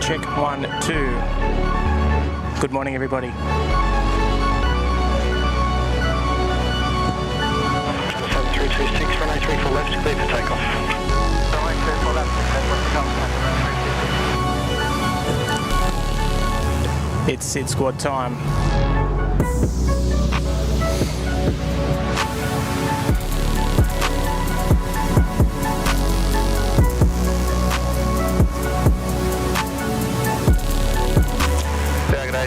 Check 1, 2. Good morning, everybody. Channel 7326, runway 34 left, clear for takeoff. Runway 34 left, It's SydSquad time.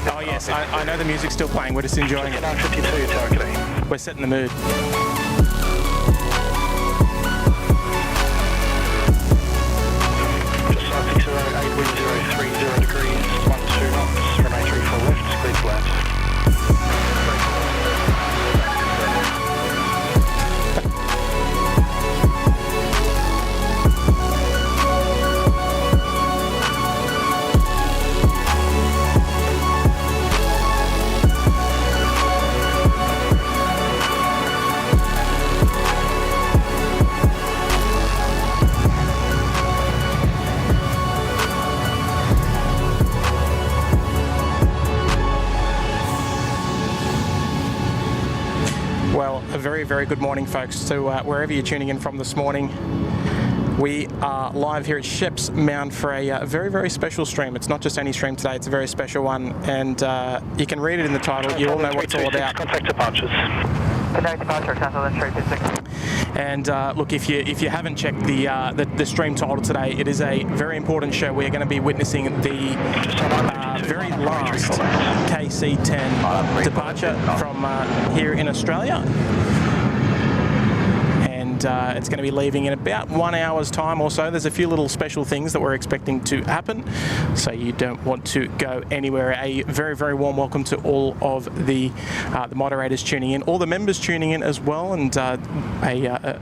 Oh yes, I know the music's still playing, we're just enjoying it. A350 We're setting the mood. very, very good morning, folks, to wherever you're tuning in from this morning. We are live here at Sheps Mound for a very, very special stream. It's not just any stream today, it's a very special one, and you can read it in the title. You all know what it's all about. Contact departures. Contact departure, cancel that 326. And look, if you haven't checked the stream title today, it is a very important show. We are going to be witnessing the very last KC-10 departure from here in Australia. It's going to be leaving in about 1 hour's time or so. There's a few little special things that we're expecting to happen, so you don't want to go anywhere. A very, very warm welcome to all of the moderators tuning in, all the members tuning in as well, and a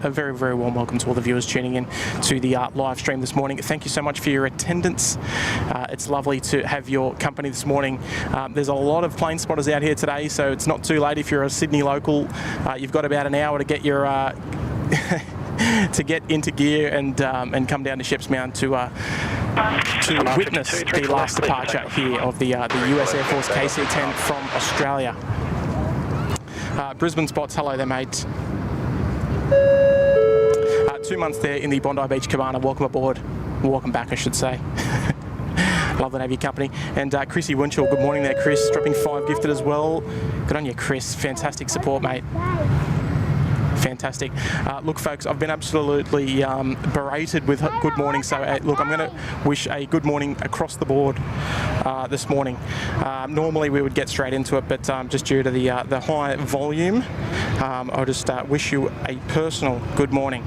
very, very warm welcome to all the viewers tuning in to the live stream this morning. Thank you so much for your attendance. It's lovely to have your company this morning. There's a lot of plane spotters out here today, so it's not too late if you're a Sydney local. You've got about an hour to get your to get into gear and come down to Sheps Mound to witness the last departure here of the US Air Force KC-10 from Australia. Brisbane spots, hello there, mate. 2 months there in the Bondi Beach Cabana. Welcome aboard. Welcome back, I should say. Love to have your company. And Chrissy Winchell, good morning there, Chris. Dropping 5 gifted as well. Good on you, Chris. Fantastic support, mate. Fantastic. Look, folks, I've been absolutely berated with good morning. So, look, I'm going to wish a good morning across the board this morning. Normally, we would get straight into it, but just due to the high volume, I'll just wish you a personal good morning.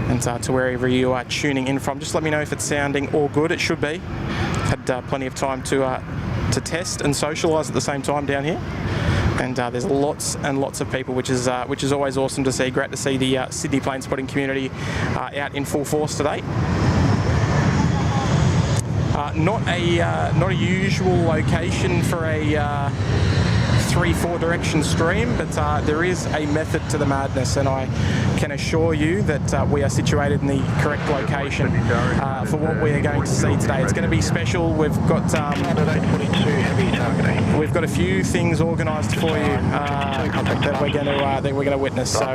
And to wherever you are tuning in from, just let me know if it's sounding all good. It should be. Had plenty of time to test and socialise at the same time down here. And there's lots and lots of people, which is always awesome to see. Great to see the Sydney plane spotting community out in full force today. Not a usual location for a 3-4 direction stream, but there is a method to the madness, and I can assure you that we are situated in the correct location for what we are going to see today. It's going to be special. We've got a few things organised for you that we're going to witness. So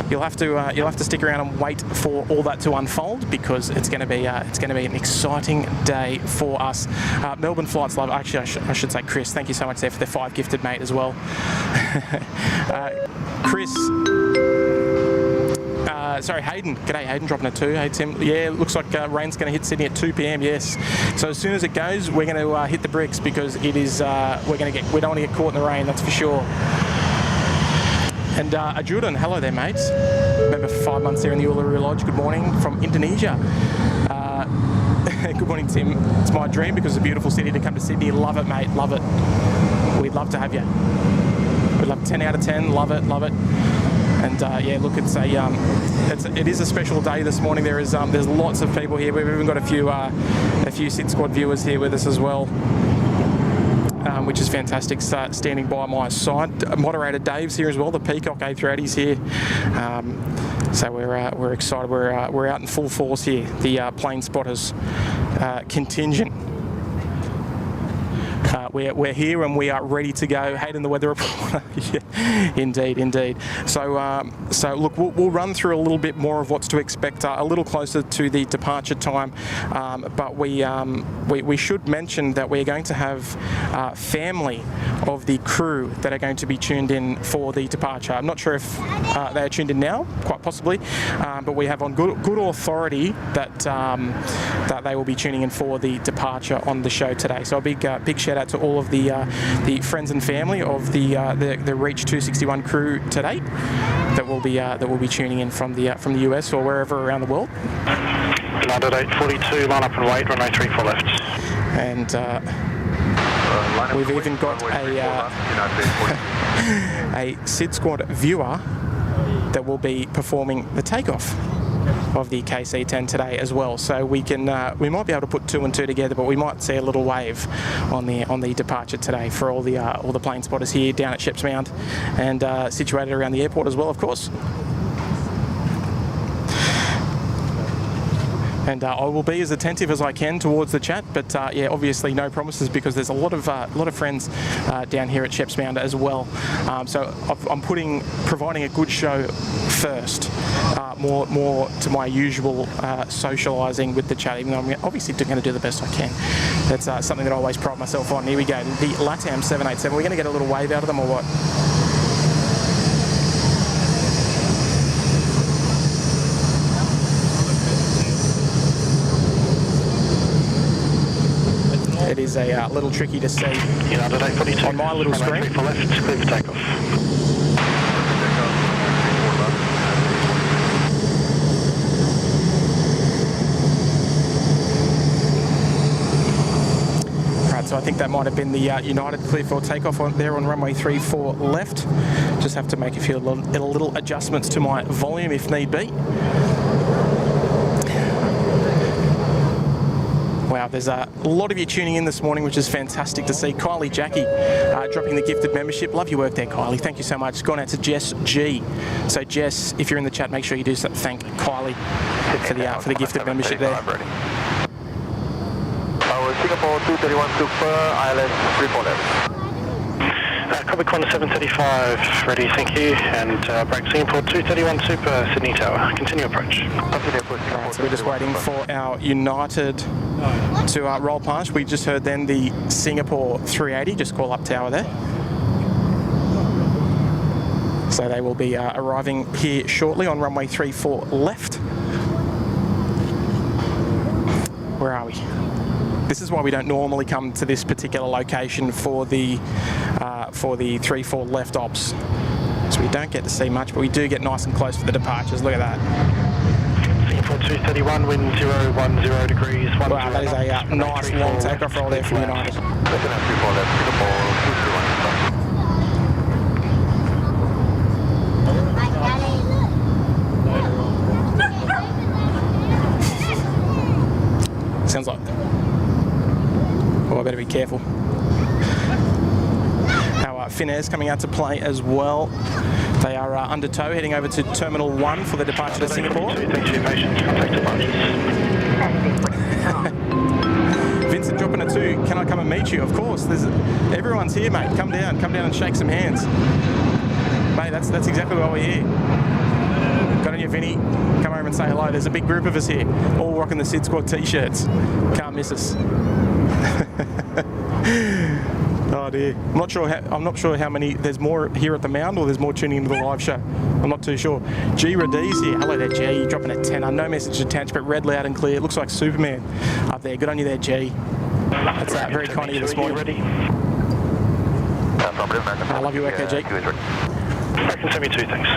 you'll have to stick around and wait for all that to unfold, because it's going to be an exciting day for us. Melbourne Flights Live. Actually, I should say, Chris, thank you so much there for the 5 gifted, mate, as well. Chris. Sorry, Hayden. G'day, Hayden, dropping a 2. Hey, Tim. Yeah, looks like rain's going to hit Sydney at 2 p.m. Yes. So as soon as it goes, we're going to hit the bricks, because it is. We don't want to get caught in the rain. That's for sure. And Ajudan, hello there, mates. Member for 5 months here in the Uluru Lodge. Good morning from Indonesia. Good morning, Tim. It's my dream, because it's a beautiful city to come to Sydney. Love it, mate. Love it. We'd love to have you. We'd love 10 out of 10. Love it. Love it. And yeah, look, it is a special day this morning. There's lots of people here. We've even got a few SydSquad viewers here with us as well, which is fantastic. Standing by my side, moderator Dave's here as well. The Peacock A380's here. So we're excited. We're out in full force here. The plane spotters contingent. We're here and we are ready to go. Hayden, the weather reporter. Yeah, indeed. So look, we'll run through a little bit more of what's to expect a little closer to the departure time. But we should mention that we're going to have family of the crew that are going to be tuned in for the departure. I'm not sure if they are tuned in now, quite possibly, but we have on good authority that they will be tuning in for the departure on the show today. So a big shout out to all of the friends and family of the Reach 261 crew today that will be tuning in from the US or wherever around the world. Landed 842, line up and wait, runway 34 left. And we've even got a SydSquad viewer that will be performing the takeoff of the KC-10 today as well. So we might be able to put 2 and 2 together, but we might see a little wave on the departure today for all the plane spotters here down at Sheps Mound and situated around the airport as well, of course. And I will be as attentive as I can towards the chat, but yeah, obviously no promises because there's a lot of friends down here at Sheps Mound as well. So I'm providing a good show first, more to my usual socialising with the chat, even though I'm obviously going to do the best I can. That's something that I always pride myself on. Here we go, the LATAM 787. We're going to get a little wave out of them or what? It is a little tricky to see on my little screen. For left, clear for takeoff. Right, so I think that might have been the United clear for takeoff there on runway 34 left. Just have to make a few little adjustments to my volume if need be. Wow, there's a lot of you tuning in this morning, which is fantastic to see. Kylie Jackie dropping the gifted membership. Love your work there, Kylie. Thank you so much. It's gone out to Jess G. So Jess, if you're in the chat, make sure you do thank Kylie for the gifted membership there. Singapore 231 Super, ILS 34 left. Copy Qantas 735, ready, thank you. And break Singapore 231 Super, Sydney Tower. Continue approach. Right, so we're just waiting for our United to roll past. We just heard then the Singapore 380 just call up tower there. So they will be arriving here shortly on runway 34 left. Where are we? This is why we don't normally come to this particular location for the 34 left ops. So we don't get to see much, but we do get nice and close to the departures. Look at that. Singapore 231, wind 010 degrees. Wow, that is a nice long takeoff roll there from United. Sounds like... Oh, I better be careful. Our Finnair's coming out to play as well. They are under tow, heading over to Terminal 1 for the departure to Singapore. Thanks for your patience. Contact departures. Vincent dropping a 2. Can I come and meet you? Of course. Everyone's here, mate. Come down and shake some hands. Mate, that's exactly why we're here. Got on your Vinny? Come over and say hello. There's a big group of us here, all rocking the SydSquad t-shirts. Can't miss us. Oh dear. I'm not sure how many. There's more here at the Mound, or there's more tuning into the live show. I'm not too sure. G Radis here. Hello there, G. Dropping a 10. No message attached, but read loud and clear. It looks like Superman up there. Good on you there, G. That's very kind of you this morning. Ready? I love your work there, G. American 72, thanks.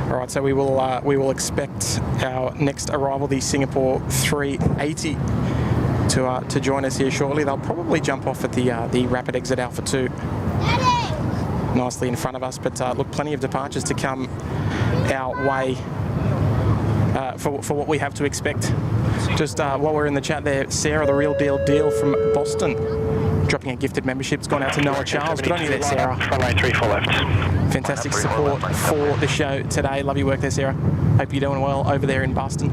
All right, so we will expect our next arrival, the Singapore 380, to join us here shortly. They'll probably jump off at the rapid exit Alpha 2, nicely in front of us. But look, plenty of departures to come our way for what we have to expect. Just while we're in the chat there, Sarah, the real deal from Boston, dropping a gifted membership. It's gone out to Noah Charles. Good on you there, Sarah. Runway 34 left. Fantastic support for the show today. Love your work there, Sarah. Hope you're doing well over there in Boston.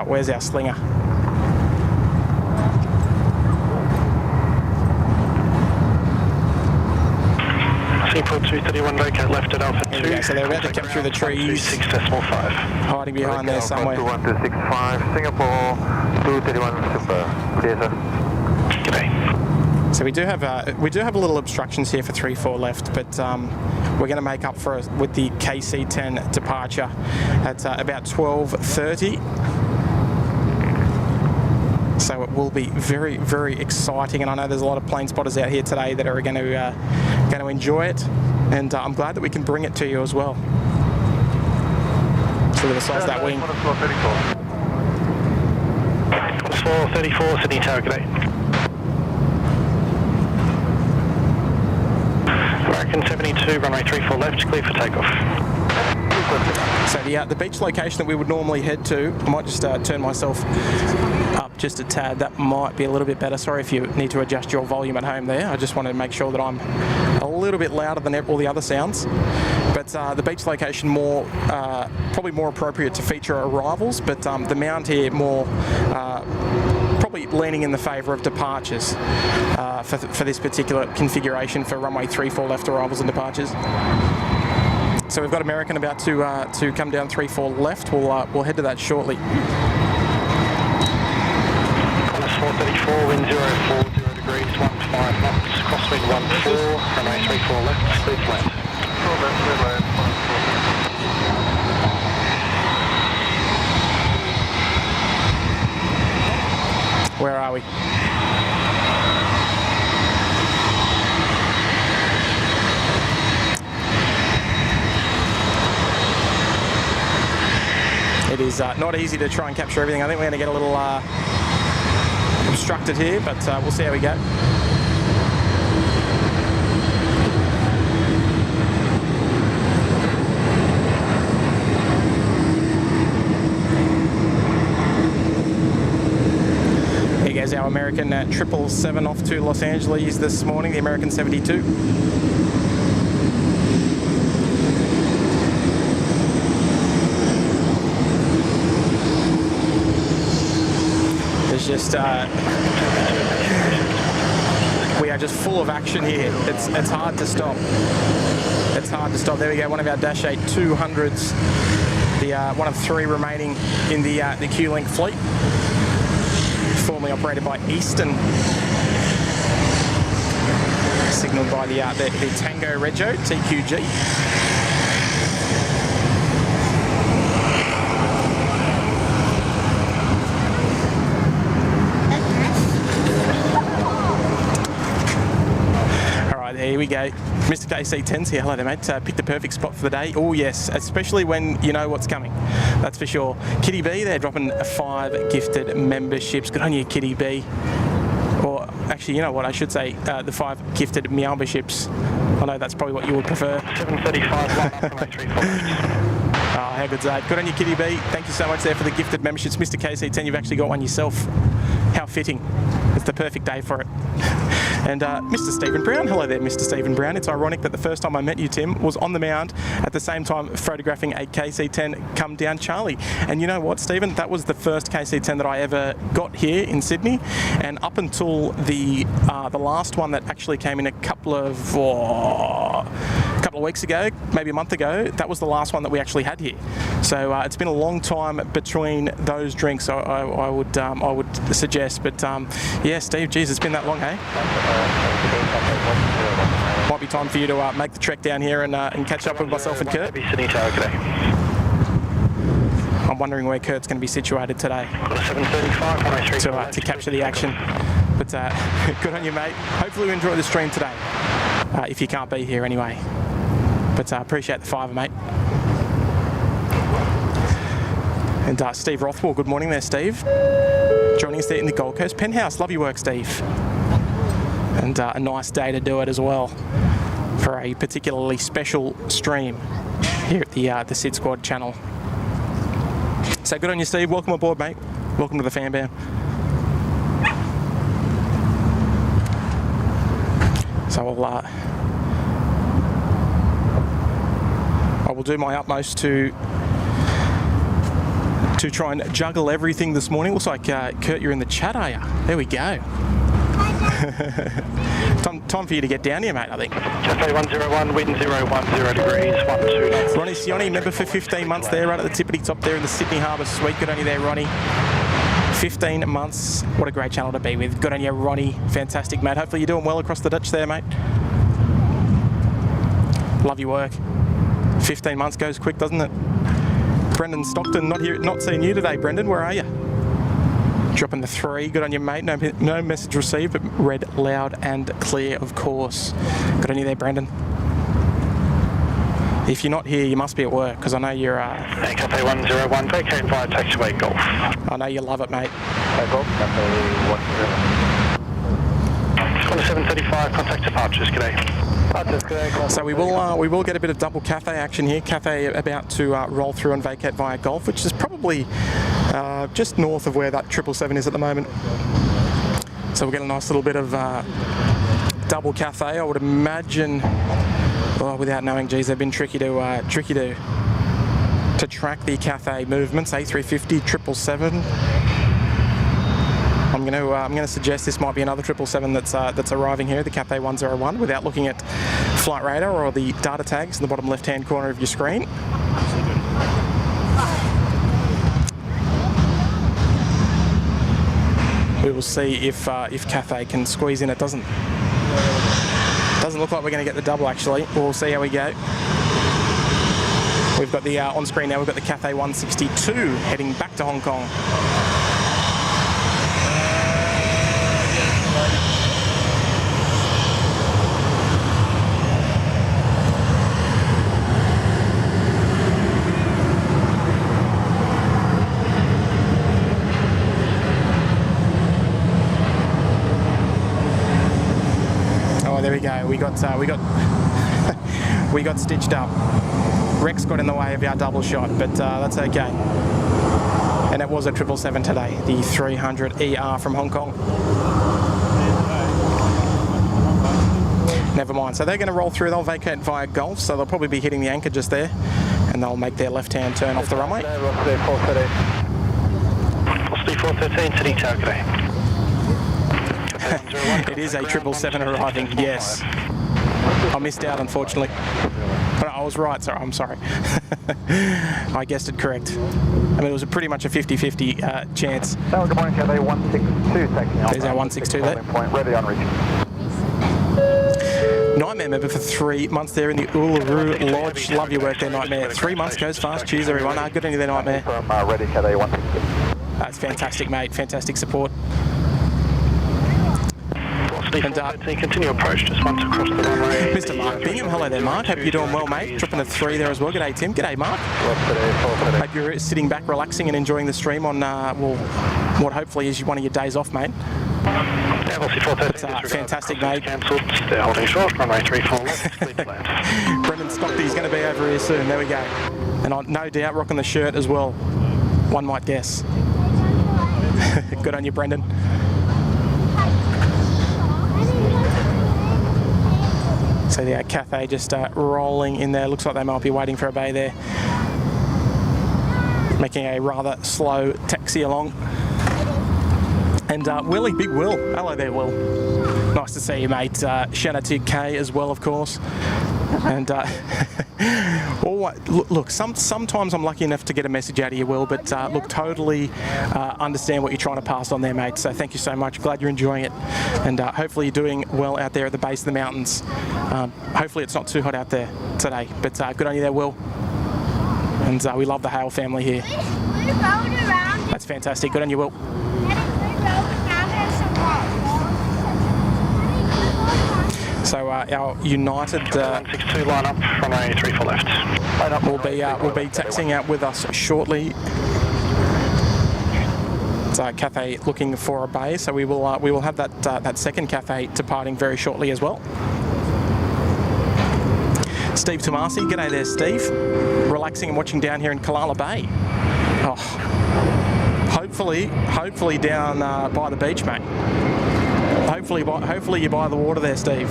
Where's our slinger? Singapore 231 locate left at Alpha 2. So they're about to come through the trees. 6.5. Hiding behind there somewhere. 1265, Singapore 231 Super. Clear, sir. G'day. So we do have a little obstructions here for 34 left, but we're going to make up for it with the KC-10 departure at about 12:30. So it will be very, very exciting, and I know there's a lot of plane spotters out here today that are going to enjoy it, and I'm glad that we can bring it to you as well. So the size of that wing. 34, Sydney Tower, g'day. American 72, runway 34 left, clear for takeoff. So the beach location that we would normally head to, I might just turn myself up just a tad. That might be a little bit better. Sorry if you need to adjust your volume at home there. I just wanted to make sure that I'm a little bit louder than all the other sounds. But the beach location probably more appropriate to feature arrivals, but the mound here more probably leaning in the favour of departures for this particular configuration for runway 34 left arrivals and departures. So we've got American about to come down 34 left. We'll head to that shortly. Qantas 434, wind 040 degrees, 15 knots, crosswind 14, runway 34 left, please land. Where are we? It is not easy to try and capture everything. I think we're going to get a little obstructed here, but we'll see how we go. Here goes our American 777 off to Los Angeles this morning, the American 72. Just we are just full of action here. It's hard to stop. It's hard to stop. There we go. One of our Dash 8 200s. The one of three remaining in the Q-Link fleet, formerly operated by Eastern, signalled by the Tango Rego TQG. Here we go. Mr. KC-10's here. Hello there, mate. Picked the perfect spot for the day. Oh, yes, especially when you know what's coming. That's for sure. Kitty B, they're dropping 5 gifted memberships. Good on you, Kitty B. Or actually, you know what? I should say the 5 gifted memberships. I know that's probably what you would prefer. 735, Oh, how good's that? Good on you, Kitty B. Thank you so much there for the gifted memberships. Mr. KC-10, you've actually got one yourself. How fitting. It's the perfect day for it. And Mr. Stephen Brown, hello there, Mr. Stephen Brown. It's ironic that the first time I met you, Tim, was on the mound at the same time photographing a KC-10 come down Charlie. And you know what, Stephen? That was the first KC-10 that I ever got here in Sydney. And up until the last one that actually came in a couple of weeks ago, maybe a month ago, that was the last one that we actually had here. So it's been a long time between those drinks, I would suggest. But yeah, Steve, geez, it's been that long, hey? Might be time for you to make the trek down here and catch up with myself and Kurt. I'm wondering where Kurt's going to be situated today to capture the action. But good on you, mate. Hopefully you enjoy the stream today, if you can't be here anyway. But appreciate the fiver, mate. And Steve Rothwell, good morning there, Steve. Joining us there in the Gold Coast penthouse. Love your work, Steve. And a nice day to do it as well for a particularly special stream here at the SydSquad channel. So good on you, Steve. Welcome aboard, mate. Welcome to the fan band. So I will do my utmost to try and juggle everything this morning. Looks like Kurt, you're in the chat, are you? There we go. Time for you to get down here, mate, I think. Cafe 101, wind 010 degrees, 12. Ronnie Sioni, member for 15 months there, right at the tippity top there in the Sydney Harbour Suite. Good on you there, Ronnie. 15 months. What a great channel to be with. Good on you, Ronnie. Fantastic, mate. Hopefully you're doing well across the ditch there, mate. Love your work. 15 months goes quick, doesn't it? Brendan Stockton, not seeing you today, Brendan. Where are you? Dropping the 3. Good on you, mate. No message received, but read loud and clear, of course. Good on you there, Brendan. If you're not here, you must be at work, because I know you're... Cafe 101, vacate via taxiway Golf. I know you love it, mate. Golf, Cafe 101. Qantas 735, contact departures, g'day. So we will get a bit of double Cathay action here. Cathay about to roll through and vacate via Gulf, which is probably just north of where that 777 is at the moment. So we'll get a nice little bit of double Cathay. I would imagine, well, without knowing, geez, they've been tricky to track the Cathay movements. A350, 777. I'm going to suggest this might be another 777 that's arriving here, the Cathay 101, without looking at flight radar or the data tags in the bottom left-hand corner of your screen. We will see if Cathay can squeeze in. It doesn't look like we're going to get the double, actually. We'll see how we go. We've got the on screen now. We've got the Cathay 162 heading back to Hong Kong. There we go. We got stitched up. Rex got in the way of our double shot, but that's okay. And it was a 777 today, the 300ER from Hong Kong. Never mind. So they're going to roll through. They'll vacate via Gulf, so they'll probably be hitting the anchor just there, and they'll make their left-hand turn off the runway. Velocity 413 to detail today. It is a 777 arriving, yes. I missed out, unfortunately. But I was right, sorry, I'm sorry. I guessed it correct. I mean, it was pretty much a 50-50 chance. Good morning, Cathay 162 taking off. There's our 162 there. Point, ready on reach. Nightmare member for 3 months there in the Uluru Lodge. Love your work there, Nightmare. 3 months goes fast. Cheers, everyone. Good on you there, Nightmare. Ready, Cathay 162. That's fantastic, mate. Fantastic support. And continue approach, just once across the runway. Mr. Mark Bingham, hello there, Mark. Hope you're doing well, mate. Dropping a 3 there as well. G'day, Tim. G'day, Mark. Hope you're sitting back, relaxing and enjoying the stream on, well, what hopefully is one of your days off, mate. It's fantastic, mate. Cancelled. They're holding short. Runway 34 left. Brendan Stockby's going to be over here soon. There we go. And I'm no doubt rocking the shirt as well. One might guess. Good on you, Brendan. So the Cathay just rolling in there. Looks like they might be waiting for a bay there. Making a rather slow taxi along. And Willie, Big Will. Hello there, Will. Nice to see you, mate. Shout out to Kay as well, of course. And look, sometimes I'm lucky enough to get a message out of you, Will, but look, totally understand what you're trying to pass on there, mate. So thank you so much. Glad you're enjoying it. And hopefully you're doing well out there at the base of the mountains. Hopefully it's not too hot out there today, but good on you there, Will. And we love the Hale family here. That's fantastic. Good on you, Will. So our United 162 line up, runway 34 left. Will be taxiing out with us shortly. It's Cathay looking for a bay, so we will have that second Cathay departing very shortly as well. Steve Tomasi, g'day there, Steve. Relaxing and watching down here in Kalala Bay. Oh, hopefully down by the beach, mate. Hopefully you're by the water there, Steve,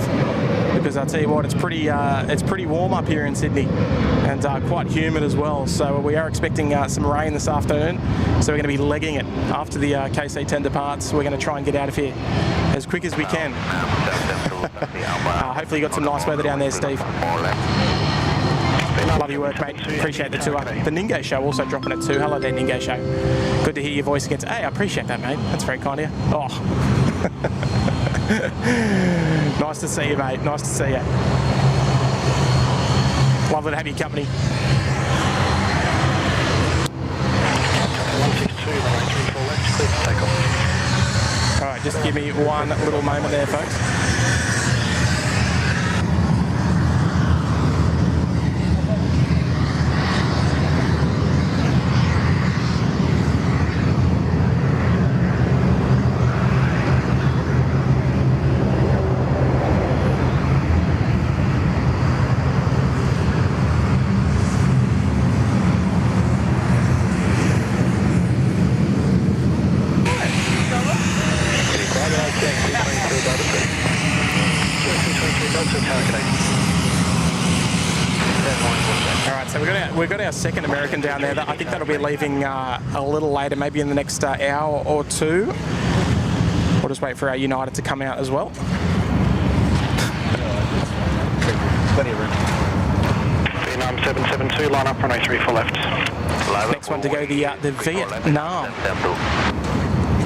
because I'll tell you what, it's pretty warm up here in Sydney, and quite humid as well. So we are expecting some rain this afternoon. So we're going to be legging it after the KC-10 departs. We're going to try and get out of here as quick as we can. Hopefully you got some nice weather down there, Steve. Love your work, mate. Appreciate the tour. The Ningo Show also dropping it too. Hello there, Ningo Show. Good to hear your voice again. Hey, I appreciate that, mate. That's very kind of you. Oh. Nice to see you, mate. Nice to see you. Lovely to have your company. 162, runway 34 left, clear for takeoff. All right, just give me one little moment there, folks. we've got our second American down there. I think that'll be leaving a little later, maybe in the next hour or two. We'll just wait for our United to come out as well. Plenty of room. Vietnam 772, line up, runway 34 left. Next one to go, the Vietnam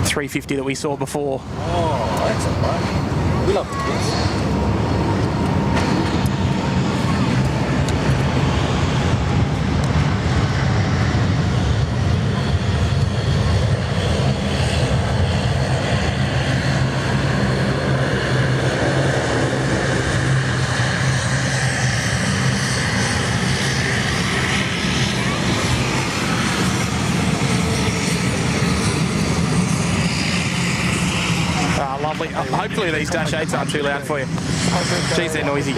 350 that we saw before. Oh, that's alright. We love this. Lovely. Hopefully these Dash 8s aren't too loud for you. Jeez, they're noisy.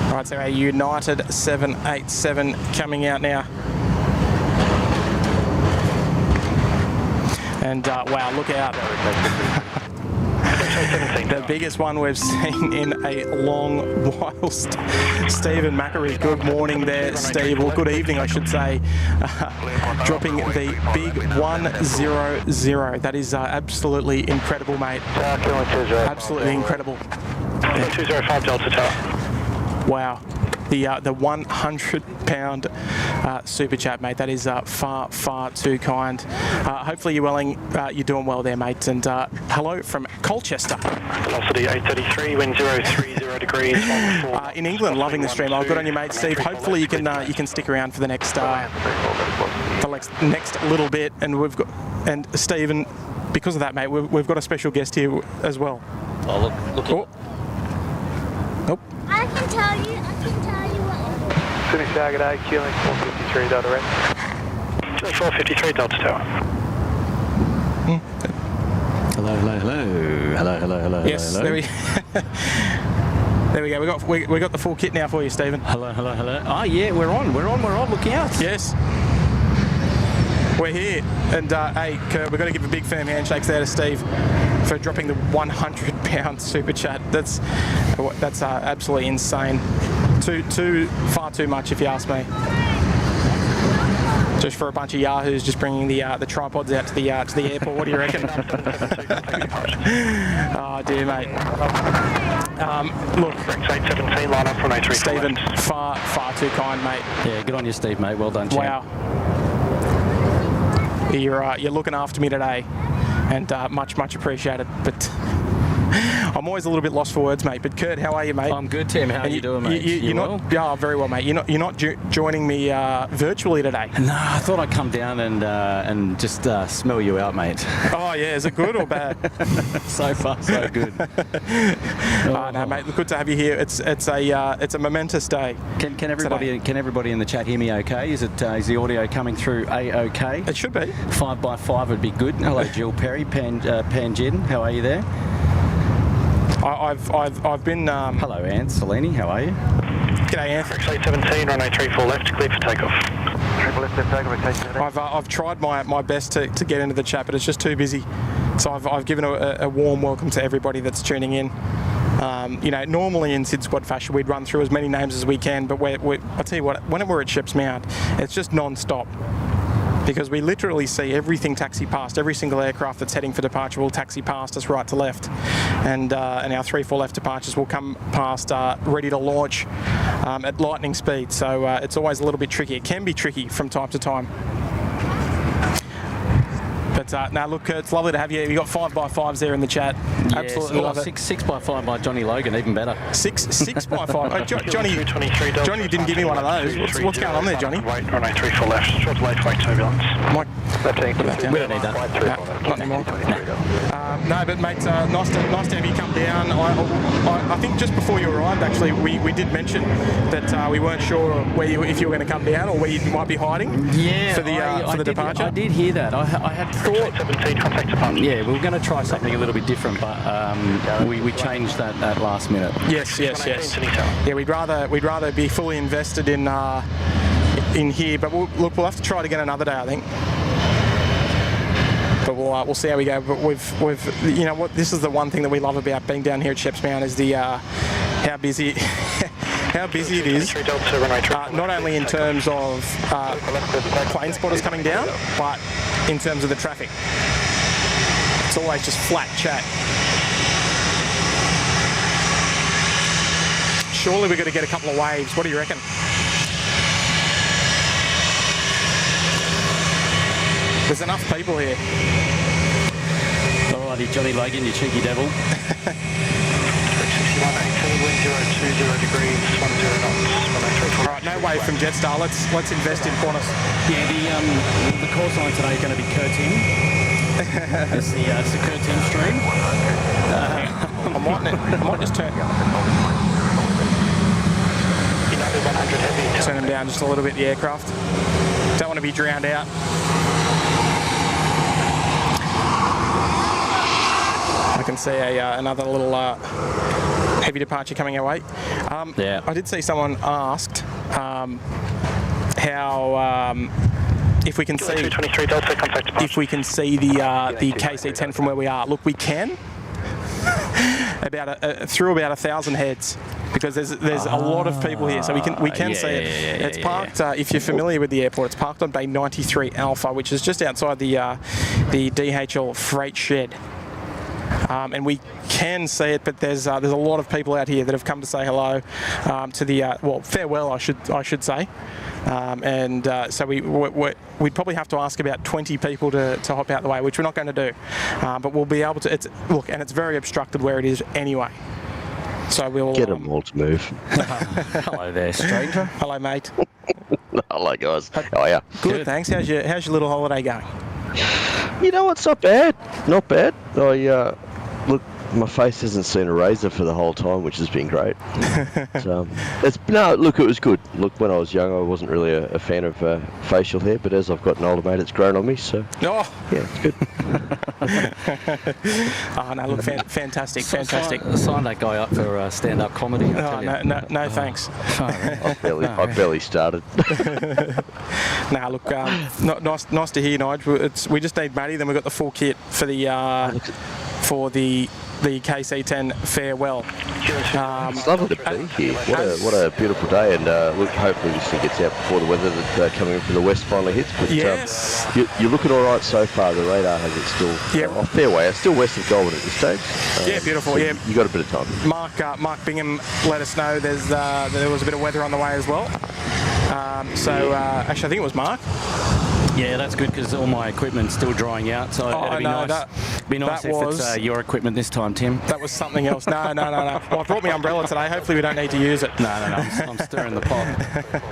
All right, so our United 787 coming out now. And wow, look out. The biggest one we've seen in a long while. Stephen Macquarie, good morning there, Steve. Well, good evening, I should say. Dropping the big 100. That is absolutely incredible, mate. Absolutely incredible. 205 Delta Tower. Wow. The 100-pound super chat, mate. That is far too kind. Hopefully you're doing well there, mate. And hello from Colchester. Velocity 833, wind 030 degrees. In England, loving the stream. Oh, good on you, mate, Steve. Hopefully you can stick around for the next little bit. And Stephen, because of that, mate, we've got a special guest here as well. Oh, look. Oh. I can tell you what. Finish target A, Keeling 453 Delta Red. Keeling 453 Delta Tower. Hello. Yes, hello. There we go. We got the full kit now for you, Stephen. Hello. Oh yeah, we're on. Look out. Yes. We're here. And hey, Kurt, we've got to give a big firm handshakes there to Steve for dropping the 100-pound super chat. That's absolutely insane. Far too much, if you ask me. Just for a bunch of yahoos just bringing the tripods out to the airport. What do you reckon? Oh dear, mate. Look, 817, line up, runway 34 Stephen, left. far too kind, mate. Yeah, good on you, Steve, mate. Well done, champ. Wow. You're looking after me today, and much appreciated. But I'm always a little bit lost for words, mate. But Kurt, how are you, mate? I'm good, Tim. How are you doing, mate? You're well? not. Yeah, very well, mate. You're not joining me virtually today. No, I thought I'd come down and just smell you out, mate. Oh yeah, is it good or bad? So far, so good. No, mate. Good to have you here. It's a momentous day. Can everybody in the chat hear me? Okay? Is the audio coming through okay? It should be. 5x5 would be good. Hello, Jill Perry, Panjin. How are you there? I've been. Hello, Anne Salini. How are you? G'day, Anne. 817, runway 34 left, clear for takeoff. I've tried my best to get into the chat, but it's just too busy. So I've given a warm welcome to everybody that's tuning in. Normally in SydSquad fashion, we'd run through as many names as we can, but I'll tell you what, when we're at Ship's Mount, it's just non-stop. Because we literally see everything taxi past. Every single aircraft that's heading for departure will taxi past us right to left. And our 3-4 left departures will come past ready to launch at lightning speed. So it's always a little bit tricky. It can be tricky from time to time. But now look, it's lovely to have you. You got 5x5s there in the chat. Yes, Absolutely love it. 6x5 by Johnny Logan, even better. 6x5. Oh, Johnny didn't give me one of those. What's going on there, Johnny? Right, runway 34 left, short to left, turbulence. Left hand. We don't need that. Not anymore. No, but mate, nice to have you come down. I think just before you arrived, actually, we did mention that we weren't sure if you were going to come down or where you might be hiding. Yeah, for the departure. I did hear that. I had thought. 17, contact departure. Yeah, we were going to try something a little bit different, but we changed that at last minute. Yes. Yeah, we'd rather be fully invested in here, but we'll have to try it again another day, I think. But we'll see how we go. But we've you know what, this is the one thing that we love about being down here at Shep's Mount is the how busy how busy it is, not only in terms of plane spotters coming down, but in terms of the traffic. It's always just flat chat. Surely we're going to get a couple of waves. What do you reckon? There's enough people here. Alrighty, Johnny Logan, you cheeky devil. 6118, wind 020 degrees, 10 knots. Alright, no wave from Jetstar. Let's invest in Qantas. Yeah, the call sign today is going to be Curtin. It's the Curtin stream. I might just turn them down just a little bit, the aircraft. Don't want to be drowned out. I can see another little heavy departure coming our way. Yeah. I did see someone asked how if we can see the KC-10 from where we are. Look, we can through about 1,000 heads. Because there's a lot of people here, so we can see it. It's parked. If you're familiar with the airport, it's parked on Bay 93 Alpha, which is just outside the DHL freight shed. And we can see it, but there's a lot of people out here that have come to say hello to the farewell, I should say. So we'd probably have to ask about 20 people to hop out the way, which we're not going to do. But we'll be able to. And it's very obstructed where it is anyway. So we'll get them all to move. Hello there, stranger. Hello, mate. Hello, guys. How are you? Good, thanks. How's your little holiday going? You know, it's not bad. Not bad. Look, my face hasn't seen a razor for the whole time, which has been great. Look, it was good. Look, when I was young, I wasn't really a fan of facial hair, but as I've gotten older, mate, it's grown on me. So yeah, it's good. Oh no, look, fantastic. Sign that guy up for stand-up comedy. No, thanks. I barely started. Nah, look, nice to hear, Nigel. We just need Matty, then we've got the full kit for the KC-10 farewell. It's lovely to be here. What a beautiful day, and look, hopefully this thing gets out before the weather that's coming in from the west finally hits. But yes. You're looking all right so far. The radar has it still off fairway. It's still west of Goulburn at this stage. Beautiful. You got a bit of time. Mark Bingham let us know there was a bit of weather on the way as well. Actually, I think it was Mark. Yeah, that's good because all my equipment's still drying out, so it'd be nice. Be nice if it's your equipment this time, Tim. That was something else. No. Well, I brought my umbrella today. Hopefully we don't need to use it. No. I'm stirring the pot.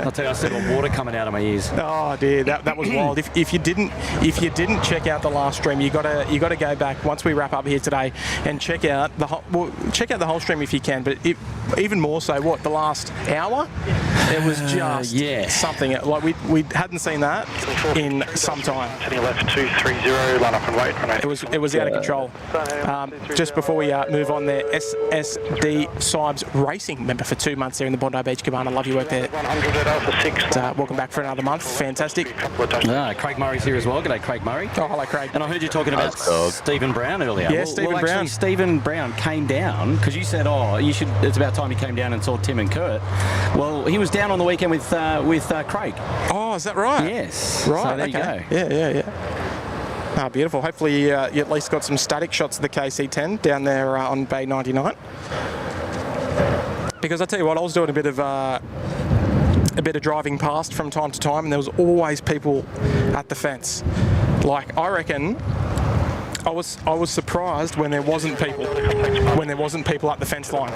I'll tell you, I still got water coming out of my ears. Oh dear, that was wild. If you didn't check out the last stream, you got to go back once we wrap up here today and check out the whole stream if you can. But even more so, the last hour? It was just something like we hadn't seen that in some time. Heading left 230, line up and wait. It was out of control. Just before we move on there, SSD Sibes Racing member for 2 months there in the Bondi Beach Cabana. Love your work there. 100 at Alpha 6. Welcome back for another month. Fantastic. Craig Murray's here as well. G'day, Craig Murray. Oh, hello, Craig. And I heard you talking about Stephen Brown earlier. Yeah, Stephen Brown. Stephen Brown came down because you said, it's about time he came down and saw Tim and Kurt. Well, he was down on the weekend with Craig. Oh, is that right? Yes. Right. So there you go. Yeah. Ah, beautiful. Hopefully you at least got some static shots of the KC-10 down there on Bay 99. Because I tell you what, I was doing a bit of driving past from time to time, and there was always people at the fence. Like, I reckon I was surprised when there wasn't people at the fence line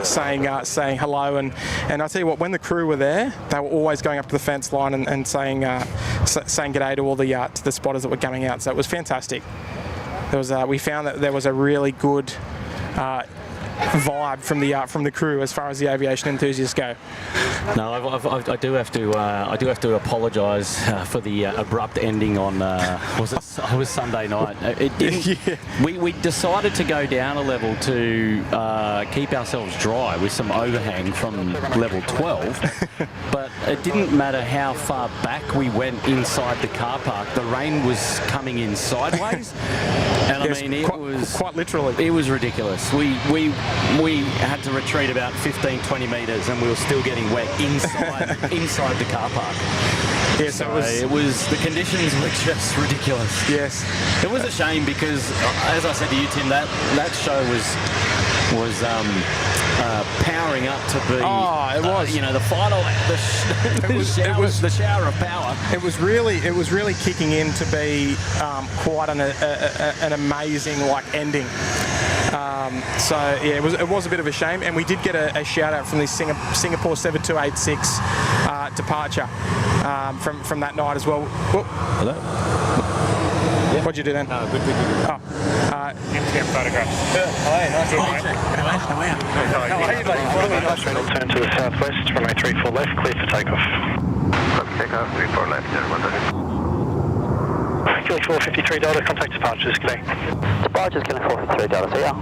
saying hello, and I tell you what, when the crew were there, they were always going up to the fence line and saying g'day to all the spotters that were coming out. So it was fantastic. We found that there was a really good vibe from the crew as far as the aviation enthusiasts go. No, I do have to apologise for the abrupt ending on was Sunday night. It didn't. We decided to go down a level to keep ourselves dry with some overhang from level 12, but it didn't matter how far back we went inside the car park. The rain was coming in sideways, and yes, I mean it quite literally. It was ridiculous. We had to retreat about 15, 20 metres, and we were still getting wet inside the car park. Yes, so it was, the conditions were just ridiculous. Yes. It was a shame because, as I said to you, Tim, that show was powering up to be. Oh, it was. The final, the shower of power. It was really kicking in to be quite an amazing ending. So yeah, it was a bit of a shame, and we did get a shout out from the Singapore 7286 departure from that night as well. Hello. Yeah. What'd you do then? Good. MTM photographs. Hi, nice to meet you. How are you, buddy? Turn to the southwest, runway 34 left, clear for takeoff. Takeoff, 34 left, Kilo 453 Delta, contact departures, good day. Departures, Kilo 453 Delta, see ya.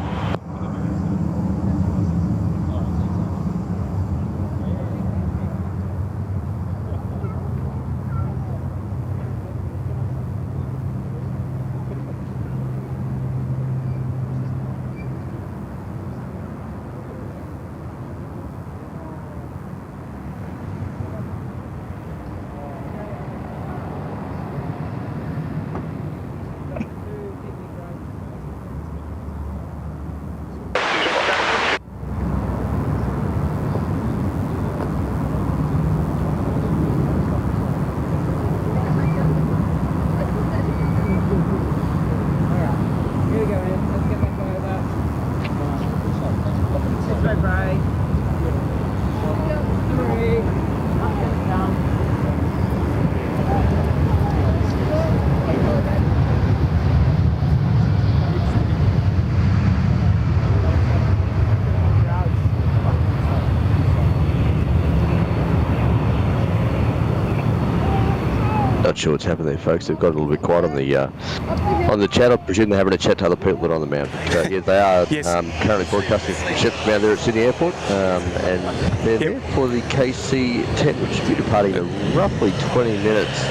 Not sure what's happened there, folks. They've got a little bit quiet on the chat. I presume they're having a chat to other people that are on the mound. But, yeah, they are Yes. currently broadcasting from the ship down there at Sydney Airport, and they're there for the KC-10, which should be departing in roughly 20 minutes.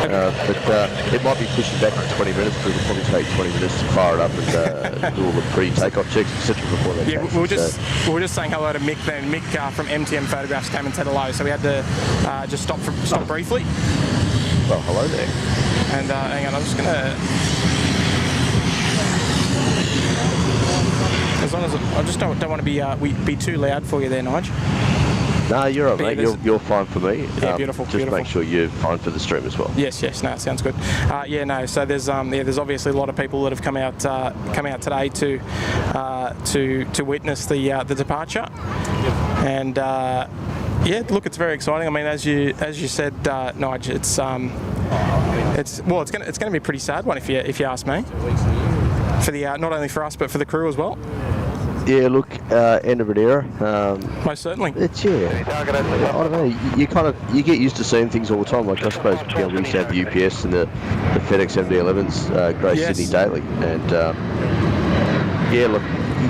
But it might be pushing back to 20 minutes, because it'll probably take 20 minutes to fire it up and do all the pre-takeoff checks, etc. before they Yeah, take we were just saying hello to Mick then. Mick from MTM Photographs came and said hello, so we had to just stop briefly. Well, hello there. And hang on, I'm just gonna. As long as I just don't want to be too loud for you there, Nige. No, you're all right, Yeah, mate. You're fine for me. Yeah, beautiful. Just make sure you're fine for the stream as well. Yes. No, sounds good. So there's obviously a lot of people that have come out today to witness the departure, and yeah, look, it's very exciting. I mean, as you said, Nige, it's going to be a pretty sad one if you ask me. For the not only for us but for the crew as well. Yeah, look, end of an era. Most certainly. It's I don't know. You get used to seeing things all the time. Like I suppose we used to have the UPS and the FedEx MD-11s grace Yes. Sydney daily, and yeah, look,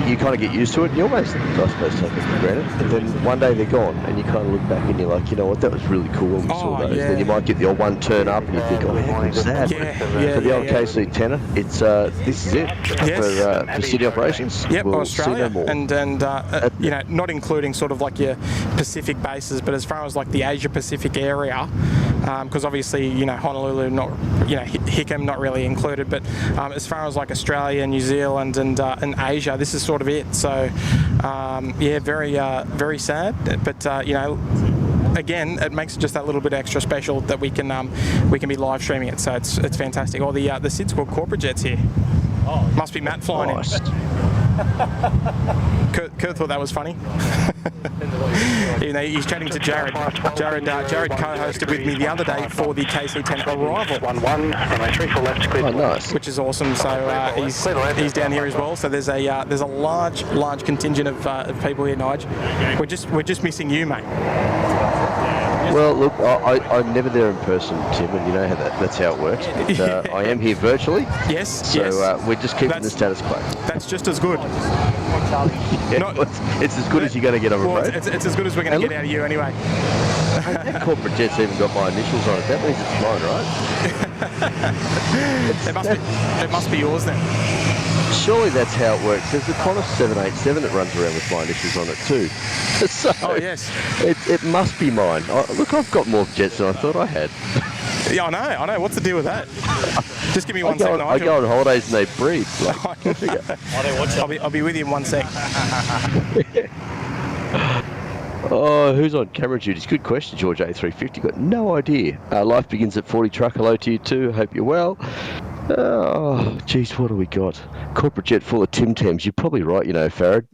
you kind of get used to it. And you almost, I suppose, take it for granted. And then one day they're gone, and you kind of look back and you're like, you know what, that was really cool when we saw those. Yeah. Then you might get the old one turn up, and you think, oh, how was that? For the old KC-10, it's this is it for city operations. Yep, we'll Australia, see no more. and not including sort of like your Pacific bases, but as far as like the Asia Pacific area, because obviously Honolulu, not Hickam not really included, but as far as like Australia, New Zealand, and Asia, this is sort of it. So yeah, very sad, but again, it makes it just that little bit extra special that we can be live streaming it. So it's fantastic. Or the SydSquad corporate jets here. Must be Matt flying in. Kurt thought that was funny. He's chatting to Jaryd. Jaryd co-hosted with me the other day for the KC-10 arrival. 11, runway 34 left, clear. Oh, nice. Which is awesome. So he's down here as well. So there's a large contingent of people here, Nige. We're just missing you, mate. Well, look, I'm never there in person, Tim, and you know how that's how it works. But, I am here virtually. Yes. So we're just keeping the status quo. That's just as good. It's as good as you're going to get, I'm afraid. It's as good as we're going to get out of you anyway. That corporate jet's even got my initials on it. That means it's mine, right? It must be yours then. surely that's how it works. There's a Qantas 787 that runs around with my initials on it too. So Oh, yes. it must be mine. Look, I've got more jets than I thought I had. Yeah, I know. What's the deal with that? Just give me one second. I go on holidays and they breed. Like, I'll be with you in 1 sec. Oh, who's on camera duty? It's a good question, George A350. Got no idea. Life begins at 40 truck. Hello to you too. Hope you're well. Oh, geez, what do we got? Corporate jet full of Tim Tams. You're probably right, you know, Farad.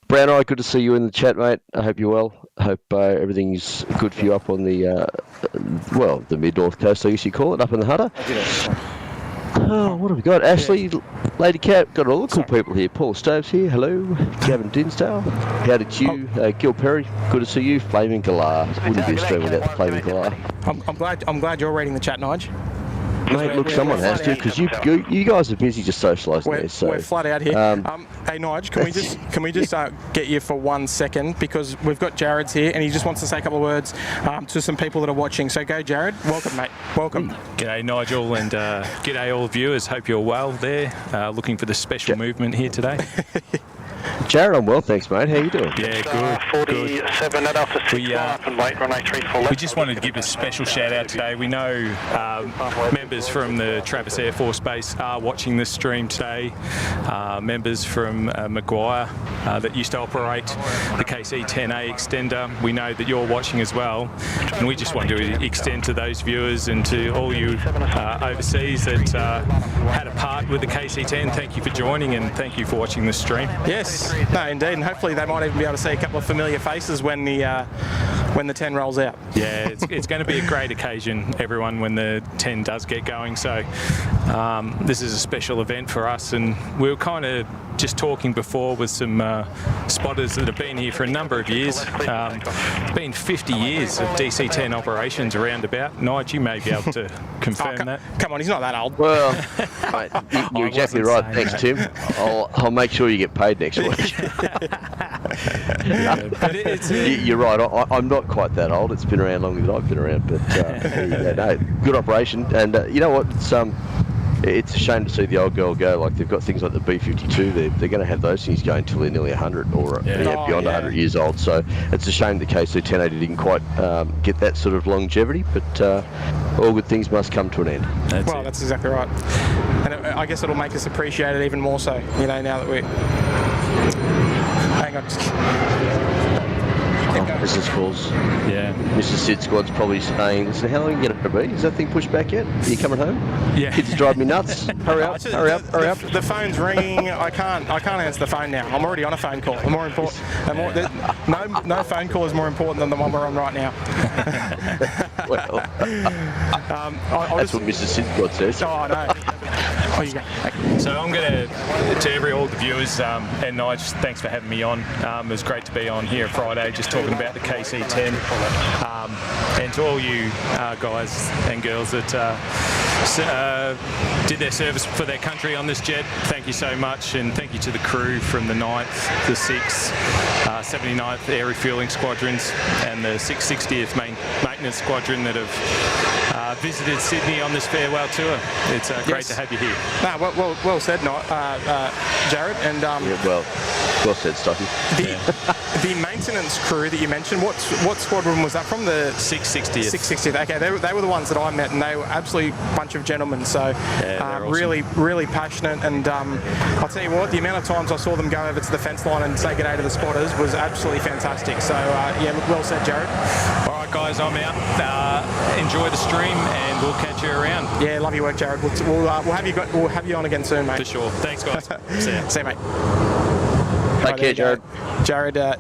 Brown Eye, good to see you in the chat, mate. I hope you're well. I hope everything's good for you up on the, the mid-north coast, I guess you call it, up in the Hunter. Oh, what have we got? Ashley, Lady Cat, got all the cool people here. Paul Stoves here, hello. Gavin Dinsdale, how did you? Gil Perry, good to see you. Flaming Galar, wouldn't be a stream without the Flaming Galar. I'm glad you're reading the chat, Nige. Mate, look, someone has to, because you guys are busy just socialising there. So we're flat out here. Hey, Nige, can we just get you for 1 second, because we've got Jaryd's here and he just wants to say a couple of words to some people that are watching. So go, Jaryd. Welcome, mate. Welcome. G'day, Nigel, and g'day all viewers. Hope you're well there. Looking for the special movement here today. Jaryd, I'm well, thanks, mate. How you doing? Yeah, good. 47 at Alpha 6 and late runway 34 left. We just wanted to give a special shout out today. We know members from the Travis Air Force Base are watching this stream today. Members from Maguire that used to operate the KC-10A extender. We know that you're watching as well. And we just want to extend to those viewers and to all you overseas that had a part with the KC-10. Thank you for joining and thank you for watching this stream. Yes, no, indeed, and hopefully they might even be able to see a couple of familiar faces when the 10 rolls out. Yeah, it's going to be a great occasion, everyone, when the 10 does get going. So this is a special event for us, and we were kind of just talking before with some spotters that have been here for a number of years. It's been 50 years of DC-10 operations around about. Nige, you may be able to confirm that. Come on, he's not that old. Well, mate, you're exactly right. Thanks, Tim. I'll make sure you get paid next week. You're right. I'm not quite that old. It's been around longer than I've been around. But no, good operation. And you know what? It's a shame to see the old girl go. Like, they've got things like the B-52. They're going to have those things going till they're nearly 100 or beyond 100 years old. So it's a shame the KC-1080 didn't quite get that sort of longevity. But all good things must come to an end. That's exactly right. And I guess it'll make us appreciate it even more so, you know, now that we're... Hang on. Business calls. Yeah. Mr. SydSquad's probably saying, listen, how long are you going to be? Is that thing pushed back yet? Are you coming home? Yeah. Kids are driving me nuts. Hurry up. The phone's ringing. I can't answer the phone now. I'm already on a phone call. More important. No phone call is more important than the one we're on right now. Well, that's what Mr. SydSquad says. Oh, I know. Oh, you go. So I'm going to all the viewers, and Nige, thanks for having me on. It was great to be on here Friday, just talking about the KC-10. And to all you guys and girls that did their service for their country on this jet, thank you so much. And thank you to the crew from the 9th, the 6th, 79th Air Refuelling Squadrons and the 660th Maintenance Squadron that have visited Sydney on this farewell tour. It's great to have you here. No, well said, Jaryd. And well said, Stocky. The maintenance crew that you mentioned, what squadron was that from? The 660th. 660th. Okay, they were the ones that I met, and they were absolutely a bunch of gentlemen. So awesome. really passionate. And I'll tell you what, the amount of times I saw them go over to the fence line and say good day to the spotters was absolutely fantastic. So well said, Jaryd. All right, guys, I'm out. Enjoy the stream, and we'll catch you around. Yeah, love your work, Jaryd. We'll have you on again soon, mate. For sure. Thanks, guys. See you, mate. Take care, Jaryd.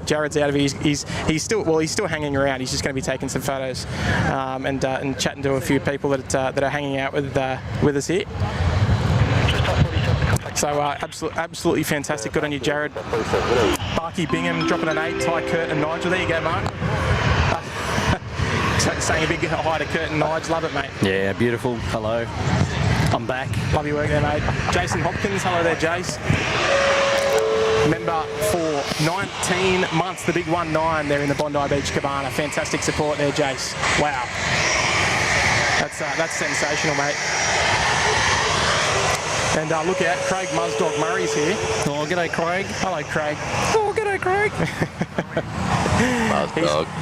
Jaryd's out of here. He's still hanging around. He's just going to be taking some photos and chatting to a few people that are hanging out with us here. So absolutely fantastic. Good on you, Jaryd. Barky Bingham dropping an 8. Ty Kurt and Nigel. There you go, Mark. Saying a big hi to Kurt and Nige. Love it, mate. Yeah, beautiful. Hello. I'm back. Love your work there, mate. Jason Hopkins. Hello there, Jace. Member for 19 months, the big 1-9 there in the Bondi Beach Cabana. Fantastic support there, Jace. Wow. That's sensational, mate. And look out, Craig Muzdog Murray's here. Oh, g'day, Craig. Hello, Craig. Oh, g'day, Craig.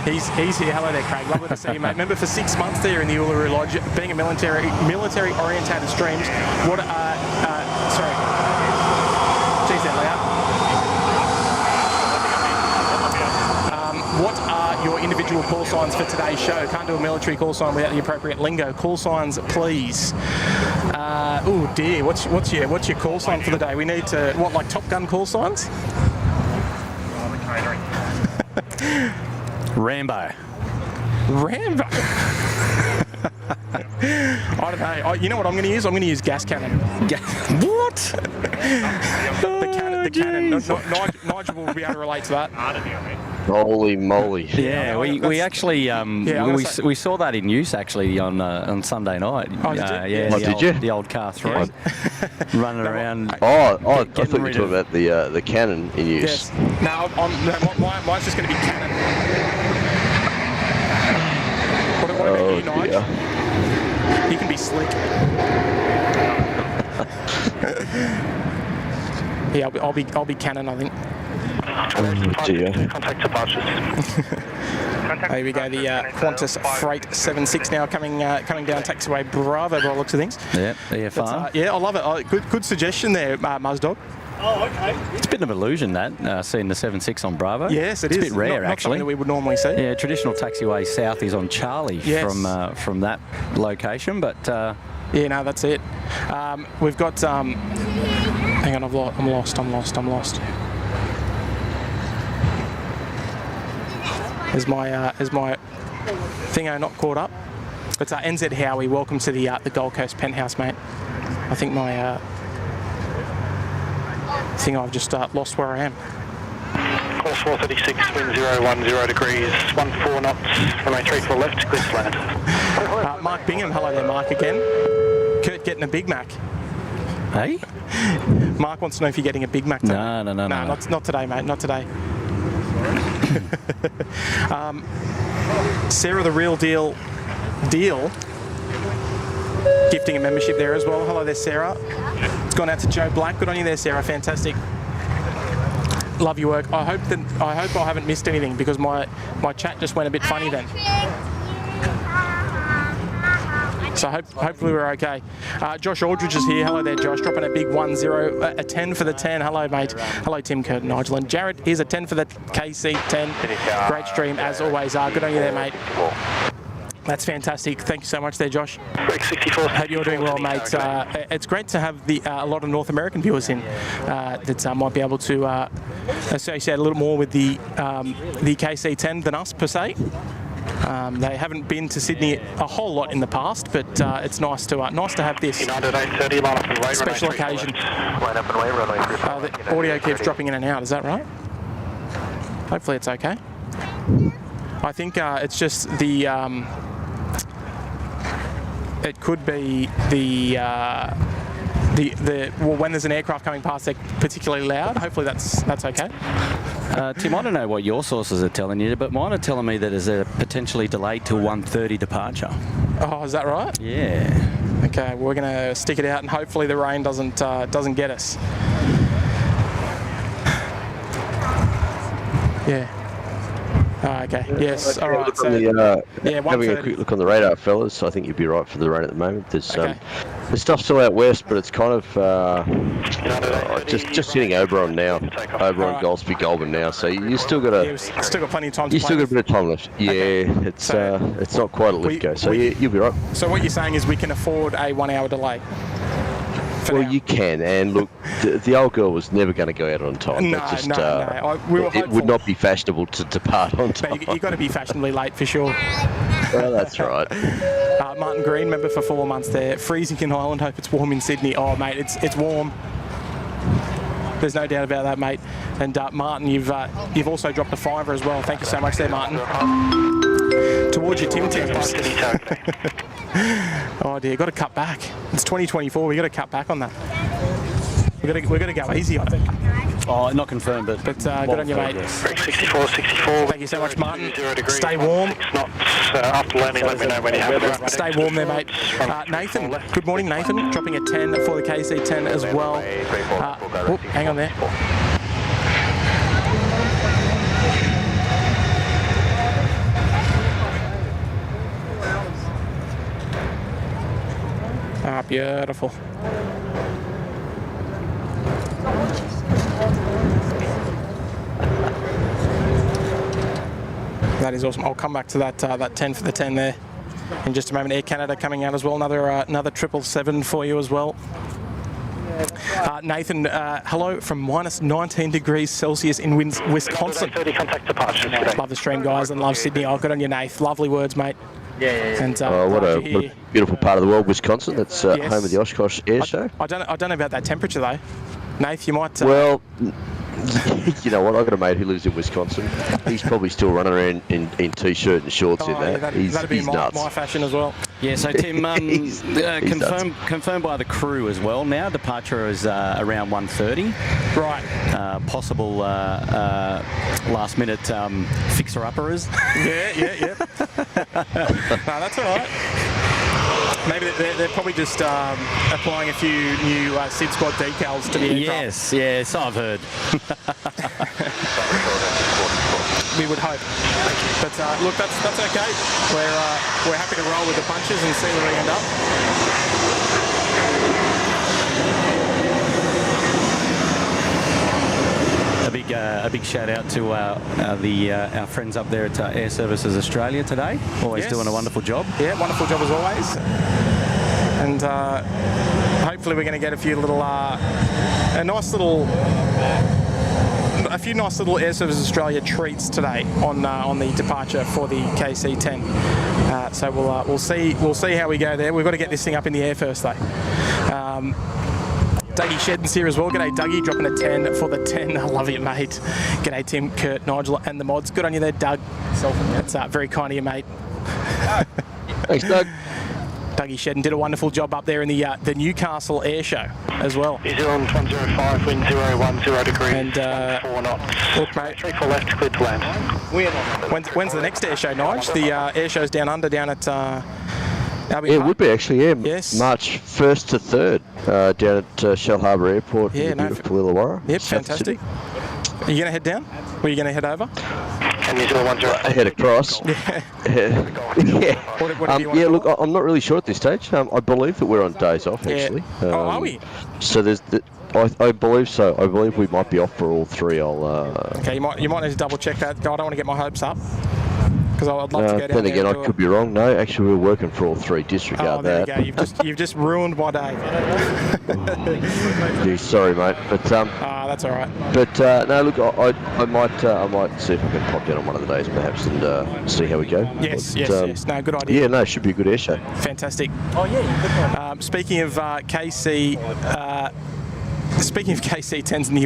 He's here. Hello there, Craig. Lovely to see you, mate. Member for 6 months there in the Uluru Lodge, being a military-orientated streams. What? Sorry. Geez, that loud. What are your individual call signs for today's show? Can't do a military call sign without the appropriate lingo. Call signs, please. Oh dear, what's your call sign for the day? We need to like Top Gun call signs? Rambo. Rambo. I don't know. You know what I'm going to use? I'm going to use gas cannon. What? The cannon. Nigel will be able to relate to that. Holy moly! Yeah, we actually we saw that in use actually on Sunday night. Oh, did you? Yeah. Did you? The old car 3 running around. I thought you were talking about the cannon in use. Yes. No, mine's just going to be cannon. What about you, Nigel? He can be slick. Yeah, I'll be cannon, I think. Contact departures. Here we go, the Qantas Freight 76 now coming down taxiway Bravo by the looks of things. Yeah, EFR. Yeah, I love it. Good suggestion there, Muzdog. Oh, okay. It's a bit of an illusion that, seeing the 76 on Bravo. Yes, it's is. a bit rare, not actually. Something that we would normally see. Yeah, traditional taxiway south is on Charlie from that location, but... yeah, no, that's it. We've got... hang on, I'm lost. Is my thingo not caught up? But NZ Howie, welcome to the Gold Coast penthouse, mate. I think my thing I've just lost where I am. Course 436, wind 010 degrees, 14 knots, runway 34 left, clear to land. Mark Bingham, hello there, Mark again. Kurt getting a Big Mac. Hey? Mark wants to know if you're getting a Big Mac today. No. Not today, mate, not today. Sarah the Real Deal gifting a membership there as well. Hello there, Sarah. It's gone out to Joe Black. Good on you there, Sarah. Fantastic. Love your work. I hope I haven't missed anything because my chat just went a bit funny then. So hopefully we're okay. Josh Aldridge is here. Hello there, Josh. Dropping a big 10, a 10 for the 10. Hello, mate. Hello, Tim, Kurt, and Nigel. And Jaryd, here's a 10 for the KC-10. Great stream, as always. Good on you there, mate. That's fantastic. Thank you so much there, Josh. Hope you're doing well, mate. It's great to have a lot of North American viewers in that might be able to associate a little more with the KC-10 than us, per se. They haven't been to Sydney a whole lot in the past, but it's nice to have this special occasion. The audio keeps dropping in and out. Is that right? Hopefully it's okay. I think it's just the. It could be well, when there's an aircraft coming past, they're particularly loud. Hopefully that's okay. Tim, I don't know what your sources are telling you, but mine are telling me that there's a potentially delayed till 1:30 departure. Oh, is that right? Yeah. Okay, we're going to stick it out, and hopefully the rain doesn't get us. Yeah. Oh, okay. Yes. All right. So, having a quick look on the radar, fellas. I think you'd be right for the rain at the moment. There's stuff still out west, but it's kind of just hitting Oberon now. Oberon, right. Goldsby, Goulburn now. So you still got plenty of time. You still got a bit of time left. Yeah, okay. It's not quite a lift go. So you'll be right. So what you're saying is we can afford a 1 hour delay. Well, you can, and look, the old girl was never going to go out on time. No. It would not be fashionable to depart on time. But you've got to be fashionably late for sure. Well, that's right. Martin Green, member for 4 months there. Freezing in Ireland, hope it's warm in Sydney. Oh, mate, it's warm. There's no doubt about that, mate. And Martin, you've also dropped a fiver as well. Thank you so much there, Martin. Towards your Tim Tams. Oh dear, got to cut back. It's 2024. We got to cut back on that. We're gonna go easy, I think. Oh, not confirmed, but good on you, mate. 64. Thank you so much, Martin. 0 degrees. Stay warm. 6 knots after landing. Let me know when you have it. Stay warm there, mate. Nathan, good morning, Nathan. Dropping a 10 for the KC-10 as well. Hang on there. Beautiful. That is awesome. I'll come back to that 10 for the 10 there in just a moment. Air Canada coming out as well. Another 777 for you as well. Nathan, hello from minus 19 degrees Celsius in Wisconsin. 30 contact departure. Love the stream, guys, and love Sydney. Oh, good on you, Nath. Lovely words, mate. Yeah. And, what a beautiful part of the world, Wisconsin. That's home of the Oshkosh Air Show. I don't know about that temperature though. Nath, you might. Well, you know what? I've got a mate who lives in Wisconsin. He's probably still running around in t-shirt and shorts in that. That'd be he's my nuts. My fashion as well. Yeah, so Tim, confirmed by the crew as well now. Departure is around 1:30. Right. Possible last minute fixer-uppers. Yeah. No, that's all right. Maybe they're probably just applying a few new SydSquad decals to the aircraft. Yes, so I've heard. We would hope. But look, that's okay. We're happy to roll with the punches and see where we end up. A big shout out to our friends up there at Air Services Australia today. Always doing a wonderful job. Yeah, wonderful job as always. And hopefully we're going to get a few nice little Air Services Australia treats today on the departure for the KC-10. So we'll see how we go there. We've got to get this thing up in the air first though. Dougie Shedden's here as well. G'day, Dougie, dropping a 10 for the 10. I love it, mate. G'day, Tim, Kurt, Nigel, and the mods. Good on you there, Doug. That's very kind of you, mate. Thanks, Doug. Dougie Shedden did a wonderful job up there in the Newcastle Air Show as well. New Zealand 105, wind 010 degrees, and 4 knots. Look, mate. 34 left, cleared to land. When's the next air show, Nige? The air show's down under, down at Albion It Park? would be actually, yeah. Yes. March 1st to 3rd down at Shell Harbour Airport in the beautiful Illawarra. Yep, fantastic. Are you going to head down? Or are you going to head over? And New Zealand 105. Head across. Yeah. Look, I'm not really sure at this stage. I believe that we're on days off, actually. Are we? So there's I believe so. I believe we might be off for all three. Okay, you might need to double check that. I don't want to get my hopes up. I'd love to go down then again, I could be wrong. No, actually, we're working for all three. Disregard there that. You go. You've just ruined my day. Yeah, sorry, mate. But that's all right. But no, look, I might see if I can pop down on one of the days, perhaps, and see how we go. Yes. No, good idea. Yeah, no, it should be a good air show. Fantastic. Oh yeah, you could. Speaking of KC. Speaking of KC-10s in the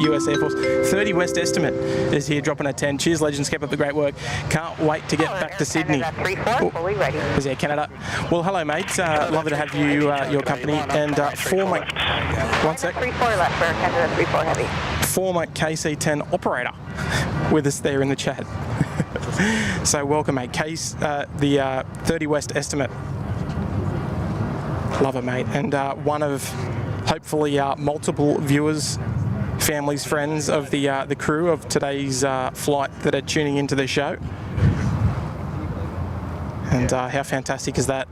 US Air Force, 30 West Estimate is here dropping a 10. Cheers, legends, keep up the great work. Can't wait to get back to Sydney. Fully ready. Is Air Canada. Well, hello, mate. Lovely to have you, your company, and former... One sec. 34 left for Canada 34 heavy. Former KC-10 operator with us there in the chat. So welcome, mate. The 30 West Estimate. Love it, mate. And one of... hopefully multiple viewers, families, friends of the crew of today's flight that are tuning into the show. And how fantastic is that?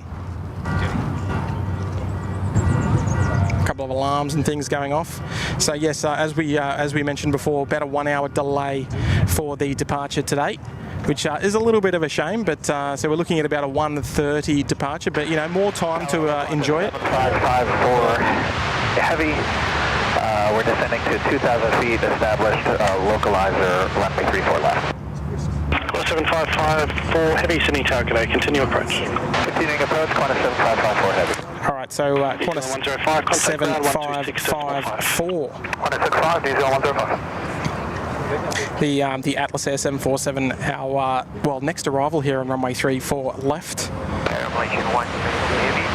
A couple of alarms and things going off. So yes, as we mentioned before, about a 1 hour delay for the departure today, which is a little bit of a shame, but so we're looking at about a 1:30 departure, but you know, more time to enjoy it. 554 heavy. We're descending to 2,000 feet, established localizer, runway 34 left. 755 heavy, Sydney Tower, today. Continue approach. Continuing approach, Qantas 7554 heavy. All right, so Qantas 7554. Qantas 65, New Zealand 105. The Atlas Air 747, our next arrival here on runway 34 left.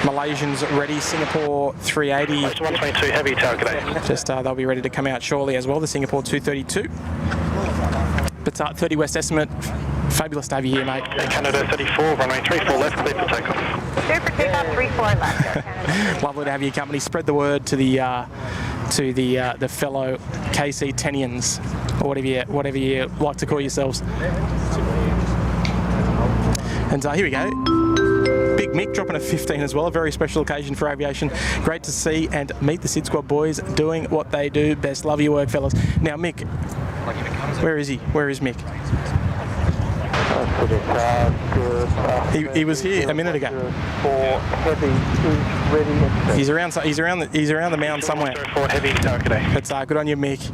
Malaysians ready, Singapore 380. 122 heavy, target A. Just they'll be ready to come out shortly as well, the Singapore 232. But 30 West estimate, fabulous to have you here, mate. Canada 34, runway 34 left, clear for takeoff. Clear for takeoff, 34 left, Air Canada. Lovely to have your company. Spread the word to the fellow KC-10ians, or whatever you like to call yourselves. And here we go. Big Mick dropping a 15 as well, a very special occasion for aviation. Great to see and meet the SydSquad boys doing what they do best. Love your work, fellas. Now, Mick, where is he? Where is Mick? He was here a minute ago. He's around the mound somewhere. Heavy, target A. It's good on you, Mick.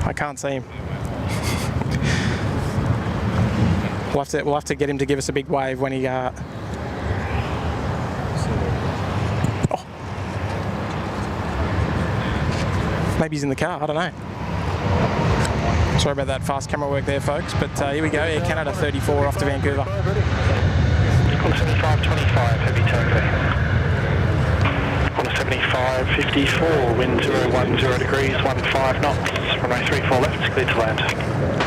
I can't see him. We'll have to get him to give us a big wave when he. Oh. Maybe he's in the car. I don't know. Sorry about that fast camera work there, folks. But here we go. Air Canada 34 off to Vancouver. 7525 heavy, target A. 7554, wind 010 degrees, 15 knots. Runway 34 left, clear to land.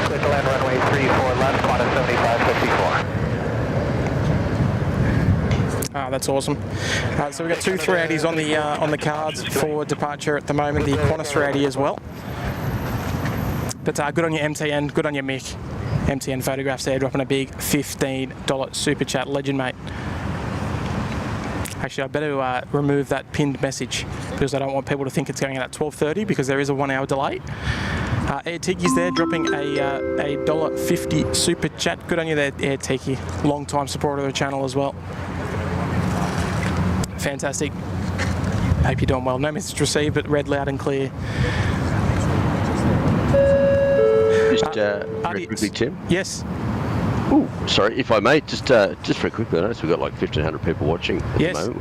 Clear to land, runway 34 left, Qantas 7554. That's awesome. So we've got two 380s on the cards for departure at the moment. The Qantas 380 as well. But good on your MTN, good on your Mick. MTN Photographs there, dropping a big $15 super chat. Legend, mate. Actually, I better remove that pinned message because I don't want people to think it's going out at 12:30 because there is a 1 hour delay. Air Tiki's there, dropping a $1.50 super chat. Good on you there, Air Tiki. Long time supporter of the channel as well. Fantastic. Hope you're doing well. No message received, but read loud and clear. Just very quickly, Tim. Yes. Ooh, sorry, if I may, just very quickly, I noticed we've got like 1,500 people watching at the moment,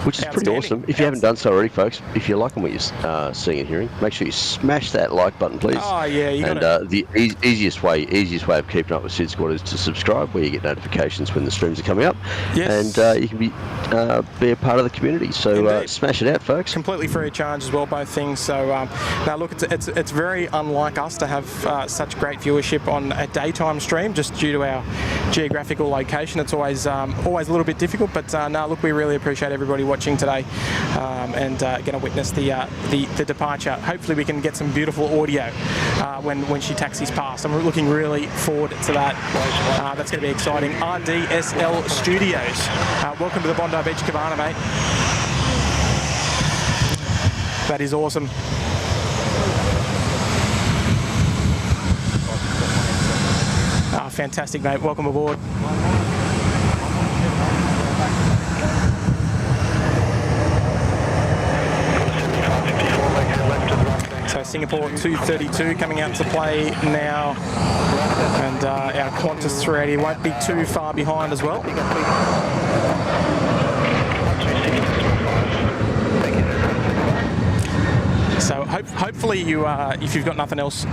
which is pretty awesome. If you haven't done so already, folks, if you're liking what you're seeing and hearing, make sure you smash that like button, please. Oh yeah, you got it. The easiest way of keeping up with SydSquad is to subscribe, where you get notifications when the streams are coming up, and you can be a part of the community. So smash it out, folks. Completely free of charge as well, both things. So now look, it's very unlike us to have such great viewership on a daytime stream, just due to our geographical location. It's always a little bit difficult, but no, look, we really appreciate everybody watching today and going to witness the departure. Hopefully we can get some beautiful audio when she taxis past. I'm looking really forward to that. That's going to be exciting. RDSL Studios. Welcome to the Bondi Beach Cabana, mate. That is awesome. Fantastic, mate. Welcome aboard. So Singapore 232 coming out to play now, and our Qantas 380 won't be too far behind as well. So hopefully you, if you've got nothing else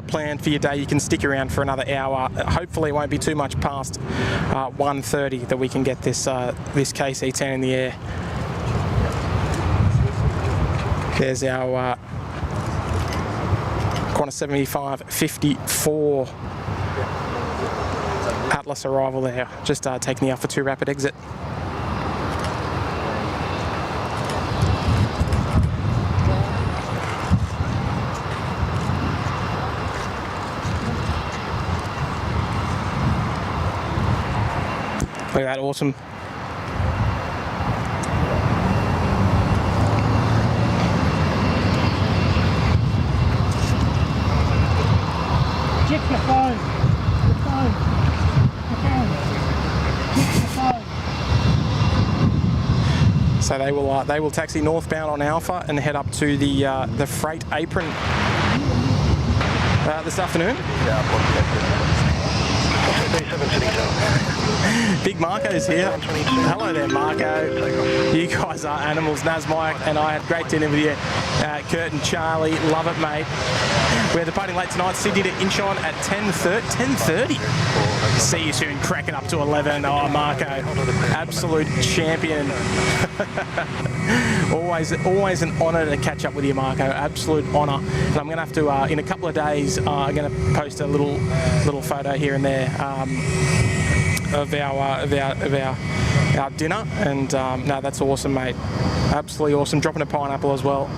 planned for your day, you can stick around for another hour. Hopefully it won't be too much past 1:30 that we can get this KC-10 in the air. There's our Qantas 7554 Atlas arrival there, just taking the Alpha 2 rapid exit. Look at that, awesome. Check the phone. So they will taxi northbound on Alpha and head up to the freight apron this afternoon. Big Marco's here. Hello there, Marco. You guys are animals. Naz, Mike, and I had a great dinner with you. Kurt and Charlie, love it, mate. We're departing late tonight. Sydney to Incheon at 10:30. See you soon. Cracking up to 11. Oh, Marco, absolute champion. always an honour to catch up with you, Marco. Absolute honour. And I'm going to have to, in a couple of days, I'm going to post a little photo here and there of our dinner. And no, that's awesome, mate. Absolutely awesome. Dropping a pineapple as well.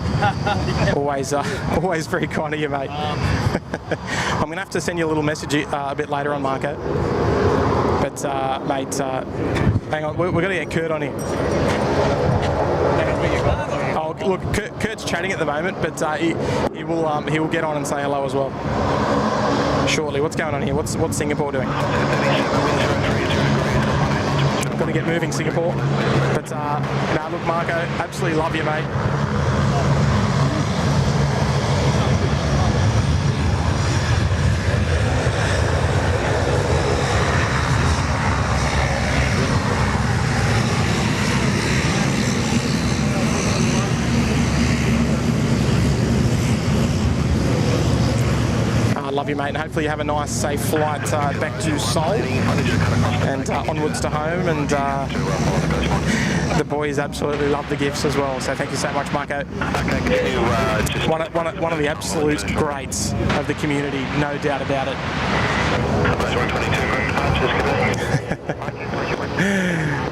always very kind of you, mate. I'm going to have to send you a little message a bit later on, Marco. But mate, hang on, we're going to get Kurt on here. Oh, look, Kurt's chatting at the moment, but he will get on and say hello as well shortly. What's going on here? What's Singapore doing? Got to get moving, Singapore. But nah, look, Marco, absolutely love you, mate. Love you, mate, and hopefully you have a nice, safe flight back to Seoul and onwards to home. And the boys absolutely love the gifts as well. So thank you so much, Marco. One of the absolute greats of the community, no doubt about it.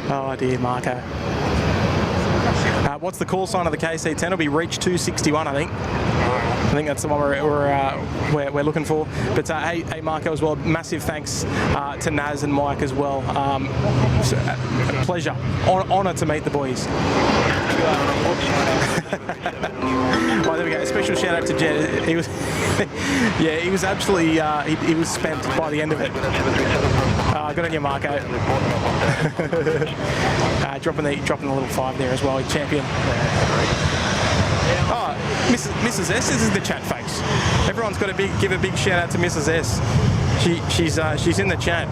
Oh dear, Marco. What's the call sign of the KC-10? It'll be Reach 261, I think. I think that's the one we're looking for. But hey, Marco, as well, massive thanks to Naz and Mike as well. A pleasure, honour to meet the boys. Oh, there we go. A special shout out to Jed. He was, yeah, he was absolutely, he was spent by the end of it. Good on you, Marco. Dropping the little 5 there as well. Champion. Oh, Mrs. S is in the chat, folks. Everyone's got to give a big shout out to Mrs. S. She's in the chat.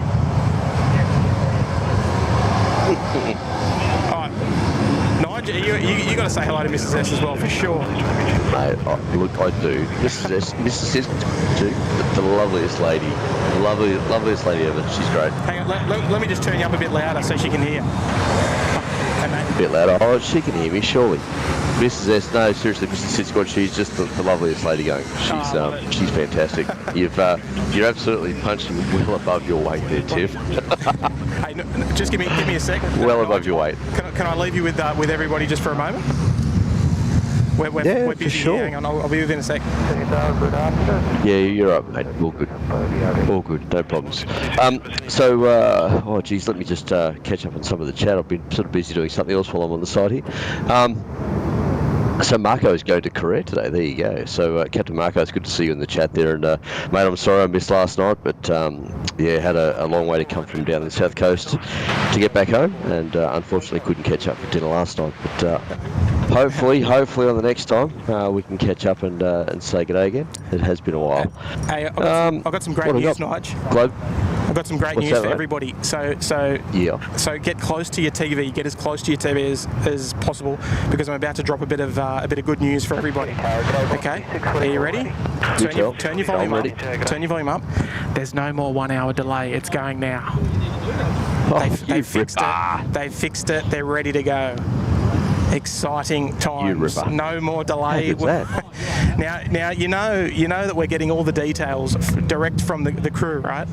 Nigel, you got to say hello to Mrs. S as well for sure. Mate, look, I do. Mrs. S too, the loveliest lady, loveliest lady ever. She's great. Hang on, let me just turn you up a bit louder so she can hear. Hey, mate. A bit louder. Oh, she can hear me, surely. Mrs. S, no, seriously, Mrs. SydSquad, she's just the loveliest lady going. She's fantastic. You're absolutely punching well above your weight there, Tiff. Hey, no, just give me a sec. Well above your weight. Can I leave you with everybody just for a moment? We're busy. Sure. Hang on, I'll be within a sec. Yeah, you're up, mate. All good. All good. No problems. Oh, geez, let me just catch up on some of the chat. I've been sort of busy doing something else while I'm on the side here. So Marco is going to Korea today. There you go. So Captain Marco, it's good to see you in the chat there. And mate, I'm sorry I missed last night, but yeah, had a long way to come from down the south coast to get back home, and unfortunately couldn't catch up for dinner last night. But hopefully on the next time we can catch up and say good day again. It has been a while. Hey, I've got some great news, Nige. Globe. I've got some great news for everybody. So get close to your TV. Get as close to your TV as possible, because I'm about to drop a bit of good news for everybody. Okay, are you ready? Turn your volume up. Turn your volume up. There's no more 1 hour delay. It's going now. They fixed it. They fixed it. They're ready to go. Exciting times. No more delay. Now you know that we're getting all the details direct from the crew, right?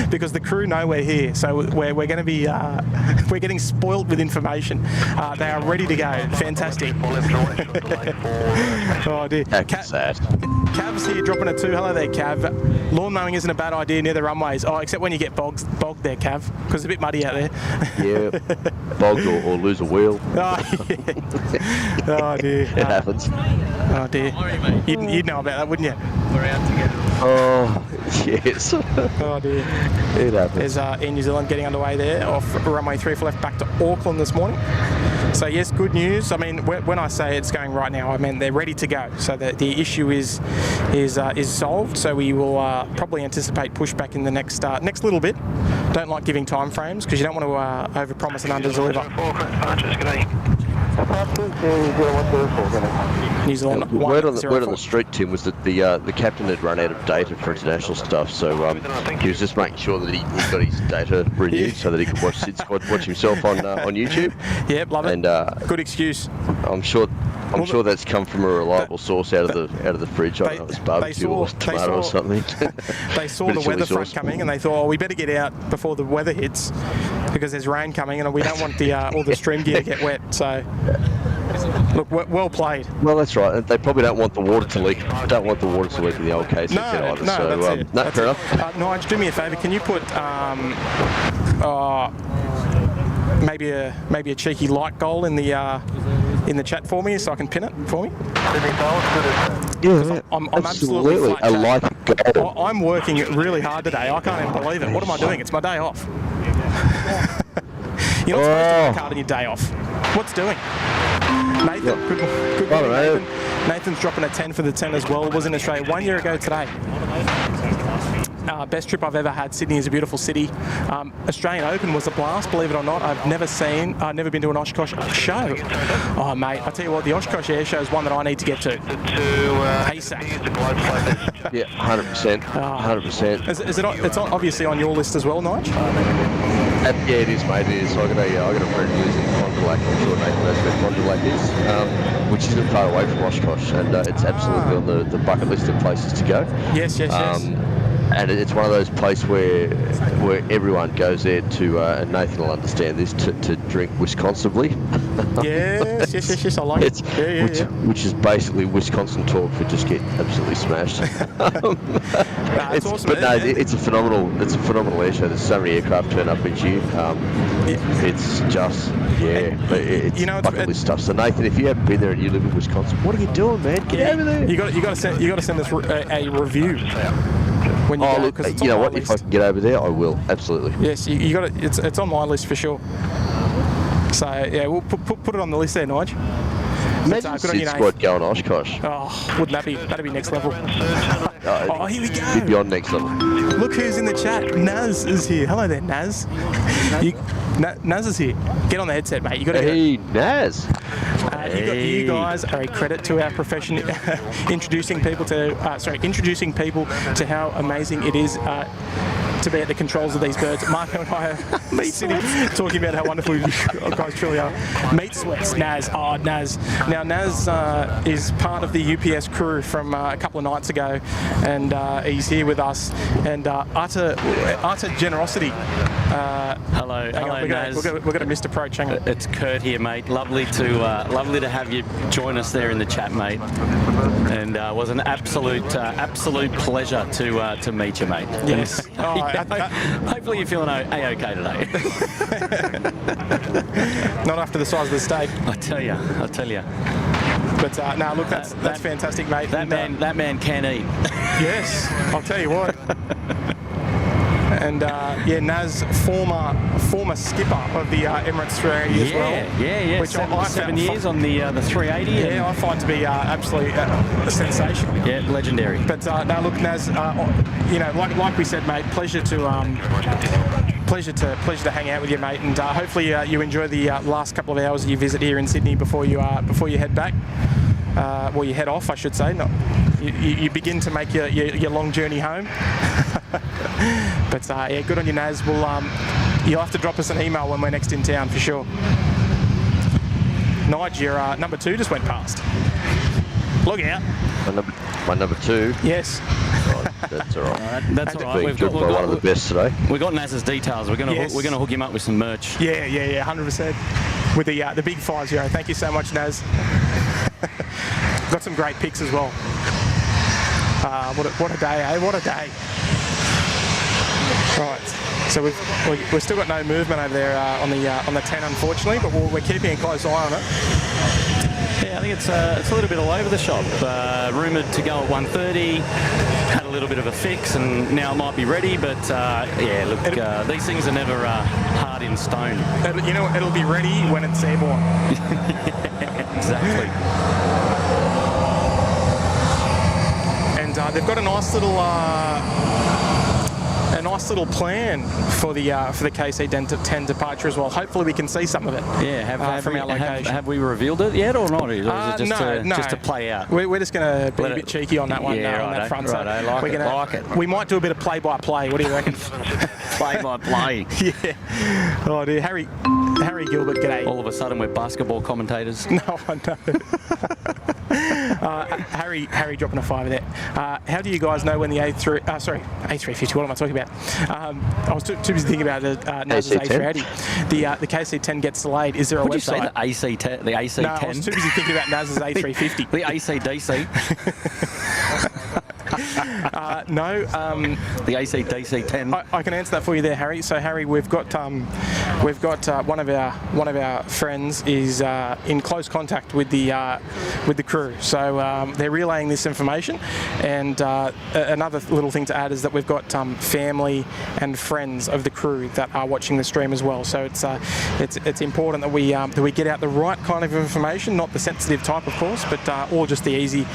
Because the crew know we're here, so we're going to be we're getting spoilt with information. They are ready to go. Fantastic. Oh dear. Cav's here dropping a 2. Hello there, Cav. Lawn mowing isn't a bad idea near the runways. Oh, except when you get bogged there, Cav, because it's a bit muddy out there. Yeah, bogged or lose a wheel. Oh, yeah. Oh dear. It happens. Oh dear. You'd know about that, wouldn't you? We're out together. Oh, yes. Oh dear. It happens. There's Air New Zealand getting underway there off runway 3 for left back to Auckland this morning. So yes, good news. I mean, when I say it's going right now, I mean they're ready to go. So the issue is solved. So we will probably anticipate pushback in the next little bit. Don't like giving time frames because you don't want to overpromise and underdeliver. New Zealand Word on the street, Tim, was that the captain had run out of data for international stuff, so he was just making sure that he got his data renewed so that he could watch SydSquad, watch himself on YouTube. Yep, love it. And good excuse. I'm sure that's come from a reliable source out of the fridge. I don't know if it's barbecue or tomato or something. They saw the weather front coming and they thought, we better get out before the weather hits because there's rain coming and we don't want all the stream gear to get wet. So, look, well played. Well, that's right. And they probably don't want the water to leak. Don't want the water to leak in the old KC-10 either. No, so, that's it. No, That's fair it. enough. Nige, do me a favour. Can you put maybe a cheeky like goal in the chat for me so I can pin it for me? Yeah, I'm absolutely flat I like it. I'm working really hard today. I can't even believe it. What am I doing? It's my day off. You're not supposed to work hard on your day off. What's doing? Nathan, good morning, Nathan. Nathan's dropping a 10 for the 10 as well. Was in Australia 1 year ago today. Best trip I've ever had. Sydney is a beautiful city. Australian Open was a blast, believe it or not. I've never been to an Oshkosh show. Oh, mate, I tell you what, the Oshkosh Air Show is one that I need to get to. ASAP. Yeah, 100%. 100%. It's obviously on your list as well, Nige? Yeah, it is, mate. It is. So I got a friend who's in Fond du Lac. I'm sure Nathan knows where Fond du Lac is, which isn't far away from Oshkosh, and it's absolutely on the bucket list of places to go. Yes. And it's one of those places where everyone goes there to, and Nathan will understand this, to drink Wisconsinably. yes, I like it. Which is basically Wisconsin talk for just get absolutely smashed. It's awesome. But no, it's a phenomenal air show. There's so many aircraft turn up each year. It's just it's bucket list stuff. So Nathan, if you haven't been there and you live in Wisconsin, what are you doing, man? Get over there. You got to send us a review. When you go, look, you know what? If I can get over there, I will. Absolutely. Yes, you got it. It's on my list for sure. So yeah, we'll put it on the list there, Nige. Imagine SydSquad going Oshkosh. Oh, wouldn't that'd be next level? Oh, here we go. Be beyond next level. Look who's in the chat. Naz is here. Hello there, Naz. Naz is here. Get on the headset, mate. You got to. Hey, Naz. You guys are a credit to our profession, introducing people to to how amazing it is to be at the controls of these birds. Marco and I are sitting talking about how wonderful you guys truly are. Meat sweats, Naz. Oh, Naz. Now, Naz is part of the UPS crew from a couple of nights ago, and he's here with us. And utter generosity. Hello, Naz. We've got a missed approach. Hang on. It's Kurt here, mate. Lovely to have you join us there in the chat, mate. And was an absolute pleasure to meet you, mate. Yes. Hopefully you're feeling a-okay today. Not after the size of the steak. I tell you. But no, look, that's fantastic, mate. That man can eat. Yes, I'll tell you what. And Naz, former skipper of the Emirates 380 as well. Yeah. Which I 7 years on the 380. Yeah, I find to be absolutely sensational. Yeah, legendary. But no, look, Naz, like we said, mate, pleasure to hang out with you, mate, and hopefully you enjoy the last couple of hours of your visit here in Sydney before you head back. You head off, I should say. You begin to make your long journey home. But good on you, Naz. You'll have to drop us an email when we're next in town for sure. Nige, your number 2 just went past. Look out. My number 2. Yes. That's all right. That's all right. We've got one of the best today. We've got Naz's details. We're going to hook him up with some merch. Yeah, 100%. With the big 50. Thank you so much, Naz. Got some great pics as well. What a day, eh? What a day. Right. So we've still got no movement over there on the 10, unfortunately, but we're keeping a close eye on it. Yeah, I think it's a little bit all over the shop. Rumoured to go at 1:30. Had a little bit of a fix, and now it might be ready. But these things are never hard in stone. It'll be ready when it's airborne. Yeah, exactly. And they've got a nice little a nice little plan for the KC-10 departure as well. Hopefully we can see some of it. Yeah, from our location. Have we revealed it yet or not? Or is it just to play out? We're just going to be a bit cheeky on that one. On that front. Right, I like it. We might do a bit of play-by-play. What do you reckon? Play-by-play. Yeah. Oh dear, Harry Gilbert, g'day. All of a sudden we're basketball commentators. No, I know. Harry dropping a fiver there. How do you guys know when the A350? What am I talking about? I was too busy thinking about the NASA's A380. The KC-10 gets delayed. Is there a website? Would you say the AC-10? No, I was too busy thinking about NASA's A350. The AC-DC. No. The AC-DC-10. I can answer that for you there, Harry. So, Harry, we've got one of our friends is in close contact with the crew. So they're relaying this information. And another little thing to add is that we've got family and friends of the crew that are watching the stream as well. So it's important that we get out the right kind of information, not the sensitive type, of course, but or just the easy,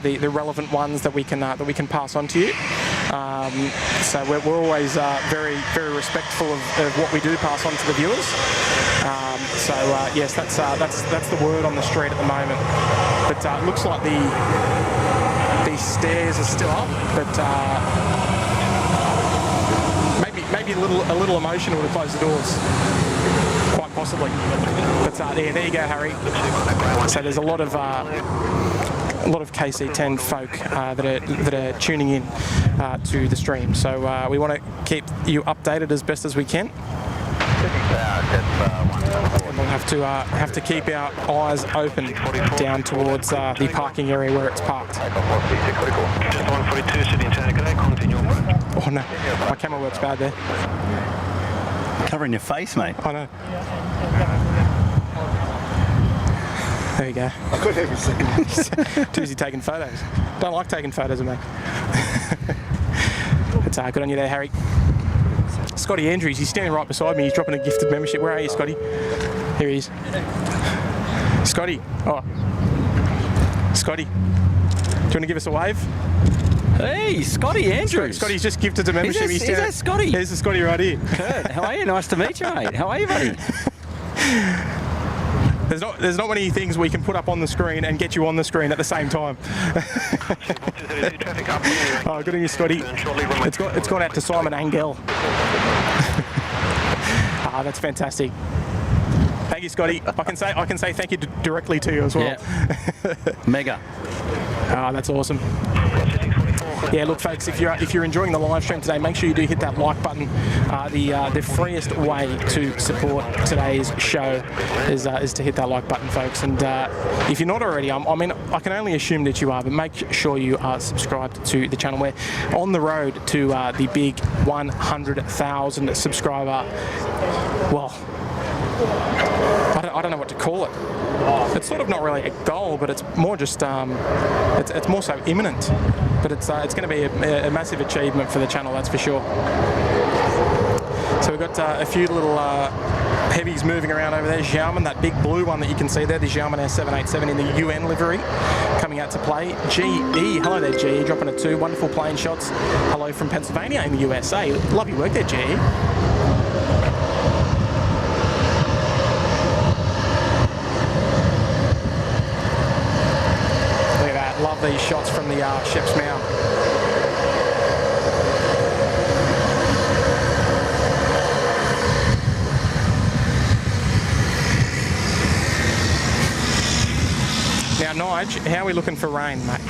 the relevant ones that we can pass on to you. So we're always very, very respectful of what we do pass on to the viewers. Yes, that's the word on the street at the moment. But it looks like the stairs are still up, but maybe a little emotion would have closed the doors. Quite possibly. But there you go, Harry. So there's a lot of KC-10 folk that are tuning in to the stream. So we want to keep you updated as best as we can. And we'll have to keep our eyes open down towards the parking area where it's parked. Oh no, my camera works bad there. Covering your face, mate. I know. There you go. I couldn't even see. Too busy taking photos. Don't like taking photos of me. It's good on you there, Harry. Scotty Andrews, he's standing right beside me. He's dropping a gifted membership. Where are you, Scotty? Here he is. Scotty. Oh. Scotty. Do you want to give us a wave? Hey, Scotty Andrews. Scotty's just gifted a membership. Is that Scotty? There's the Scotty right here. Kurt, how are you? Nice to meet you, mate. How are you, buddy? There's not many things we can put up on the screen and get you on the screen at the same time. Oh, good on you, Scotty. It's gone out to Simon Angel. That's fantastic. Thank you, Scotty. I can say thank you directly to you as well. Yeah. Mega. That's awesome. Yeah, look, folks, if you're enjoying the live stream today, make sure you do hit that like button. The freest way to support today's show is to hit that like button, folks. And if you're not already, I can only assume that you are, but make sure you are subscribed to the channel. We're on the road to the big 100,000 subscriber. Well, I don't know what to call it. It's sort of not really a goal, but it's more just it's more so imminent. But it's going to be a massive achievement for the channel, that's for sure. So we've got a few little heavies moving around over there. Xiamen, that big blue one that you can see there, the Xiamen A380 in the UN livery, coming out to play. GE, hello there, GE, dropping a 2. Wonderful plane shots. Hello from Pennsylvania in the USA. Love your work there, GE. Love these shots from the ship's mouth. Now, Nige, how are we looking for rain, mate?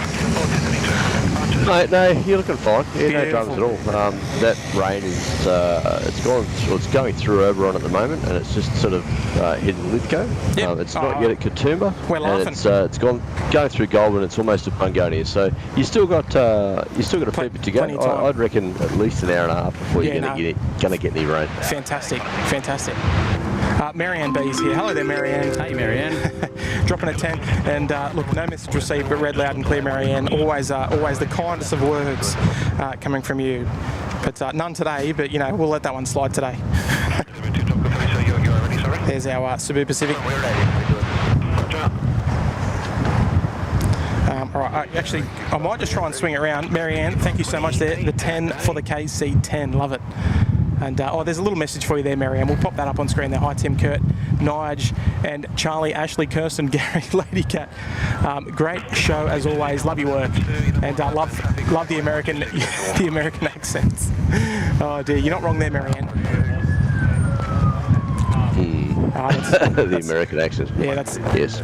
Mate, no, you're looking fine. Yeah, no dramas at all. That rain is it's going through Oberon at the moment, and it's just sort of hitting Lithgow. Yep. It's not yet at Katoomba. We're laughing. And it's going through Goulburn. It's almost at Bungonia. So you still got a fair bit to go. I'd reckon at least an hour and a half before you're going to get any rain. Fantastic, fantastic. Marianne B's here. Hello there, Marianne. Hey, Marianne. Dropping a 10. And look, no message received, but read loud and clear, Marianne. Always the kindest of words coming from you. But none today, but, we'll let that one slide today. There's our Cebu Pacific. All right, actually, I might just try and swing it around. Marianne, thank you so much there. The 10 for the KC-10, love it. And there's a little message for you there, Marianne. We'll pop that up on screen there. Hi, Tim, Kurt, Nige, and Charlie, Ashley, Kirsten, Gary, Lady Cat. Great show as always. Love your work, and love the American the American accents. Oh dear, you're not wrong there, Marianne. The American accent. Yeah, that's yes.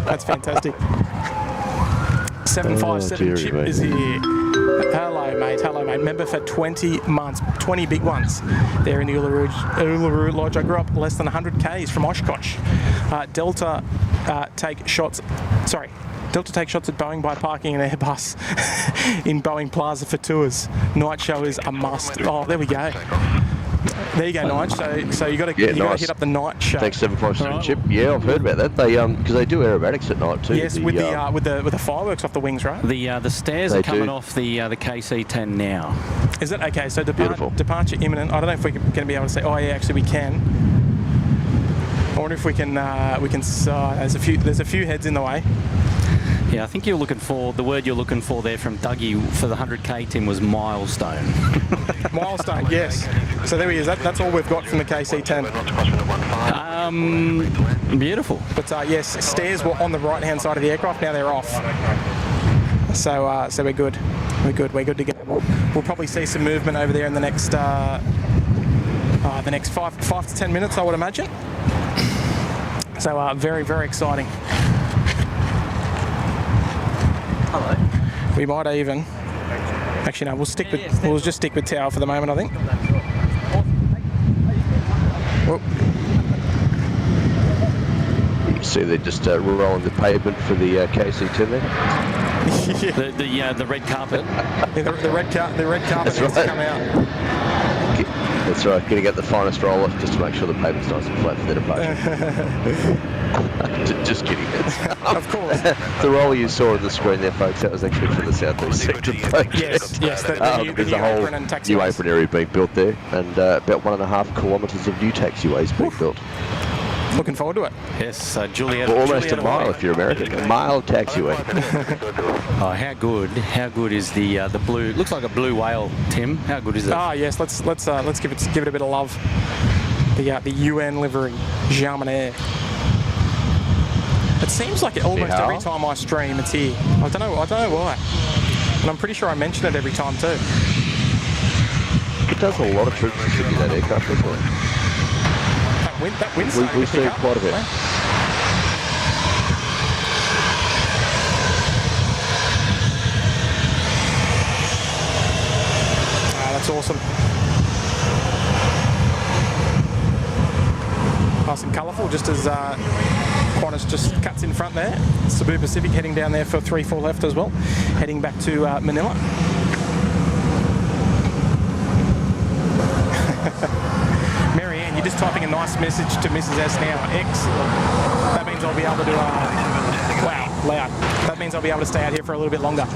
That's fantastic. 757 Chip is here. Hello, mate. Hello, mate. Member for 20 months, 20 big ones. There in the Uluru Lodge. I grew up less than 100 Ks from Oshkosh. Delta take shots at Boeing by parking an Airbus in Boeing Plaza for tours. Night show is a must. Oh, there we go. There you go, Nige. So you got to hit up the night show. Thanks, 757 Chip. Yeah, I've heard about that. They because they do aerobatics at night too. Yes, with the fireworks off the wings, right? The stairs are coming off the KC-10 now. Is it okay? So departure imminent. I don't know if we're going to be able to say. Oh yeah, actually we can. I wonder if we can. There's a few heads in the way. Yeah, I think you're looking for the word you're looking for there from Dougie for the 100K, Tim, was milestone. Milestone, yes. So there he is. That's all we've got from the KC-10. Beautiful. But yes, stairs were on the right-hand side of the aircraft. Now they're off. So we're good. We're good to go. We'll probably see some movement over there in the next 5 to 10 minutes, I would imagine. So very, very exciting. Hello. We might even. Actually, no. We'll just stick with tower for the moment, I think. Whoop. You see, they're just rolling the pavement for the KC-10 there. The red carpet. Yeah, the red carpet has to come out. That's right. Going to get the finest roller just to make sure the pavement's nice and flat for their departure. Just kidding. Of course. The roller you saw on the screen there, folks, that was actually for the Southeast Sector project. Yes. There's a whole new apron area being built there, and about 1.5 kilometres of new taxiways being built. Looking forward to it. Yes, Juliet. Almost a mile if you're American. A mile taxiway. Oh, how good! How good is the blue? Looks like a blue whale, Tim. How good is it? Ah, yes. Let's give it a bit of love. The UN livery, Jaryd. It seems like almost every time I stream, it's here. I don't know why. And I'm pretty sure I mention it every time too. It does a lot of troops to do that aircraft, doesn't it? That wind's starting We've to pick seen up. quite a bit. That's awesome. Nice and colourful, just as Qantas just cuts in front there. Cebu Pacific heading down there for 3-4 left as well, heading back to Manila. Marianne, you're just typing a nice message to Mrs. S now. Excellent. That means I'll be able to wow, loud. That means I'll be able to stay out here for a little bit longer.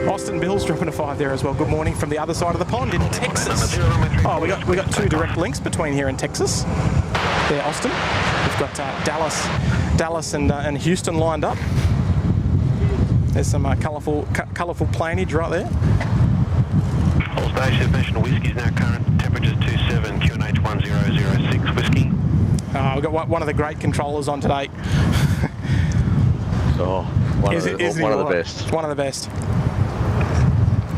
Austin Bill's dropping a 5 there as well. Good morning from the other side of the pond in Texas. Oh, we got 2 direct links between here and Texas. There, Austin. We've got Dallas and Houston lined up. There's some colourful planeage right there. All stations, National Whiskey's now current temperature 27, QNH 1006 Whiskey. We've got one of the great controllers on today. One of the best. One of the best.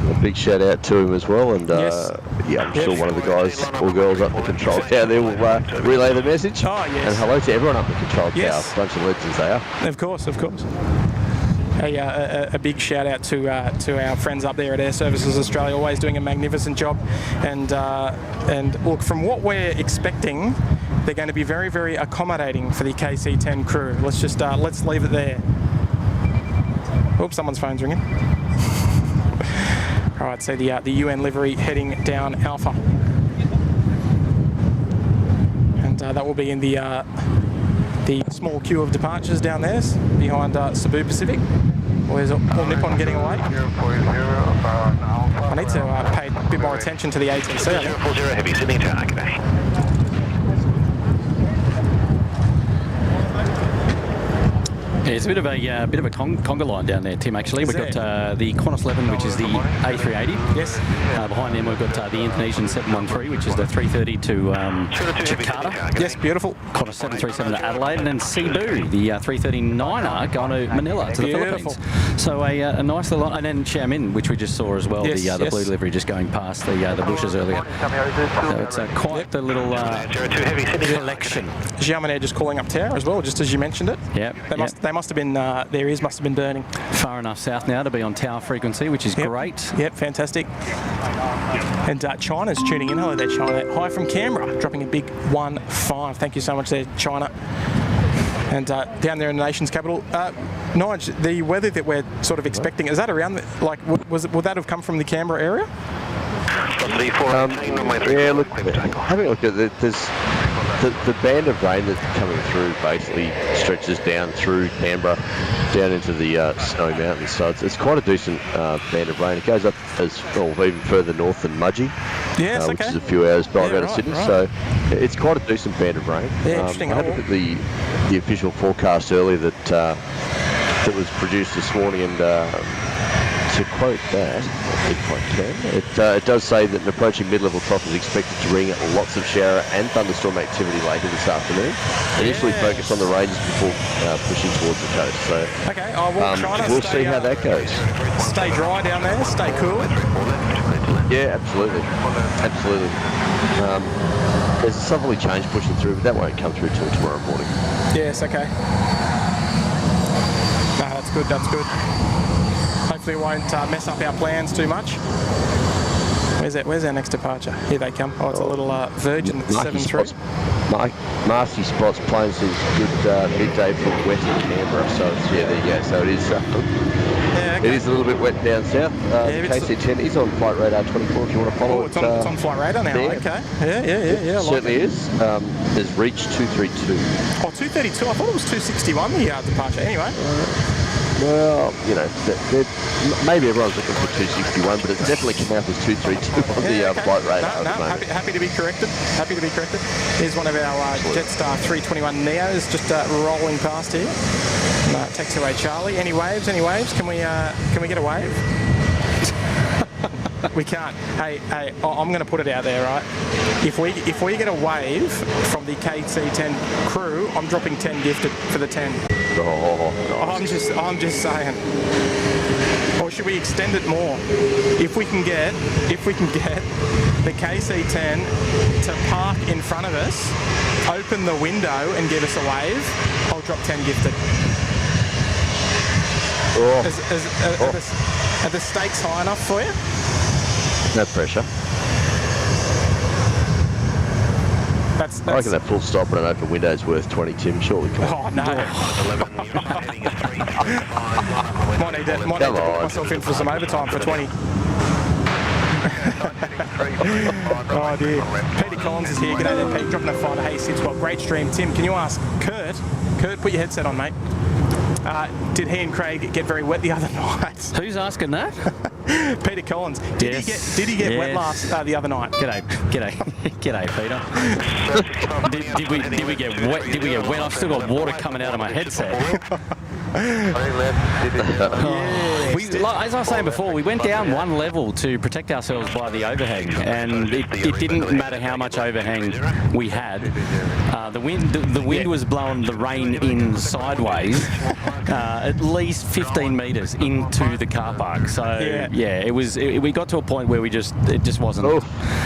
A big shout out to him as well, and I'm sure one of the guys or girls up the control tower there will relay the message. Oh, yes. And hello to everyone up the control tower. Bunch of legends they are. Of course. A big shout out to our friends up there at Air Services Australia, always doing a magnificent job. And look, from what we're expecting, they're going to be very, very accommodating for the KC-10 crew. Let's leave it there. Oops, someone's phone's ringing. All right, so the UN livery heading down Alpha, and that will be in the small queue of departures down there behind Cebu Pacific. Where's all Nippon getting away? I need to pay a bit more attention to the ATC. 040 Heavy, Sydney Tower, g'day. it's a bit of a conga line down there, Tim. Actually, we've got the Qantas 11, which is the A380. Yes. Behind them, we've got the Indonesian 713, which is the 330 to Jakarta. Yes, beautiful. Qantas 737 to Adelaide, and then Cebu, the 339er going to Manila to the Philippines. So a nice little, and then Xiamen, which we just saw as well. Yes, the blue livery just going past the bushes earlier. So it's quite the little collection. Xiamen Air just calling up tower as well, just as you mentioned it. Yep. They must have been their ears must have been burning. Far enough south now to be on tower frequency, which is great. Yep, fantastic. And China's tuning in. Hello there, China. Hi from Canberra, dropping a big 1-5. Thank you so much there, China. And down there in the nation's capital, Nige, the weather that we're sort of expecting, is that around, would that have come from the Canberra area? Yeah, look, having a look at it, there's the band of rain that's coming through basically stretches down through Canberra, down into the Snowy Mountains. So it's quite a decent band of rain. It goes up even further north than Mudgee, which is a few hours drive out of Sydney. Right. So it's quite a decent band of rain. Yeah, interesting. I had a look at the official forecast earlier that was produced this morning, and to quote that, if I can, it does say that an approaching mid-level trough is expected to bring lots of shower and thunderstorm activity later this afternoon. Initially focused on the ranges before pushing towards the coast. So okay, China, we'll see how that goes. Stay dry down there, stay cool. Yeah, absolutely. Absolutely. There's a southerly change pushing through, but that won't come through till tomorrow morning. Yes, okay. No, that's good, that's good. Hopefully it won't mess up our plans too much. Where's our next departure? Here they come. Oh, it's a little Virgin 7-3. Nasty spots, planes is good midday for wet in Canberra, so it's, there you go. So it is it is a little bit wet down south. KC-10 is on flight radar 24 if you want to follow it. It's on flight radar now, okay. Yeah. Certainly is. There's reach 232. Oh, 232. I thought it was 261 the departure. Anyway. Well, you know, maybe everyone's looking for 261, but it's definitely come out as 232 on the flight radar. Happy to be corrected. Happy to be corrected. Here's one of our Jetstar 321 Neos just rolling past here. Taxiway Charlie. Any waves? Can we get a wave? We can't. Hey, I'm going to put it out there, right? If we get a wave from the KC-10 crew, I'm dropping 10 gifted for the 10. Nice. I'm just saying. Or should we extend it more? If we can get the KC-10 to park in front of us, open the window and give us a wave, I'll drop 10 gifted. Are the stakes high enough for you? No pressure. I reckon that full stop and an open window is worth 20, Tim. Surely. Oh, no. Might need to put myself in for some overtime for 20. Oh, dear. Peter Collins is here. G'day there, Pete. Dropping a fiver. Hey, SydSquad. Great stream. Tim, can you ask Kurt, put your headset on, mate. Did he and Craig get very wet the other night? Who's asking that? Peter Collins. Did he get wet the other night? G'day, Peter. Did we get wet? Did we get wet? I've still got water coming out of my headset. As I was saying before, we went down one level to protect ourselves by the overhang, and it didn't matter how much overhang we had. The wind was blowing the rain in sideways, at least 15 metres into the car park. So we got to a point where it just wasn't.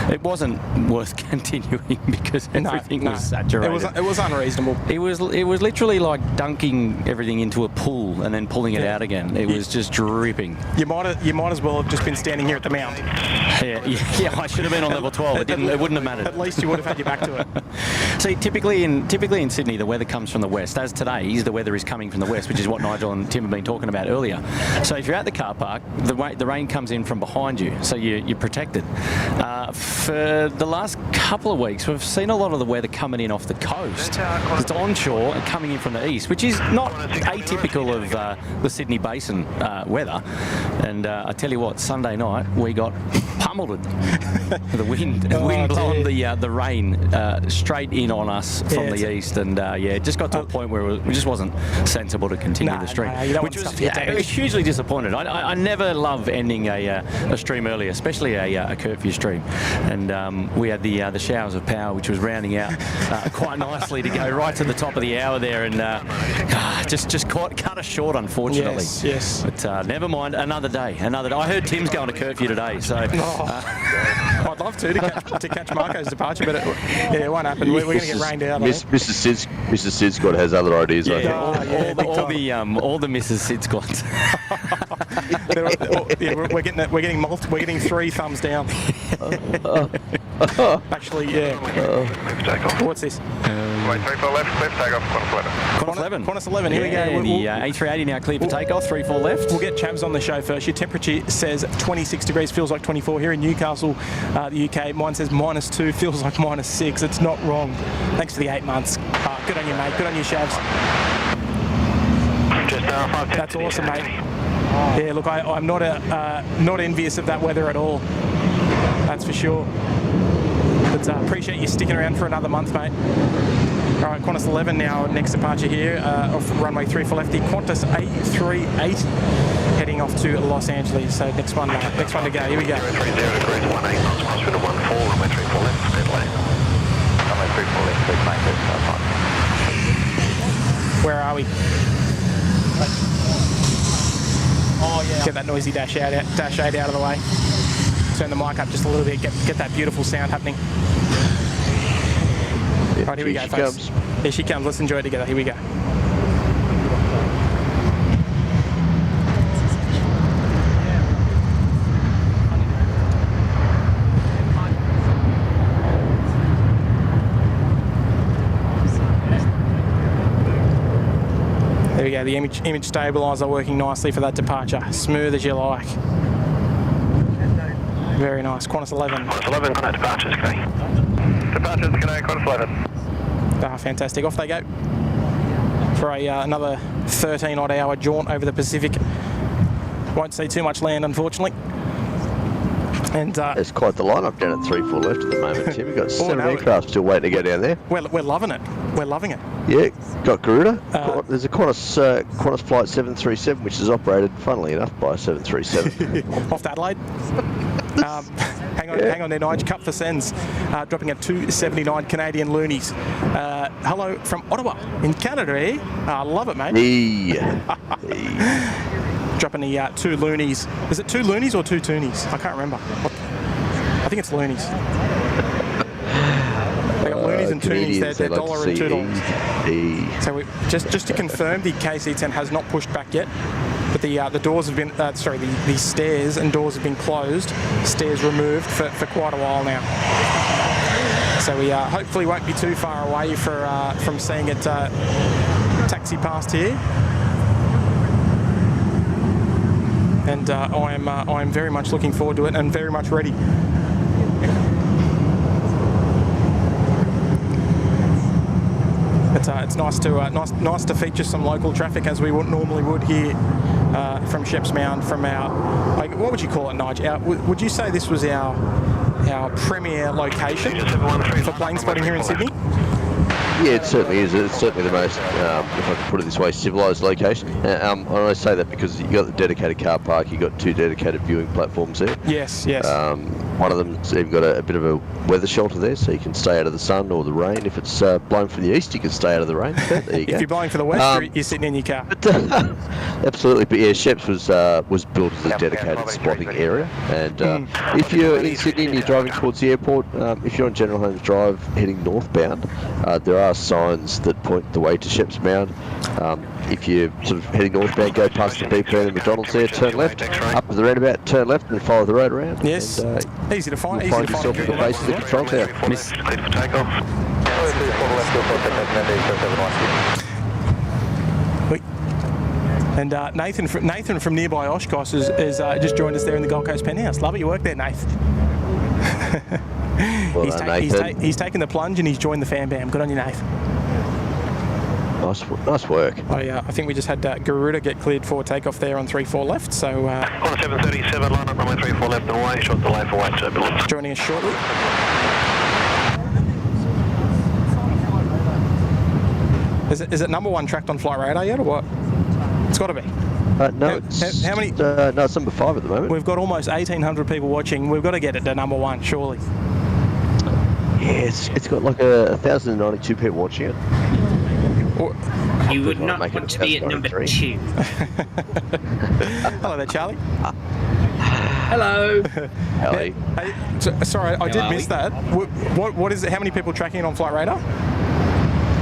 It wasn't worth continuing because everything was saturated. It was unreasonable. It was literally like dunking everything into a pool and then pulling it out again. It was just dripping. You might as well have just been standing here at the mount. Yeah. I should have been on level 12. It wouldn't have mattered. At least you would have had your back to it. See, typically in Sydney, the weather comes from the west. As today, the weather is coming from the west, which is what Nigel and Tim have been talking about earlier. So if you're at the car park, the rain comes in from behind you, so you're protected. For the last couple of weeks, we've seen a lot of the weather coming in off the coast. It's onshore and coming in from the east, which is not atypical of the Sydney Basin weather. summer. And I tell you what, Sunday night we got pummeled. The wind blowing the rain straight in on us from the east, and it just got to a point where it just wasn't sensible to continue the stream, which was hugely disappointed. I never love ending a stream early, especially a curfew stream, and we had the showers of power, which was rounding out quite nicely to go right to the top of the hour there, and just cut us short, unfortunately. Yes. But never mind, another day. I heard Tim's going to curfew today, so I'd love to catch Marco's departure, but it won't happen. We're going to get rained out. Mrs. SydSquad has other ideas. I think. All the Mrs. SydSquads. We're getting 3 thumbs down. Actually, what's this? Right, 34 left, clear for takeoff, Qantas 11, here we go. The A380 now clear for takeoff, 34 left. We'll get Chavs on the show first. Your temperature says 26 degrees, feels like 24 here in Newcastle, the UK. Mine says -2, feels like -6. It's not wrong. Thanks for the 8 months. Good on you, mate. Good on you, Chavs. That's awesome, mate. Yeah, look, I'm not envious of that weather at all. That's for sure. But appreciate you sticking around for another month, mate. All right, Qantas 11 now, next departure here off runway 34 left. The Qantas A380 heading off to Los Angeles. So next one to go. Here we go. 30 degrees, 18 knots, crosswind of 14, runway 34 left, dead lane. Runway 34 left, big mate, that's fine. Where are we? Get that noisy dash 8 out of the way. Turn the mic up just a little bit, get that beautiful sound happening. Right, here we go, folks. Here she comes. Let's enjoy it together. Here we go. There we go. The image stabiliser working nicely for that departure. Smooth as you like. Very nice. Qantas 11. Qantas 11, contact departures, okay. Departures, okay, Qantas 11. Fantastic. Off they go for another 13-odd hour jaunt over the Pacific. Won't see too much land, unfortunately. And it's quite the lineup down at 34 left at the moment, Tim. We've got 7 aircraft still waiting to go down there. We're loving it. We're loving it. Yeah, got Garuda. There's a Qantas Flight 737, which is operated, funnily enough, by a 737. Off to Adelaide. Hang on there, Nige. Cut for sends. Dropping at 279 Canadian loonies. Hello from Ottawa in Canada, eh? I love it, mate. Dropping the 2 loonies. Is it 2 loonies or 2 toonies? I can't remember. I think it's loonies. They got loonies and toonies. They're $1 and $2. So just to confirm, the KC-10 has not pushed back yet. But the doors have been, the stairs and doors have been closed, stairs removed for quite a while now. So we hopefully won't be too far away from seeing it taxi past here. And I am very much looking forward to it and very much ready. It's nice to feature some local traffic as we normally would here from Sheps Mound, from our, what would you call it, Nige? Would you say this was our premier location for plane spotting here in Sydney? Yeah, it certainly is. It's certainly the most, if I can put it this way, civilised location. And I say that because you've got the dedicated car park, you've got 2 dedicated viewing platforms there. Yes. One of them's even got a bit of a weather shelter there, so you can stay out of the sun or the rain. If it's blowing from the east, you can stay out of the rain. So there you go. If you're blowing for the west, you're sitting in your car. Absolutely. But yeah, Sheps was built as a dedicated spotting area. And if you're in Sydney and you're driving towards the airport, if you're on General Holmes Drive heading northbound, there are signs that point the way to Sheps Mound. If you're sort of heading northbound, go past the BP and the McDonald's there, turn left, up to the roundabout, turn left and follow the road around. Yes, and, easy to find. You'll find yourself at the base of the control tower. Cleared for takeoff. And Nathan from nearby Oshkosh is just joined us there in the Gold Coast penthouse. Love it, you work there, Nath. Well, he's taken the plunge and he's joined the fan bam. Good on you, Nath. Nice work. I think we just had Garuda get cleared for takeoff there on 34 left, so... On 737, line up runway 34 left and away, short delay for white turbulence. Joining us shortly. Is it number 1 tracked on flight radar yet, or what? It's got to be. No, how many? No, it's number 5 at the moment. We've got almost 1,800 people watching. We've got to get it to number 1, surely. Yeah, it's got like 1,092 people watching it. You would not want to be at number 2. Hello there, Charlie. Hello. Hey, sorry, I did miss that. What is it? How many people tracking it on flight radar?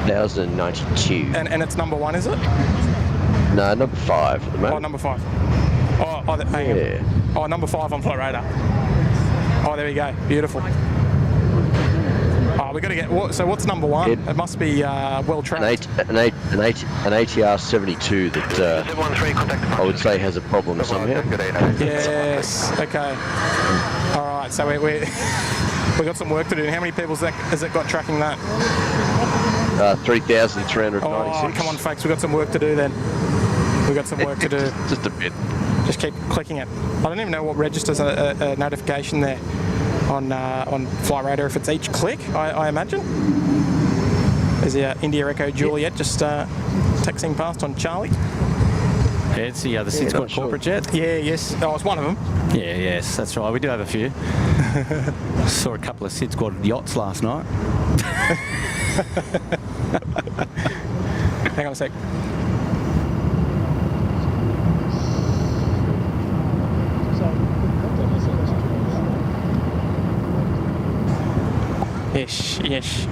1,092. And it's number 1, is it? No, number 5 at the moment. Oh, number 5. Hang on. Oh, number 5 on flight radar. Oh, there we go. Beautiful. Oh, we got to get. So what's number 1? It must be well tracked. An ATR 72 that I would say has a problem somehow. Yes. Okay. All right. So we got some work to do. How many people has it got tracking that? 3,396. Oh, come on, folks. We've got some work to do then. We've got some work to do. Just a bit. Just keep clicking it. I don't even know what registers a notification there on flight radar. If it's each click, I imagine. There's the India Echo Juliet just texting past on Charlie. Yeah, it's the SydSquad corporate jet. Yeah, yes. Oh, it's one of them. Yeah, yes, that's right. We do have a few. Saw a couple of SydSquad yachts last night. Hang on a sec. Yes.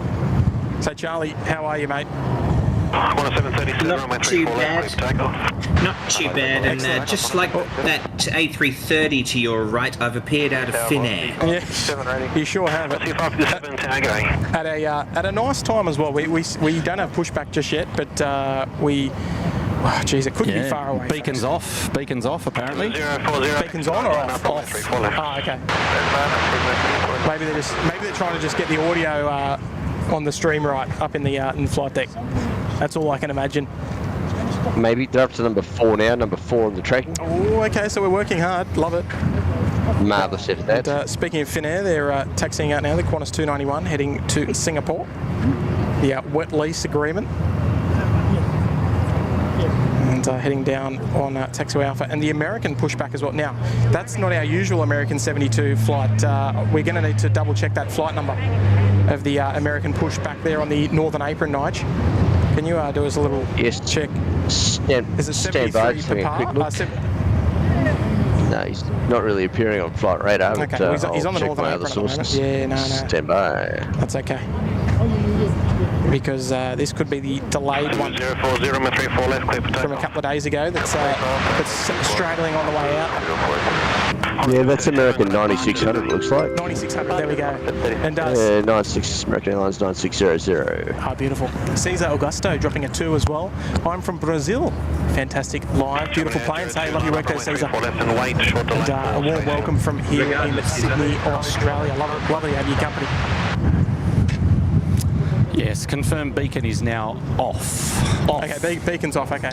So Charlie, how are you, mate? On 737, not too bad. Not too bad, and just like that A330 to your right, I've appeared out of thin air. Yeah, you sure have it. At a nice time as well. We don't have pushback just yet, but we. Oh, geez, it couldn't be far away. Beacons off. Beacons off, apparently. 040. Beacons on or off? Off. Oh, okay. Maybe they're trying to just get the audio on the stream right up in the flight deck. That's all I can imagine. Maybe they're up to number 4 now. Number 4 on the track. Oh, okay. So we're working hard. Love it. Marvellous at that. And, speaking of Finnair, they're taxiing out now. The Qantas 291 heading to Singapore. The wet lease agreement. And heading down on Taxiway Alpha, and the American pushback as well. Now, that's not our usual American 72 flight. We're going to need to double check that flight number of the American pushback there on the Northern Apron, Nige. Can you do us a little check? Is it 73 per par? No, he's not really appearing on flight radar. Okay, but, he's on the Northern Apron at the moment. Yeah, no. Stand by. That's okay. Because this could be the delayed one 040, 34 left, clear for takeoff. from a couple of days ago that's straddling on the way out. Yeah, that's American 9600, it looks like. 9600, there we go. And 96 American Airlines 9600. Ah, beautiful. Cesar Augusto dropping a 2 as well. I'm from Brazil. Fantastic live, beautiful planes. Hey, love your work there, Cesar. And a warm welcome from here in Sydney, Australia. Lovely to have your company. Yes, confirmed beacon is now off. Okay, beacon's off, okay.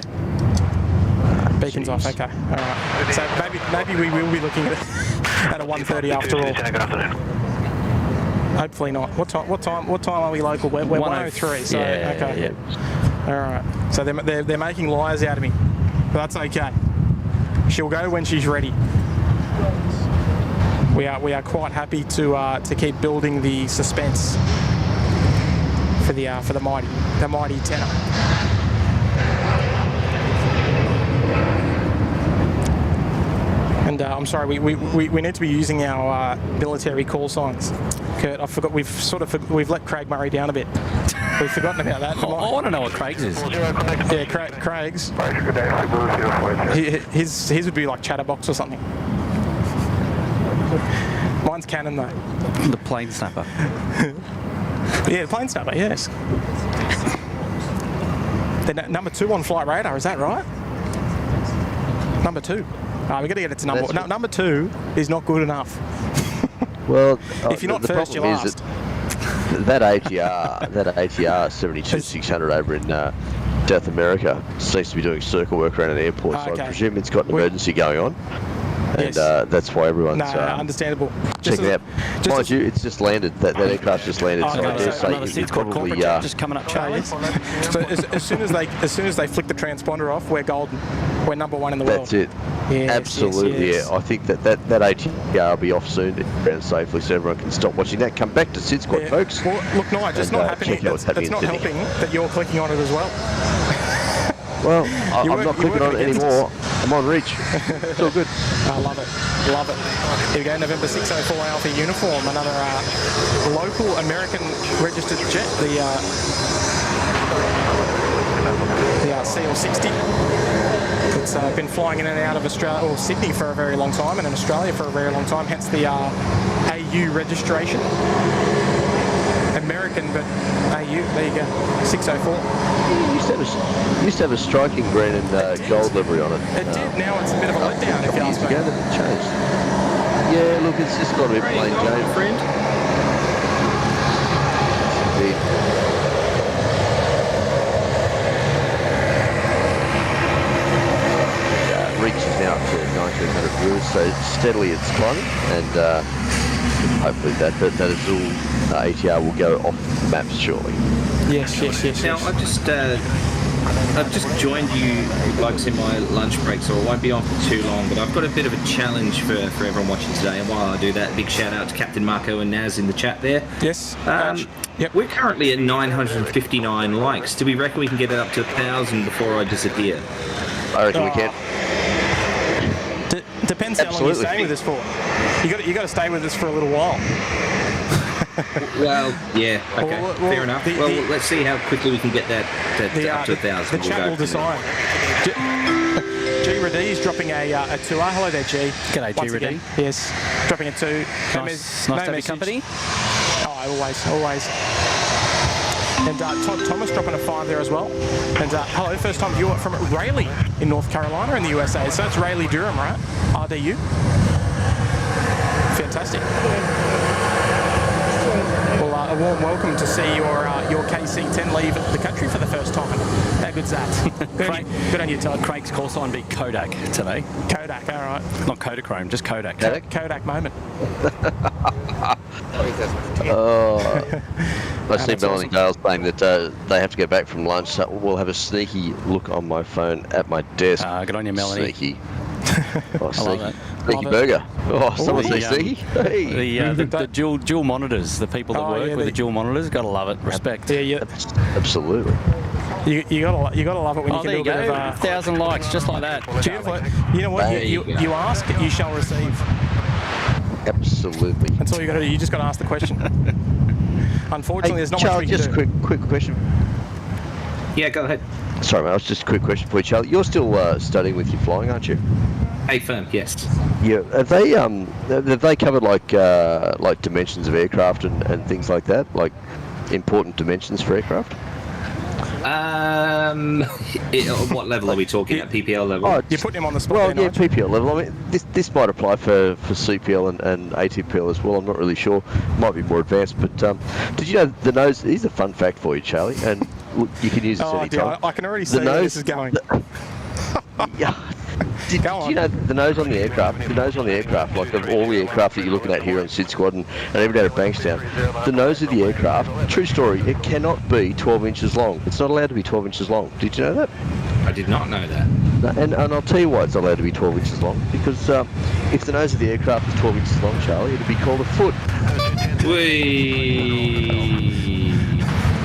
Beacon's off, okay. All right. So maybe we will be looking at a 1:30 after all. Hopefully not. What time are we local? We're 1:03, so okay. Yeah. All right. So they're making liars out of me. But that's okay. She'll go when she's ready. We are quite happy to keep building the suspense for the mighty tenor. And I'm sorry, we need to be using our military call signs. Kurt, I forgot. We've let Craig Murray down a bit. We've forgotten about that. I want to know what Craig's is. Yeah, Craig's. His would be like Chatterbox or something. Mine's Canon though. The plane snapper. Yeah, plane snapper, yes. Then number 2 on flight radar, is that right? Number 2. We've got to get it to number 1. Number 2 is not good enough. Well, if you're not first, you're last. That ATR 72-600 over in South America seems to be doing circle work around an airport, so I presume it's got an emergency going on. And that's why everyone's understandable. Checking out. Mind you, it's just landed. That aircraft just landed. So I dare say it's probably just coming up, Charlie. So as soon as they flick the transponder off, we're golden. We're number one in the world. That's it. Yes, absolutely. Yes. Yeah. I think that ATR will be off soon around safely, so everyone can stop watching that. Come back to SydSquad, folks. Well, look, no, it's not happening. It's not helping that you're clicking on it as well. Well, I'm not clicking on it anymore. I'm on reach. It's all good. I love it. Love it. Here we go, November 604 Alpha uniform. Another local American registered jet, the CL60. It's been flying in and out of Australia, or Sydney for a very long time, and in Australia for a very long time, hence the AU registration. American, but AU, there you go, 604. Used to have a striking green and gold livery on it. It did, now it's a bit of a letdown, if you ask me. It changed. Yeah, look, it's just got to be plain Jane. Friend. Indeed. Reaches now up to 1900 viewers, so steadily it's climbing, and hopefully that Azul ATR will go off the maps shortly. Yes. Now I've just joined you blokes in my lunch break, so I won't be on for too long, but I've got a bit of a challenge for everyone watching today, and while I do that, big shout out to Captain Marco and Naz in the chat there. Yes. Yep. We're currently at 959 likes. Do we reckon we can get it up to 1,000 before I disappear? I reckon we can. Depends how long you're staying with us for. You got to stay with us for a little while. Well, yeah, okay, fair enough. Let's see how quickly we can get that up to 1,000. The chat will decide. Jaryd is dropping a 2R. Hello there, G. G'day, Jaryd. Yes, dropping a 2. Nice to have your company. Oh, always. And Thomas dropping a 5 there as well. And hello, first time viewer from Raleigh in North Carolina in the USA. So it's Raleigh Durham, right? RDU. Fantastic. Well, a warm welcome to see your KC-10 leave the country for the first time. How good's that? Good on you, Todd. Craig's call sign be Kodak today. Kodak, all right. Not Kodachrome, just Kodak. Kodak moment. I see Melanie Dale's saying that they have to go back from lunch, so we'll have a sneaky look on my phone at my desk. Good on you, Melanie. Sneaky. Oh, sneaky. Sneaky burger. Oh, someone say sneaky. Hey. The dual monitors, the people that work with the dual monitors, gotta love it. Respect. Yeah. Absolutely. You gotta love it when you can do a bit of 1,000 likes, just like that. Beautiful. You know what? You ask, you shall receive. Absolutely. That's all you got to do. You just got to ask the question. Unfortunately, there's not Charlie, much we can do. Just quick question. Yeah, go ahead. Sorry, mate. Just a quick question for you, Charlie. You're still studying with your flying, aren't you? A-firm, yes. Yeah. Have they covered like dimensions of aircraft and things like that, like important dimensions for aircraft? What level are we talking at? PPL level? Oh, you're putting him on the spot. Well, yeah, PPL level. I mean, this might apply for CPL and ATPL as well. I'm not really sure. Might be more advanced, but did you know the nose? Here's a fun fact for you, Charlie, and look, you can use this anytime. I can already see where this is going. Yeah. Did you know the nose on the aircraft? The nose on the aircraft, like of all the aircraft that you're looking at here on SydSquad and every day at Bankstown, the nose of the aircraft, true story, it cannot be 12 inches long. It's not allowed to be 12 inches long. Did you know that? I did not know that. And I'll tell you why it's allowed to be 12 inches long. Because if the nose of the aircraft is 12 inches long, Charlie, it'd be called a foot.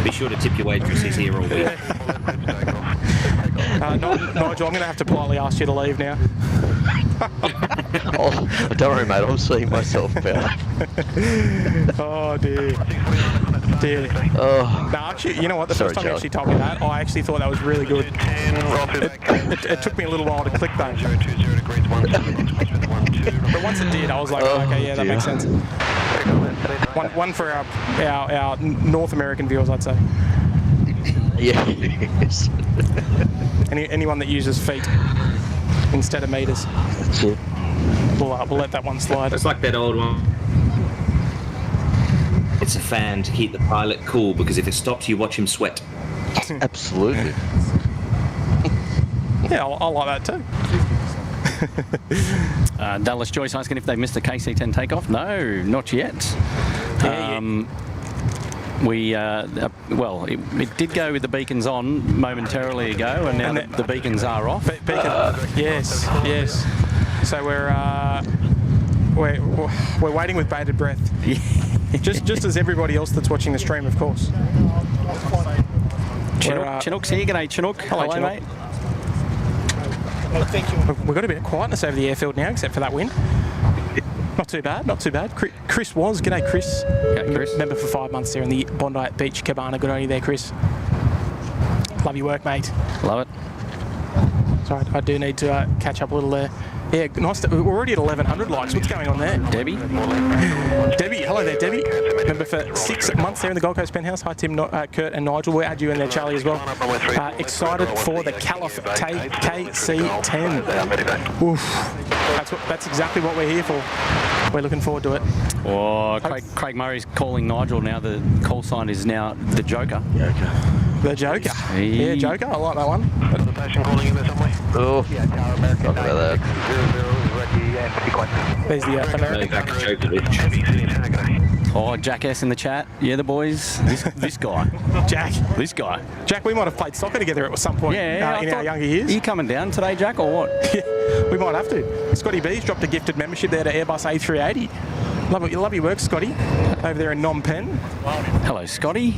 Be sure to tip your waitresses here all week. Nigel, I'm going to have to politely ask you to leave now. Don't worry, mate. I'm seeing myself better. Oh, dear. Oh. No, actually, you know what? The first time you actually told me that, I actually thought that was really good. It took me a little while to click that. But once it did, I was like, okay, yeah, that makes sense. One for our North American viewers, I'd say. Yes. Anyone that uses feet instead of meters. That's it. We'll let that one slide. It's like that old one. It's a fan to keep the pilot cool because if it stops, you watch him sweat. Absolutely. Yeah, I like that too. Dallas Joyce asking if they missed the KC-10 takeoff. No, not yet. Well, it did go with the beacons on momentarily ago, and now the beacons are off. Yes. So we're waiting with bated breath. just as everybody else that's watching the stream, of course. Chinook's here. G'day, Chinook. Hello, mate. We've got a bit of quietness over the airfield now, except for that wind. Not too bad, not too bad. Chris was. G'day, Chris. Okay, Chris. Member for 5 months there in the Bondi Beach Cabana. Good on you there, Chris. Love your work, mate. Love it. Sorry, I do need to catch up a little there. Yeah, nice. We're already at 1,100 likes. What's going on there? Debbie. Hello there, Debbie. Member for 6 months there in the Gold Coast Penthouse. Hi, Tim, Kurt and Nigel. We'll add you in there, Charlie, as well. Excited for the Takeoff KC-10. Oof. That's exactly what we're here for. We're looking forward to it. Oh, Craig Murray's calling Nigel now. The call sign is now the Joker. The Joker. Yeah, Joker. I like that one. The patient calling in there somewhere. Oh, talk about that. There's the American. Oh, Jackass in the chat. Yeah, the boys. This guy. Jack. This guy. Jack, we might have played soccer together at some point in our younger years. Are you coming down today, Jack, or what? Yeah, we might have to. Scotty B's dropped a gifted membership there to Airbus A380. Love your work, Scotty, over there in Phnom Penh. Hello, Scotty.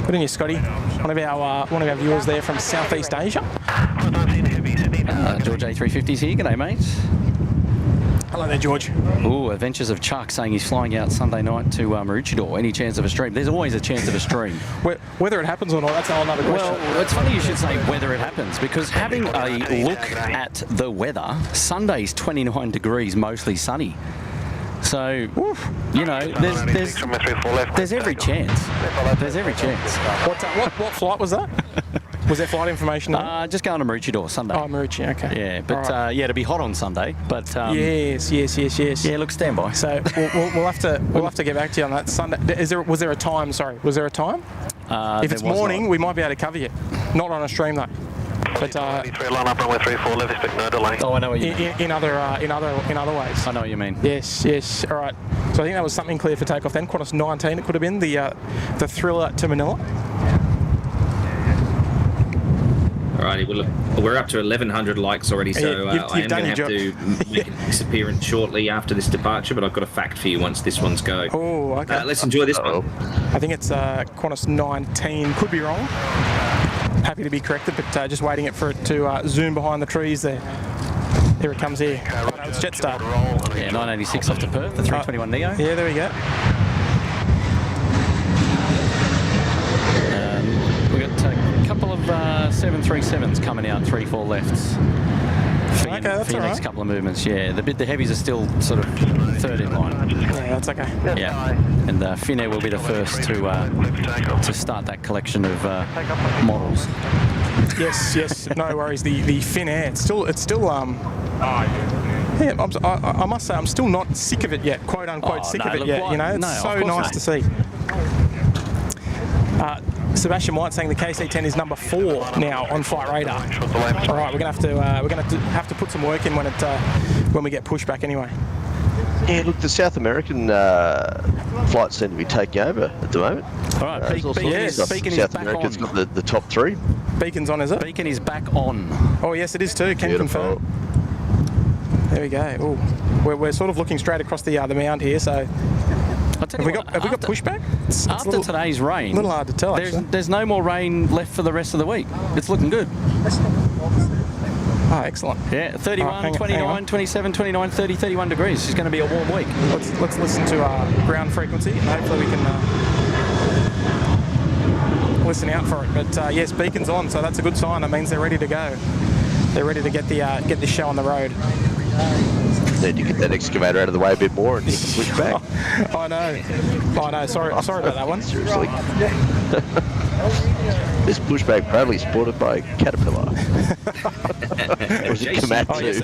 Good on you, Scotty. One of our viewers there from Southeast Asia. George A350's here. G'day, mate. Hello there, George. Ooh, Adventures of Chuck saying he's flying out Sunday night to Maroochydore. Any chance of a stream? There's always a chance of a stream. Whether it happens or not, that's another question. Well, it's funny you should say whether it happens, because having a look at the weather, Sunday's 29 degrees, mostly sunny. So, you know, there's every chance. There's every chance. What flight was that? Was there flight information? Just going to Maroochydore Sunday. Oh, Maroochydore, okay. Yeah, but right. yeah, it'll be hot on Sunday. But yes. Yeah, look, stand by. So we'll have to get back to you on that Sunday. Was there a time? Sorry, was there a time? If it's morning, we might be able to cover you. Not on a stream though. But line up runway 34 left, expect no delay. Oh, I know what you mean. In other ways. I know what you mean. Yes. All right. So I think that was something clear for takeoff then. Qantas 19. It could have been the Thriller to Manila. Alrighty, well, look, we're up to 1,100 likes already, so I am going to have to make a disappearance shortly after this departure, but I've got a fact for you once this one's go. Oh, okay. Let's enjoy this one. I think it's Qantas 19. Could be wrong. Happy to be corrected, but just waiting for it to zoom behind the trees there. Here it comes here. It's Jetstar. Yeah, 986 off to Perth, the 321 Neo. Yeah, there we go. We've got a couple of 737s coming out, 3-4 lefts. For your next couple of movements, yeah. The heavies are still sort of third in line. Yeah, that's okay. Yeah, and Finnair will be the first to start that collection of models. Yes, no worries. The Finnair, it's still. Yeah, I must say I'm still not sick of it yet, quote unquote sick of it yet. You know, it's so nice to see. Sebastian White saying the KC-10 is number 4 now on Flight Radar. All right, we're gonna have to put some work in when we get pushback anyway. Yeah, look, the South American flights seem to be taking over at the moment. All right, Beacon is back America's on. got the top 3. Beacon's on, is it? Beacon is back on. Oh yes, it is too. Can confirm. There we go. Oh, we're sort of looking straight across the mound here, so. Have we got pushback? After today's rain, a little hard to tell. There's no more rain left for the rest of the week. It's looking good. Oh, excellent. Yeah, 31, 29, 27, 29, 30, 31 degrees. It's going to be a warm week. Let's listen to ground frequency, and hopefully we can listen out for it. But yes, Beacon's on, so that's a good sign. That means they're ready to go. They're ready to get this show on the road. Need to get that excavator out of the way a bit more and you can push back. I know. Sorry about that one. Seriously. This pushback proudly supported by Caterpillar. Was it Komatsu? Oh, yes,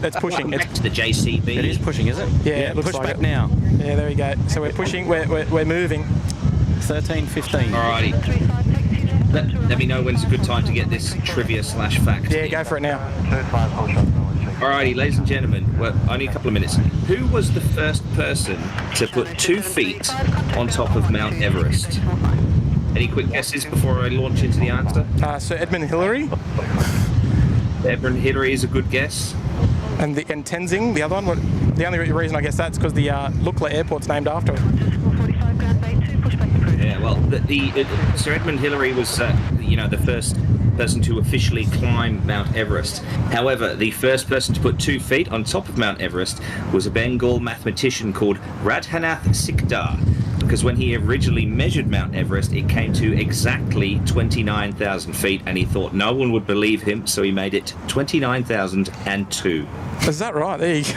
it's pushing. It's the JCB. It is pushing, is it? Yeah, it looks push like back it. now. Yeah, there we go. So we're pushing. We're moving. 13, 15. Alrighty. let me know when's a good time to get this trivia / fact. Yeah, go for it now. Alrighty, ladies and gentlemen, well, only a couple of minutes. Who was the first person to put 2 feet on top of Mount Everest? Any quick guesses before I launch into the answer? Sir Edmund Hillary. Edmund Hillary is a good guess. And Tenzing, the other one. The only reason I guess that's because the Lukla Airport's named after it. Yeah, well, Sir Edmund Hillary was, the first person to officially climb Mount Everest. However, the first person to put 2 feet on top of Mount Everest was a Bengal mathematician called Radhanath Sikdar, because when he originally measured Mount Everest, it came to exactly 29,000 feet, and he thought no one would believe him, so he made it 29,002. Is that right? There you go.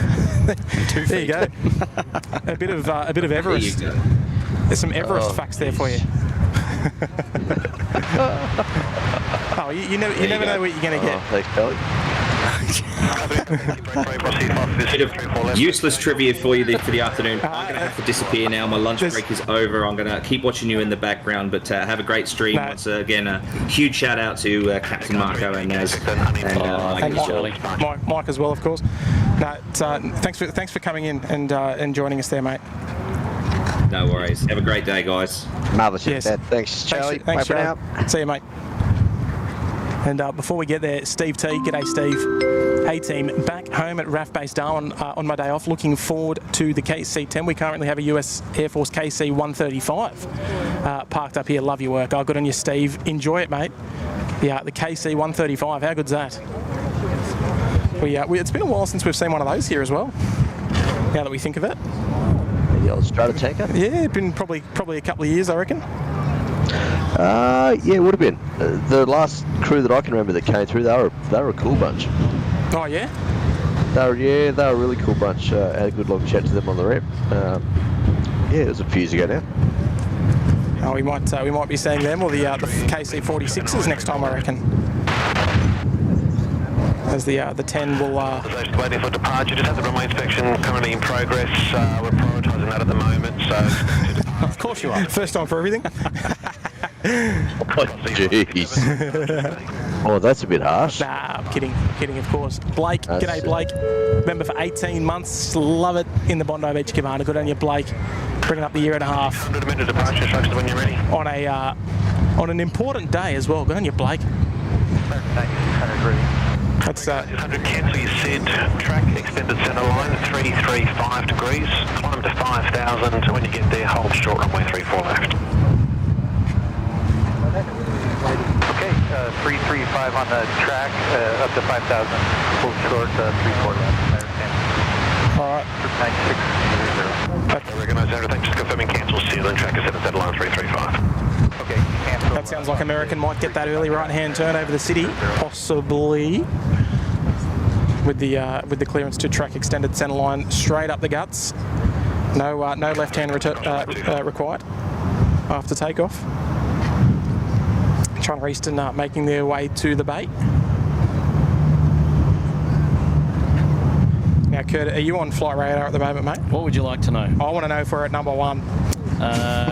2 feet. There you go. a bit of Everest. There you go. There's some Everest facts there for you. Oh, you never know what you're going to get. Thanks, Kelly. Bit of useless trivia for you for the afternoon. I'm going to have to disappear now. My lunch break is over. I'm going to keep watching you in the background, but have a great stream. Once again, a huge shout out to Captain Marco and Naz and Mike as well, of course. No, thanks for coming in and joining us there, mate. No worries. Have a great day, guys. Marvellous. Yes. Thanks, Charlie. Thanks, Charlie. See you, mate. And before we get there, Steve T. G'day, Steve. Hey, team. Back home at RAF Base Darwin on my day off. Looking forward to the KC-10. We currently have a US Air Force KC-135 parked up here. Love your work. Oh, good on you, Steve. Enjoy it, mate. Yeah, the KC-135. How good's that? It's been a while since we've seen one of those here as well. Now that we think of it. The old strata tanker? Yeah, it's been probably a couple of years, I reckon. Yeah, it would have been. The last crew that I can remember that came through, they were a cool bunch. Oh, yeah? They were a really cool bunch. Had a good long chat to them on the rep. Yeah, it was a few years ago now. Oh, we might be seeing them or the KC-46s next time, I reckon. As the 10 will... Waiting for departure, just have the runway inspection currently in progress. We're prioritising that at the moment, so... Of course you are. First time for everything. Jeez. Oh, that's a bit harsh. Nah, I'm kidding, of course. Blake, g'day Blake. Member for 18 months, love it in the Bondi Beach Cabana. Good on you, Blake. Bringing up the year and a half. 100-minute departure instructions when you're ready. On an important day as well. Good on you, Blake. That's 100 cancel your SID, track, extended centre line, 335 degrees, climb to 5,000, when you get there, hold short runway 34 left. Okay, 335 on the track, up to 5,000, hold short, 34 left. Alright. 9600. Recognise everything, just confirming cancel SID and track, extended centre line 335. Okay, cancel. That sounds like American might get that early right-hand turn over the city, possibly. With the clearance to track extended centre line straight up the guts. No left-hand required after takeoff. China Eastern making their way to the bay. Now, Kurt, are you on flight radar at the moment, mate? What would you like to know? I want to know if we're at number 1.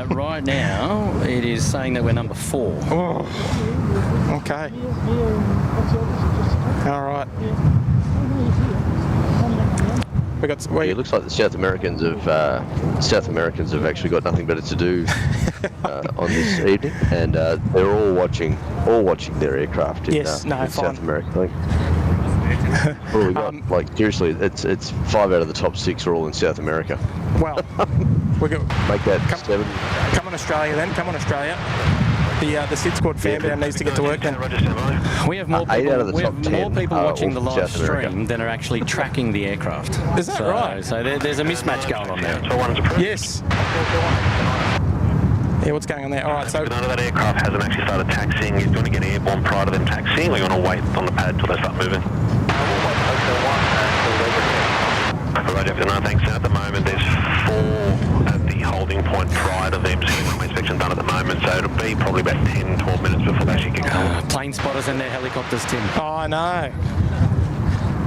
Right now, it is saying that we're number 4. Oh, okay. All right. It looks like the South Americans have actually got nothing better to do on this evening, and they're all watching their aircraft in South America. I think. What do we got? Seriously, it's 5 out of the top 6 are all in South America. Well, we're going make that 7. Come on, Australia, then. Come on, Australia. The SydSquad fan needs to get to work then. We have more people watching the live stream than are actually tracking the aircraft. Is that right? So there's a mismatch going on there. Yes. Yeah, what's going on there? All right, so... None of that aircraft hasn't actually started taxiing. You're going to get airborne prior to them taxiing. We're going to wait on the pad till they start moving. Roger, thanks. At the moment, there's 4 at the holding point prior to them seeing runway inspection done at the moment, so it'll be probably about 10, 12 minutes before they actually get going. Plane spotters and their helicopters, Tim. Oh, I know.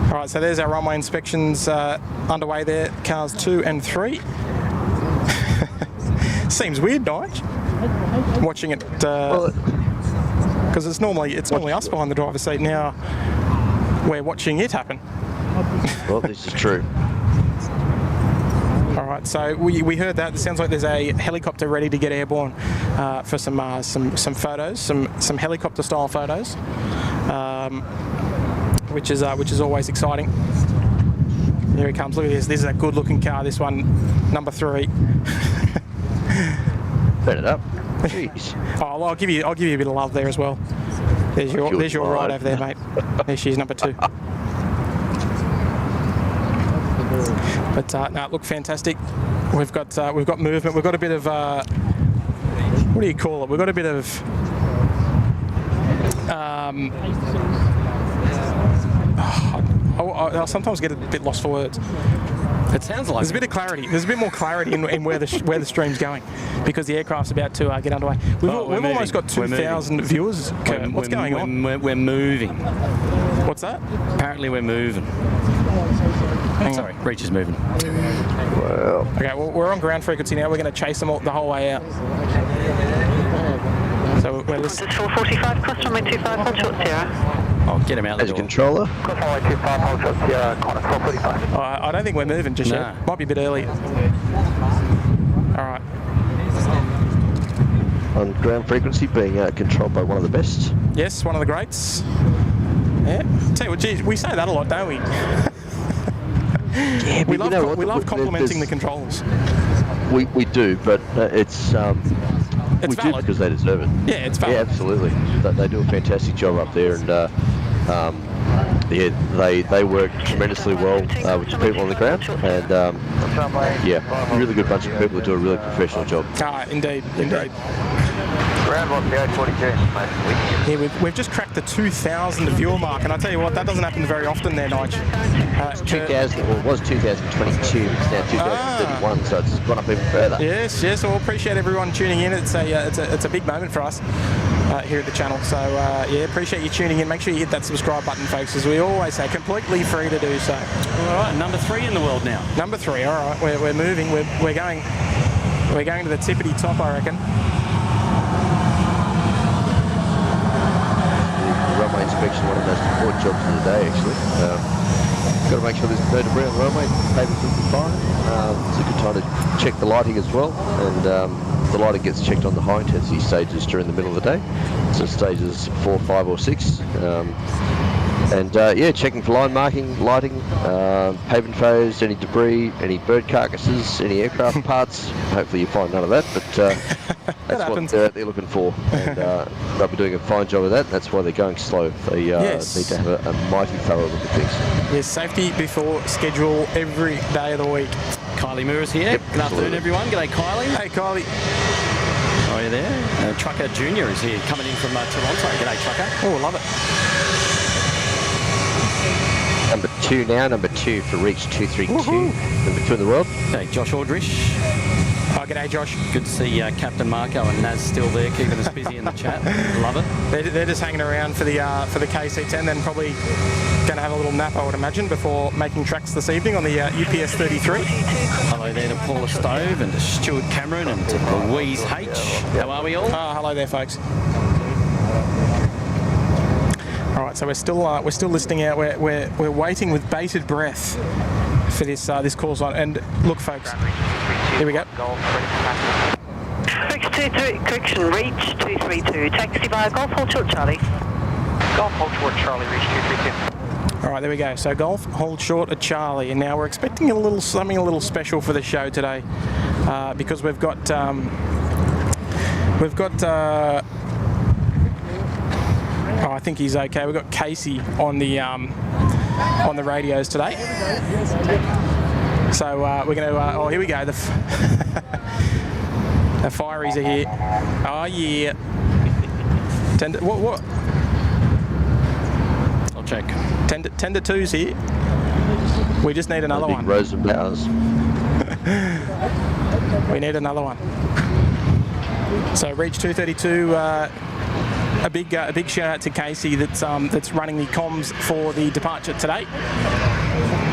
All right, so there's our runway inspections underway there, cars 2 and 3. Seems weird, Nige, watching it because it's normally us behind the driver's seat. Now we're watching it happen. Well, this is true. All right, so we heard that. It sounds like there's a helicopter ready to get airborne for some photos, some helicopter style photos, which is always exciting. Here he comes. Look at this. This is a good looking car. This one, number 3. Turn it up. Jeez. Oh, I'll give you a bit of love there as well. There's your ride over there, mate. There she is, number 2. But no, look, fantastic. We've got movement. We've got a bit of what do you call it? We've got a bit of I sometimes get a bit lost for words. It sounds like there's a bit of clarity. There's a bit more clarity in where the stream's going, because the aircraft's about to get underway. We've almost got 2,000 viewers. What's going on? We're moving. What's that? Apparently we're moving. Sorry, Reach is moving. Well. Okay, well, we're on ground frequency now. We're going to chase them the whole way out. So we're listening. 445, cross runway 25, hold short 0. I'll get him out the As a door. controller. Cross runway 25, hold short 0, corner 445. I don't think we're moving just yet. Might be a bit early. All right. On ground frequency, being controlled by one of the best. Yes, one of the greats. Yeah. Tell you what, geez, we say that a lot, don't we? Yeah, we love complimenting the controllers. We do, but it's we valid. do because they deserve it. Yeah, it's valid. Yeah, absolutely. They do a fantastic job up there, and they work tremendously well with the people on the ground, and yeah, really good bunch of people that do a really professional job. Indeed. Around what the A340 Yeah, we've just cracked the 2,000 viewer mark, and I tell you what, that doesn't happen very often there, Nige. 2000, well, it was 2022, it's now 2031, so it's gone up even further. Yes, well, appreciate everyone tuning in. It's a big moment for us here at the channel. So yeah, appreciate you tuning in. Make sure you hit that subscribe button, folks, as we always say, completely free to do so. All right, number 3 in the world now. Number 3. All right, we're moving. We're going to the tippity top, I reckon. Runway inspection, one of the most important jobs of the day, actually. Got to make sure there's no debris on the runway, paper's looking fine. It's a good time to check the lighting as well, and the lighting gets checked on the high intensity stages during the middle of the day, so stages 4, 5 or 6. And yeah, checking for line marking, lighting, pavement foes, any debris, any bird carcasses, any aircraft parts. Hopefully you find none of that, but that's what they're looking for. And they'll be doing a fine job of that. That's why they're going slow. They need to have a mighty thorough look at things. Yes, safety before schedule every day of the week. Kylie Moore's here. Yep, good afternoon, everyone. G'day, Kylie. Hey, Kylie. Are you there? Trucker Junior is here, coming in from Toronto. G'day, Trucker. Oh, love it. Number 2 now, number 2 for Reach 232. Woohoo. Number 2 in the world. Hey, Josh Aldrich. Oh, g'day, Josh. Good to see Captain Marco and Naz still there, keeping us busy in the chat. Love it. They're just hanging around for the KC-10, then probably going to have a little nap, I would imagine, before making tracks this evening on the UPS 33. Hello there to Paula Stove and to Stuart Cameron and to Louise H. How are we all? Hello there, folks. All right, so we're still listening out. We're waiting with bated breath for this call sign. And look, folks, here we go. Correction, Reach 232. Taxi via Golf, hold short Charlie. Golf, hold short Charlie, Reach 232. All right, there we go. So Golf, hold short at Charlie, and now we're expecting something a little special for the show today, because we've got. I think he's okay. We've got Casey on the radios today. So we're going to. Oh, here we go. The Fireys are here. Oh yeah. What? I'll check. 10 to 2's here. We just need another one. Rosenblaus. We need another one. So Reach 232. A big shout out to Casey that's running the comms for the departure today,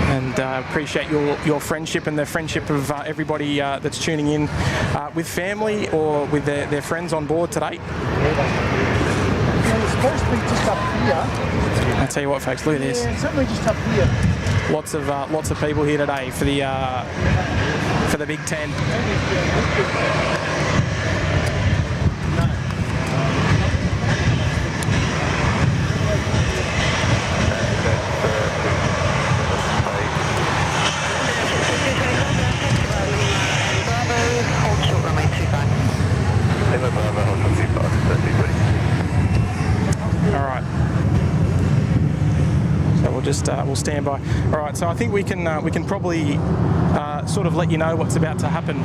and appreciate your friendship and the friendship of everybody that's tuning in with family or with their friends on board today. supposed to be just up here. I tell you what, folks, look at this. Yeah, it's certainly just up here. Lots of people here today for the Big Ten. All right. So we'll stand by. All right. So I think we can probably sort of let you know what's about to happen.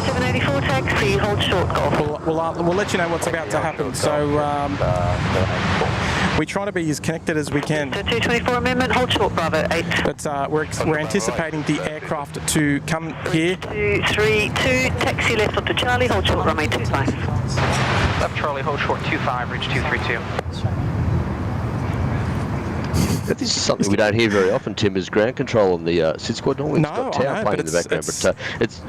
784 taxi, hold short golf. We'll let you know what's about to happen. So we try to be as connected as we can. 224 amendment, hold short Bravo 8. But we're anticipating the aircraft to come here. 232, taxi left onto Charlie, hold short runway 25. Left Charlie, hold short 25, reach 232. This is something we don't hear very often, Tim, is ground control on the SydSquad. Normally it's got tower playing in the background, but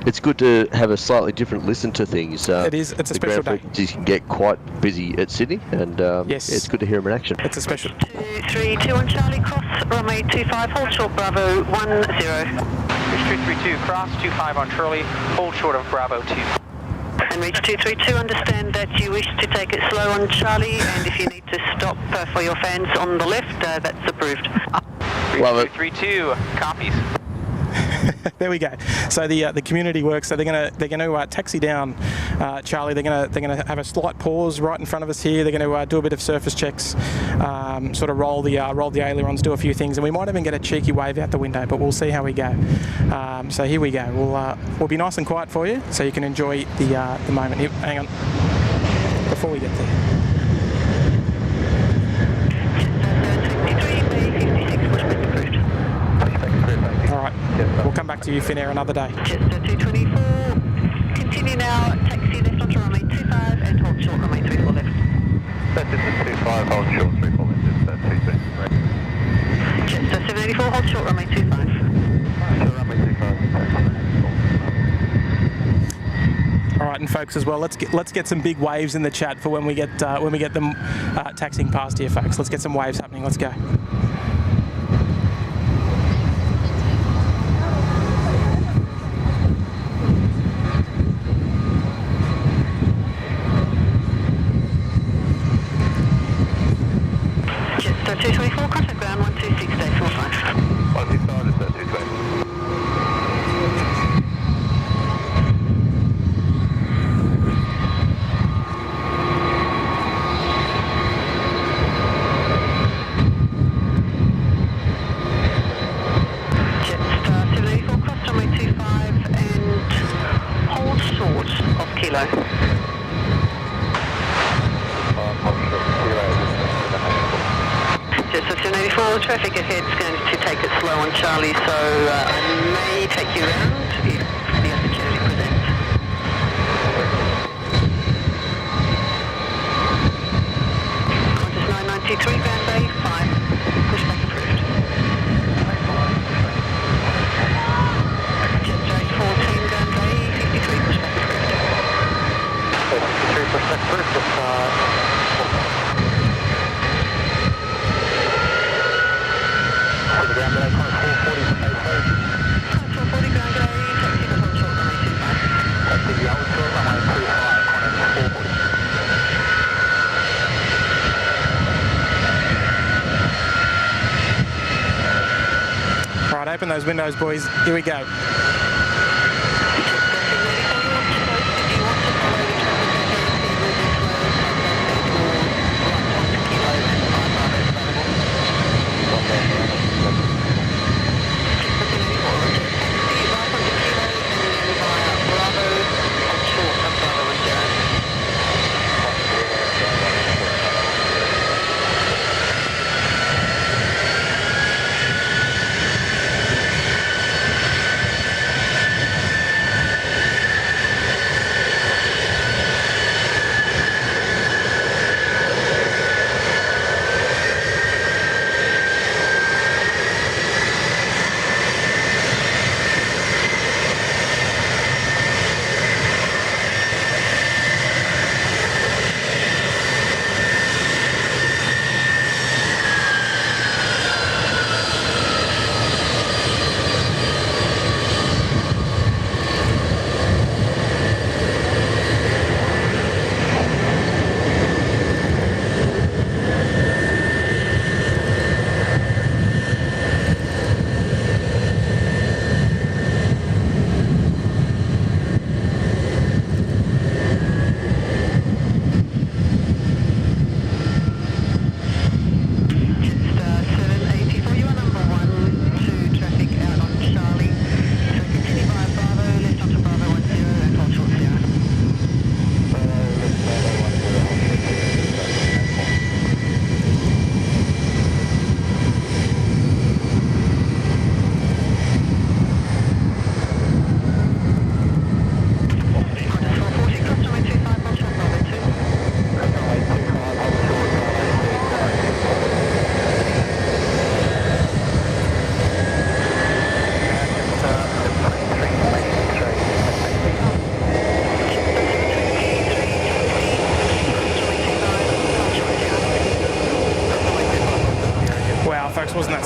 it's good to have a slightly different listen to things. It is. It's a special day. You can get quite busy at Sydney, and yes, it's good to hear them in action. It's a special. 232 on Charlie, cross runway 25, hold short Bravo 10. Reach 232, cross 25 on Charlie, hold short of Bravo 2. And reach 232, understand that you wish to take it slow on Charlie, and if you need to stop for your fans on the left, that's approved. Love it. 232, copies. There we go. So the community works. So they're gonna taxi down Charlie. They're gonna have a slight pause right in front of us here. They're gonna do a bit of surface checks, sort of roll the ailerons, do a few things, and we might even get a cheeky wave out the window. But we'll see how we go. So here we go. We'll be nice and quiet for you, so you can enjoy the moment. Here, hang on. Before we get there. All right, we'll come back to you, Finnair, another day. Jester 224, continue now, taxi left onto runway 25 and hold short runway 34 left. That's just 25, hold short 34 left, it's 23. Jester 784, hold short runway 25. Runway 25. All right, and folks as well, let's get some big waves in the chat for when we get them taxiing past here, folks. Let's get some waves happening. Let's go. Jester 224, contact ground 126.45. 125 is 220. Traffic ahead is going to take it slow on Charlie, so I may take you around if the opportunity presents. Qantas 993, Grand Bay 5, pushback approved. Jester 814, Grand Bay 53, pushback approved. 53 pushback approved. Right, open those windows, boys. Here we go.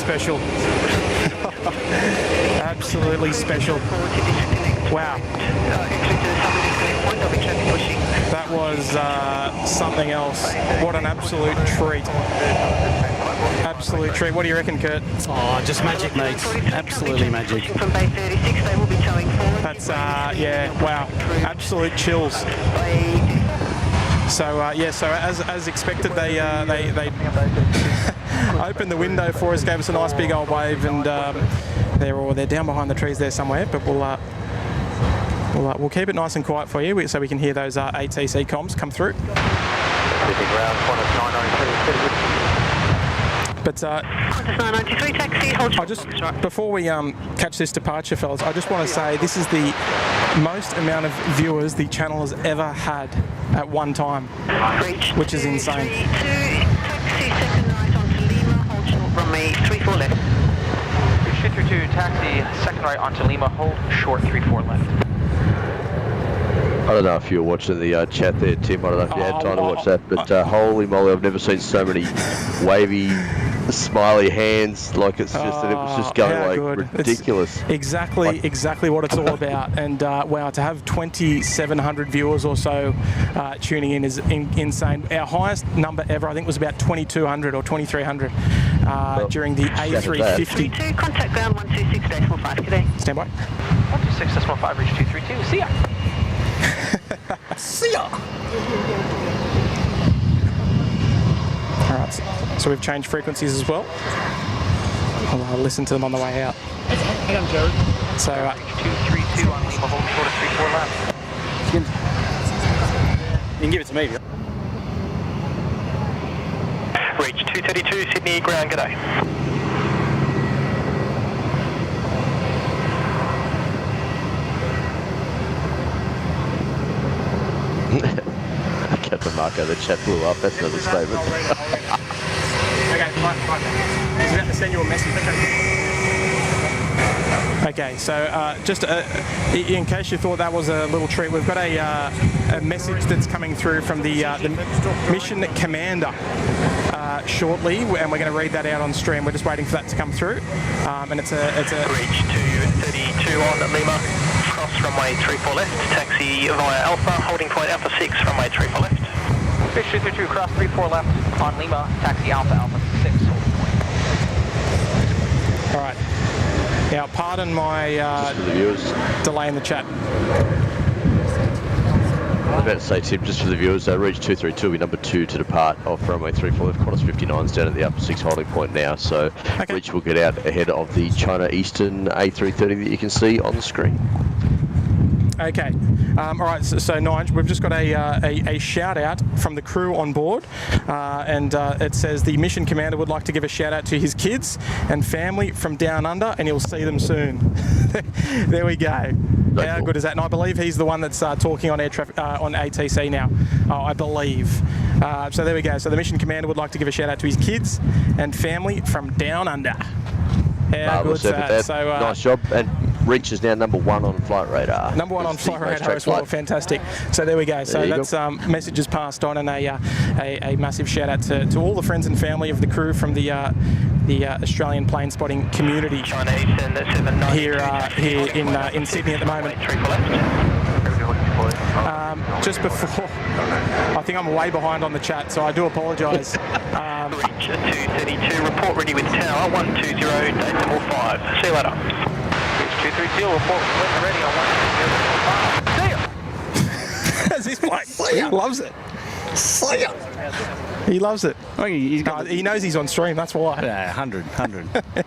special. Absolutely special. Wow. That was something else. What an absolute treat. Absolute treat. What do you reckon, Kurt? Oh, just magic, mate. Absolutely magic. From Bay 36, they will be towing forward. That's, yeah, wow. Absolute chills. So, yeah, so as expected, they opened the window for us, gave us a nice big old wave, and they're down behind the trees there somewhere, but we'll keep it nice and quiet for you so we can hear those ATC comms come through. But before we catch this departure, fellas, I just want to say this is the most amount of viewers the channel has ever had at one time, which is insane. Taxi second right onto Lima, hold short runway 34 left. 232, taxi second right onto Lima, hold short 34 left. I don't know if you were watching the chat there, Tim. I don't know if you had time to watch that, but holy moly, I've never seen so many wavy, smiley hands. Like it was just going like ridiculous. It's exactly what it's all about. And wow, to have 2,700 viewers or so tuning in is insane. Our highest number ever, I think, was about 2,200 or 2,300 during the A350. Contact ground 126.5 today. Stand by. 126.5, reach 232. See ya. See ya! Alright, so we've changed frequencies as well. I'll listen to them on the way out. Hang on, Jaryd. So, 232 on Lima, hold short of 34 left. You can give it to me. Reach 232, Sydney, ground, g'day. Captain Marco, the chat blew up. That's another statement. okay, fine. He's about to send you a message. Okay, so just in case you thought that was a little treat, we've got a message that's coming through from the mission commander shortly, and we're going to read that out on stream. We're just waiting for that to come through, and it's a Reach 232 on Lima. Cross runway 34 left, taxi via Alpha, holding point Alpha 6, runway 34 left. Fish 232, cross 34 left on Lima, taxi Alpha, Alpha 6, holding point. All right. Now, pardon my delay in the chat. I was about to say, Tim, just for the viewers, reach 232 will be number 2 to depart off runway 34 left, Qantas 59's down at the upper 6 holding point now, so Reach will get out ahead of the China Eastern A330 that you can see on the screen. Okay. All right, so Nige, we've just got a shout out from the crew on board, and it says the mission commander would like to give a shout out to his kids and family from down under, and he'll see them soon. There we go. How good is that? And I believe he's the one that's talking on air traffic on ATC now. I believe. So there we go. So the mission commander would like to give a shout out to his kids and family from down under. How good is that? So, nice job. And Reach is now number 1 on flight radar. Number 1 on flight radar as well. Fantastic. So there we go. So that's messages passed on, and a massive shout out to all the friends and family of the crew from the Australian plane spotting community here in Sydney at the moment. Just before, I think I'm way behind on the chat, so I do apologise. Reach 232, report ready with tower 120, decimal 5. See you later. Reach 232, report ready on 120. See ya! That's his plane. He loves it. See ya! He loves it. Oh, he knows he's on stream, that's why. Yeah, 100.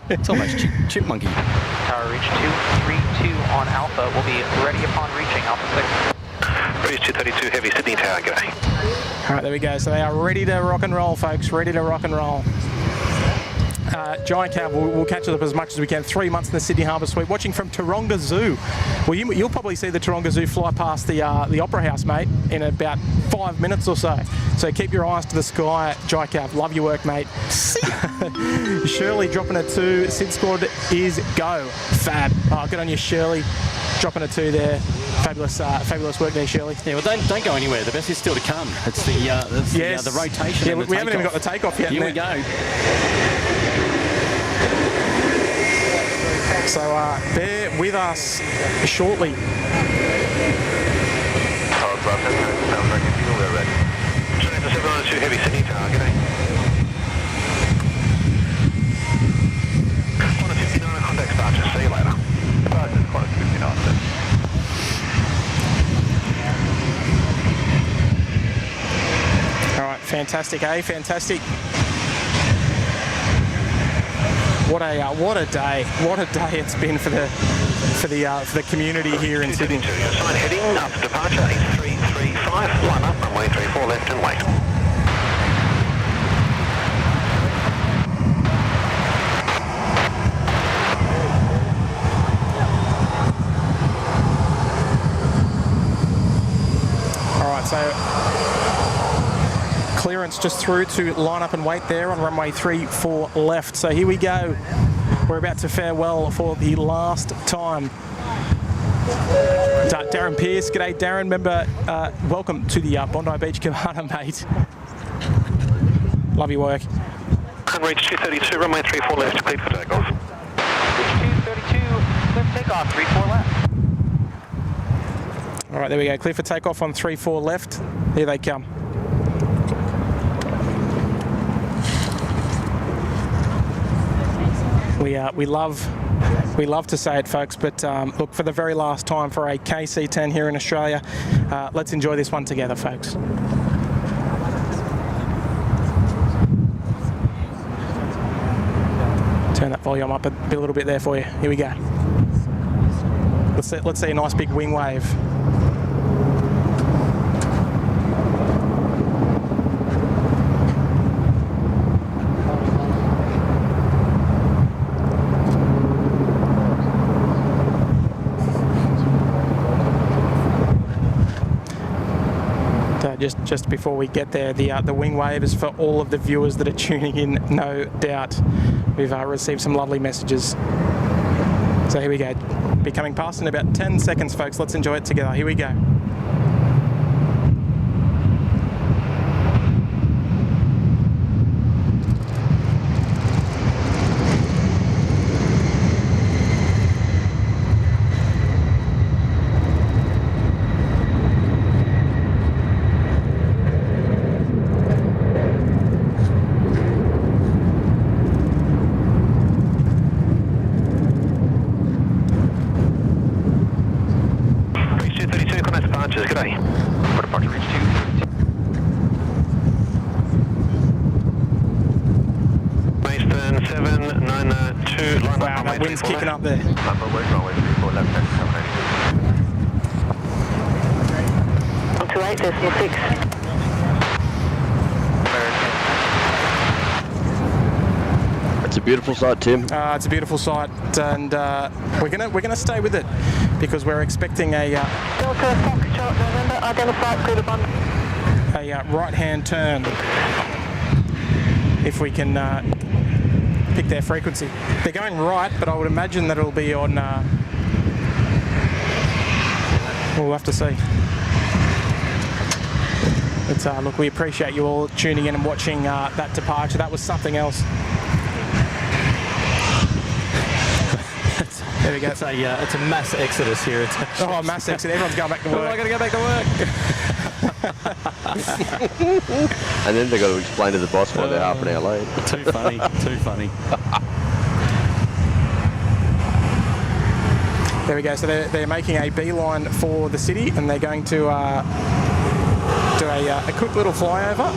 It's almost chipmunky. Tower reach 232 on Alpha will be ready upon reaching Alpha 6. Reach 232, heavy Sydney Tower, g'day. All right, there we go. So they are ready to rock and roll, folks. Ready to rock and roll. Giant Cab, we'll catch it up as much as we can. 3 months in the Sydney Harbour Suite, watching from Taronga Zoo. Well, you'll probably see the Taronga Zoo fly past the Opera House, mate, in about 5 minutes or so. So keep your eyes to the sky, Giant Cab. Love your work, mate. Shirley dropping a 2. SydSquad is go. Fab. Oh, good on you, Shirley. Dropping a 2 there. Fabulous work there, Shirley. Yeah, well, don't go anywhere. The best is still to come. It's the rotation. Yeah, and we haven't even got the takeoff yet. Here we go. So bear with us shortly. Sounds like a deal, we're ready. 792 Heavy Sydney Tower, g'day. 159 contact departure, see you later. Departure, 159, sir. All right, fantastic, eh? Fantastic. What a day! What a day it's been for the community here in Sydney. Sign heading up to departure A335, line up, runway 34 left and wait. All right, so clearance just through to line up and wait there on runway 34 left. So here we go. We're about to farewell for the last time. Darren Pearce, g'day Darren. Member, welcome to the Bondi Beach Cabana, mate. Love your work. Reach 232, runway 34 left, cleared for takeoff. Reach 232, clear for takeoff, 34 left. All right, there we go. Clear for takeoff on 34 left. Here they come. We love to say it, folks, but look, for the very last time for a KC-10 here in Australia, let's enjoy this one together, folks. Turn that volume up a little bit there for you. Here we go. Let's see a nice big wing wave. Just before we get there, the wing wave is for all of the viewers that are tuning in, no doubt. We've received some lovely messages. So here we go. Be coming past in about 10 seconds, folks. Let's enjoy it together. Here we go. G'day. For departure, reach 232. Maidstone 792, line Wow, up, that wind's kicking up there. Runway 34 left, 128.6. It's a beautiful sight, Tim. It's a beautiful sight, and we're gonna stay with it because we're expecting a Delta Foxtrot November, identify clear to Bondi. a right-hand turn if we can pick their frequency. They're going right, but I would imagine that it'll be on. We'll have to see. But look, we appreciate you all tuning in and watching that departure. That was something else. There we go. It's a mass exodus here. Oh, mass exit. Everyone's going back to work. I got to go back to work. And then they've got to explain to the boss why they're half an hour late. Too funny, too funny. There we go. So they're making a beeline for the city, and they're going to do a quick little flyover.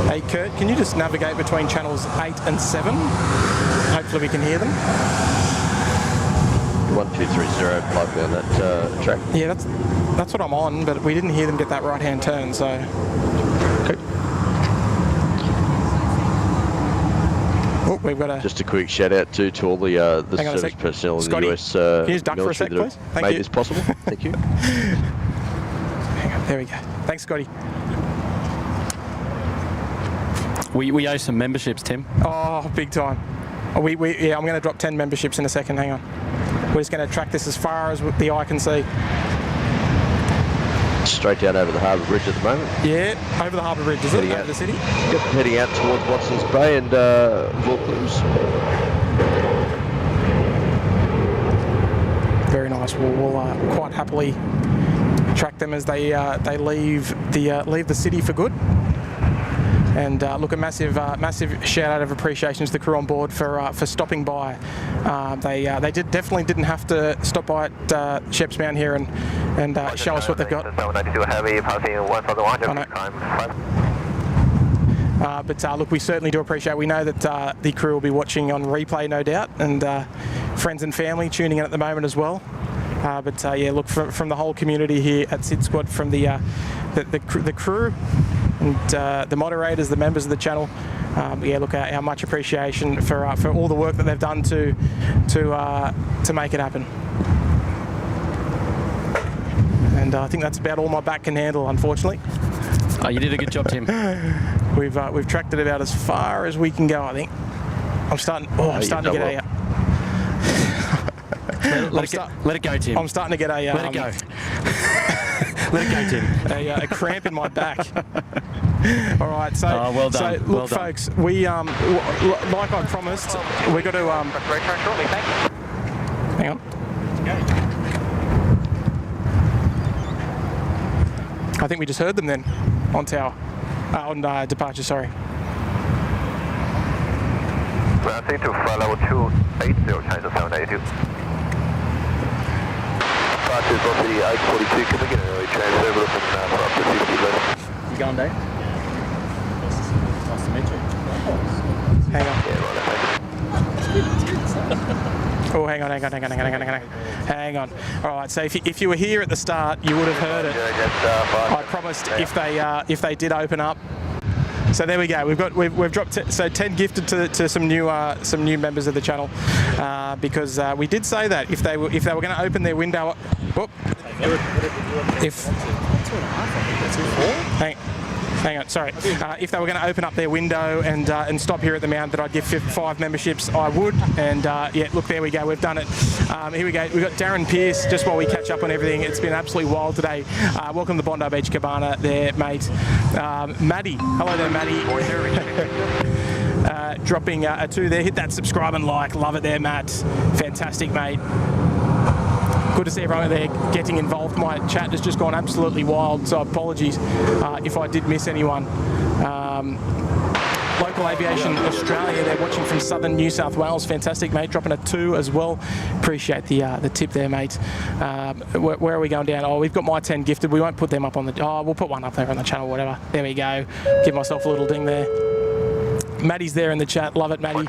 Hey, Kurt, can you just navigate between channels 8 and 7? Hopefully we can hear them. 1230 plug me on that track. Yeah, that's what I'm on, but we didn't hear them get that right-hand turn, so. Oh, we've got Just a quick shout out to all the service personnel in Scotty, the US can you just duck for a sec, military please? that have made this possible. Thank you. Hang on, there we go. Thanks, Scotty. We owe some memberships, Tim. Oh, big time. Yeah, I'm going to drop 10 memberships in a second. Hang on. We're just going to track this as far as the eye can see. Straight down over the Harbour Bridge at the moment. Yeah, over the Harbour Bridge, is it? Over the city? Yep, heading out towards Watson's Bay and Vaucluse. nice. We'll quite happily track them as they leave the city for good. And look, a massive shout out of appreciation to the crew on board for stopping by. They definitely didn't have to stop by at Sheps Mound here and show us what they've got. But look, we certainly do appreciate. We know that the crew will be watching on replay, no doubt, and friends and family tuning in at the moment as well. But yeah, look, from the whole community here at SydSquad, from the crew and the moderators, the members of the channel, yeah, look, our much appreciation for all the work that they've done to make it happen. And I think that's about all my back can handle, unfortunately. Oh, you did a good job, Tim. We've tracked it about as far as we can go, I think. I'm starting to get a. Let it go, Tim. I'm starting to get a. Let it go. Let it go, Tim. A cramp in my back. All right, so well done. So look, folks, we like I promised, we got to hang on. I think we just heard them then on tower, on departure. Sorry. Planning to follow 280 China 782. Departure velocity I-42, can we get an early transfer over from up to 50 left? You going, Dave? Nice to meet you. Hang on. Yeah, right, Oh, hang on. All right, so if you were here at the start, you would have heard it. I promised if they did open up. So there we go. We've dropped 10 gifted to some new members of the channel because we did say that if they were going to open their window, whoop, hang on, sorry. If they were going to open up their window and stop here at the Mount, that I'd give 5 memberships, I would. And yeah, look, there we go. We've done it. Here we go. We've got Darren Pearce, just while we catch up on everything. It's been absolutely wild today. Welcome to Bondi Beach Cabana there, mate. Maddie. Hello there, Maddie. Dropping a 2 there. Hit that subscribe and like. Love it there, Matt. Fantastic, mate. Good to see everyone there getting involved. My chat has just gone absolutely wild, so apologies if I did miss anyone. Local Aviation Australia, they're watching from southern New South Wales. Fantastic, mate. Dropping a 2 as well. Appreciate the tip there, mate. Where are we going down? Oh, we've got my 10 gifted. We won't put them up on the... Oh, we'll put one up there on the channel, whatever. There we go. Give myself a little ding there. Maddie's there in the chat. Love it, Maddie.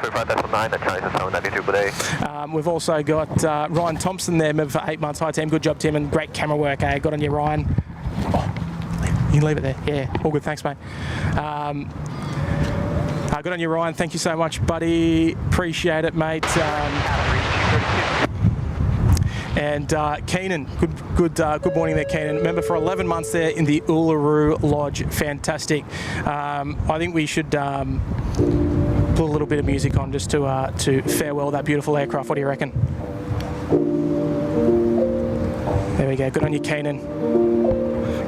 We've also got Ryan Thompson there, member for 8 months. Hi, team. Good job, Tim, and great camera work. Good on you, Ryan. Oh, you can leave it there. Yeah, all good. Thanks, mate. Good on you, Ryan. Thank you so much, buddy. Appreciate it, mate. And Keenan, good morning there, Keenan. Member for 11 months there in the Uluru Lodge. Fantastic. I think we should put a little bit of music on just to farewell that beautiful aircraft. What do you reckon? There we go. Good on you, Keenan.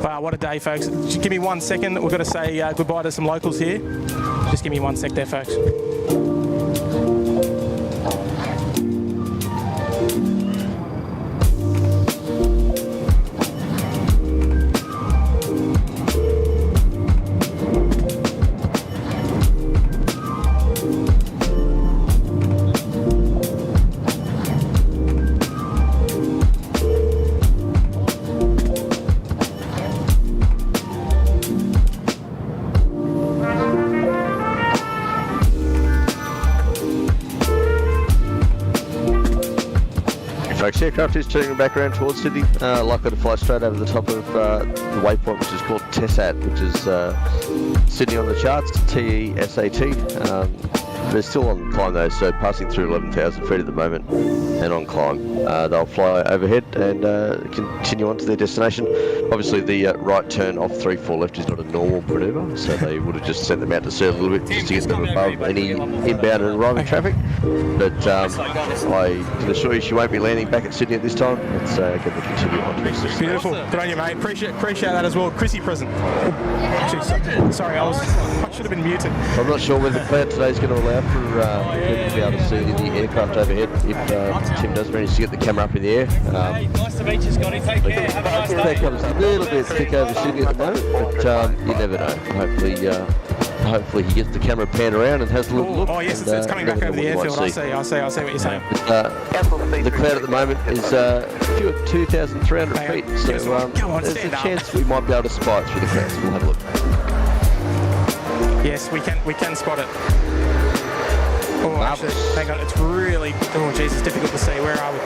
Wow, what a day, folks. Just give me 1 second. We've got to say goodbye to some locals here. Just give me 1 sec there, folks. Aircraft is turning back around towards Sydney, likely to fly straight over the top of the waypoint, which is called TESAT, which is Sydney on the charts, TESAT. They're still on climb though, so passing through 11,000 feet at the moment and on climb. They'll fly overhead and continue on to their destination. Obviously the right turn off 3-4 left is not a normal manoeuvre, so they would have just sent them out to serve a little bit just to get them above any inbound and arriving traffic. But I can assure you she won't be landing back at Sydney at this time. It's going to continue on. Beautiful. Good on you, mate. Appreciate that as well. Chrissy present. Jeez, sorry, I should have been muted. I'm not sure whether the cloud today is going to allow allow for people to be able to see the aircraft overhead if Tim does manage to get the camera up in the air. Hey, nice to meet you, Scotty. Take care. Have a nice day. That comes a little bit thick over Sydney at the moment, but you never know. Hopefully he gets the camera panned around and has a little look. Oh yes, it's coming back over the airfield. I see what you're saying. The cloud at the moment is 2,300 feet, so there's a chance we might be able to spy it through the clouds. We'll have a look. Yes, we can spot it. Oh, actually, hang on, it's really, geez, it's difficult to see. Where are we?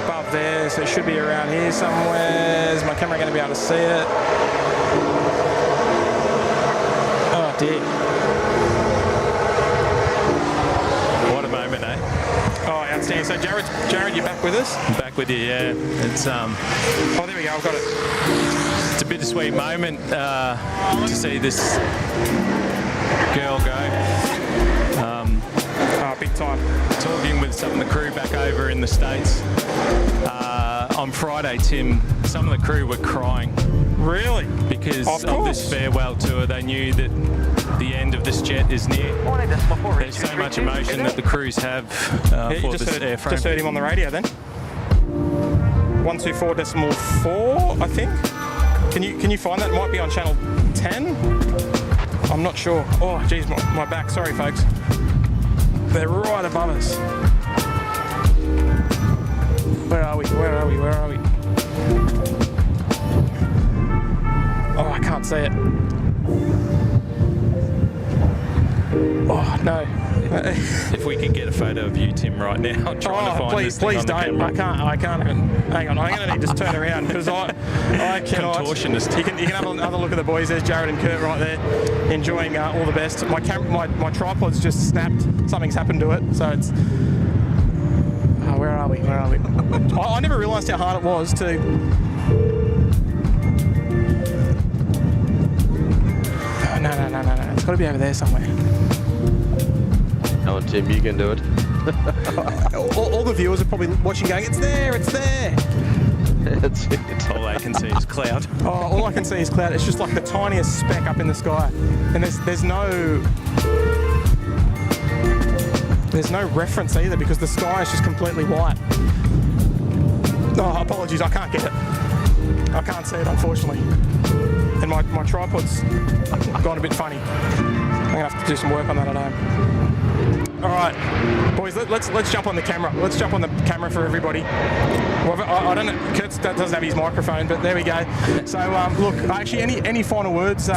Above there, so it should be around here somewhere. Is my camera going to be able to see it? Oh dear. What a moment, eh? Oh, outstanding. So Jaryd, you're back with us? I'm back with you, yeah. It's oh, there we go, I've got it. It's a bittersweet moment to see this girl go. Big time. Talking with some of the crew back over in the States. On Friday, Tim, some of the crew were crying. Really? Because of this farewell tour. They knew that the end of this jet is near. There's so much emotion that the crews have for this airframe. Just heard him on the radio then. 124.4, I think. Can you find that? It might be on channel 10. I'm not sure. Oh, geez, my back. Sorry, folks. They're right above us. Where are we? Oh, I can't see it. Oh, no. If we could get a photo of you, Tim, right now, trying to find this thing on the camera. I can't. Hang on, I'm going to need to just turn around because I cannot. Contortionist. You can have another look at the boys. There's Jaryd and Kurt right there, enjoying all the best. My tripod's just snapped. Something's happened to it, so it's. Oh, where are we? I never realised how hard it was to. No. It's got to be over there somewhere. Come on, Tim, you can do it. all the viewers are probably watching going, it's there. That's it. All they can see is cloud. Oh, all I can see is cloud. It's just like the tiniest speck up in the sky. And there's no reference either because the sky is just completely white. Oh, apologies, I can't get it. I can't see it, unfortunately. And my tripod's gone a bit funny. I'm going to have to do some work on that at home. All right, boys, let's jump on the camera. Let's jump on the camera for everybody. Well, I don't know, Kurt doesn't have his microphone, but there we go. So, look, actually, any final words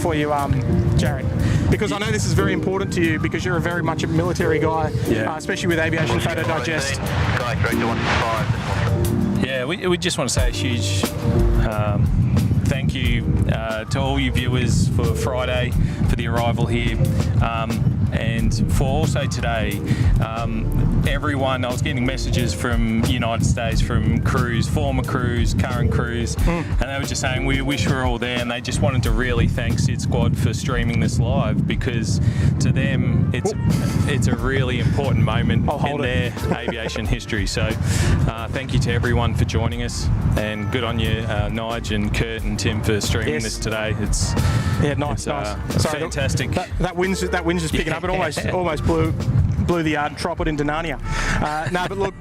for you, Jaryd? Because I know this is very important to you because you're very much a military guy, especially with Aviation Photo Digest. Guy 3215. Yeah, we just want to say a huge thank you to all you viewers for Friday, for the arrival here, and for also today. Everyone, I was getting messages from United States, from crews, former crews, current crews, and they were just saying we wish we were all there, and they just wanted to really thank SydSquad for streaming this live because to them it's a really important moment in their aviation history. So thank you to everyone for joining us, and good on you, Nige and Kurt and Tim, for streaming this today. It's nice. Fantastic. That wind's just picking up. It almost blew the tripod into Narnia. No, but look,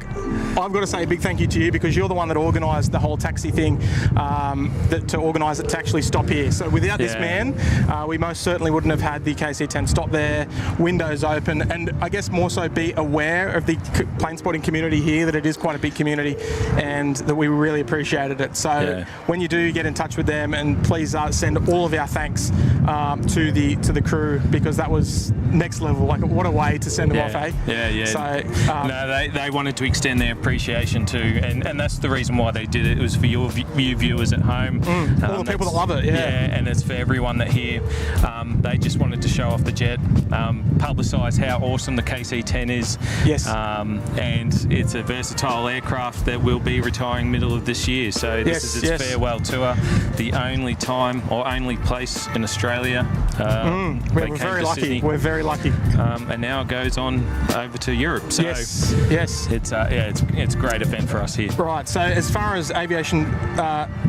I've got to say a big thank you to you because you're the one that organised the whole taxi thing, to organise it to actually stop here. So without this man, we most certainly wouldn't have had the KC-10 stop there, windows open, and I guess more so be aware of the plane spotting community here, that it is quite a big community, and that we really appreciated it. So when you do get in touch with them, and please send all of our thanks to the crew, because that was next level. Like, what a way to send them off, eh? So no, they wanted to extend their appreciation too, and that's the reason why they did it. It was for you viewers at home, all the people that love it, and it's for everyone that here. They just wanted to show off the jet, publicise how awesome the KC-10 is. And it's a versatile aircraft that will be retiring middle of this year. So this is its farewell tour, the only time or only place in Australia. We're very lucky. Sydney. We're very lucky. And now it goes on over to Europe. So it's it's a great event for us here. Right, so as far as aviation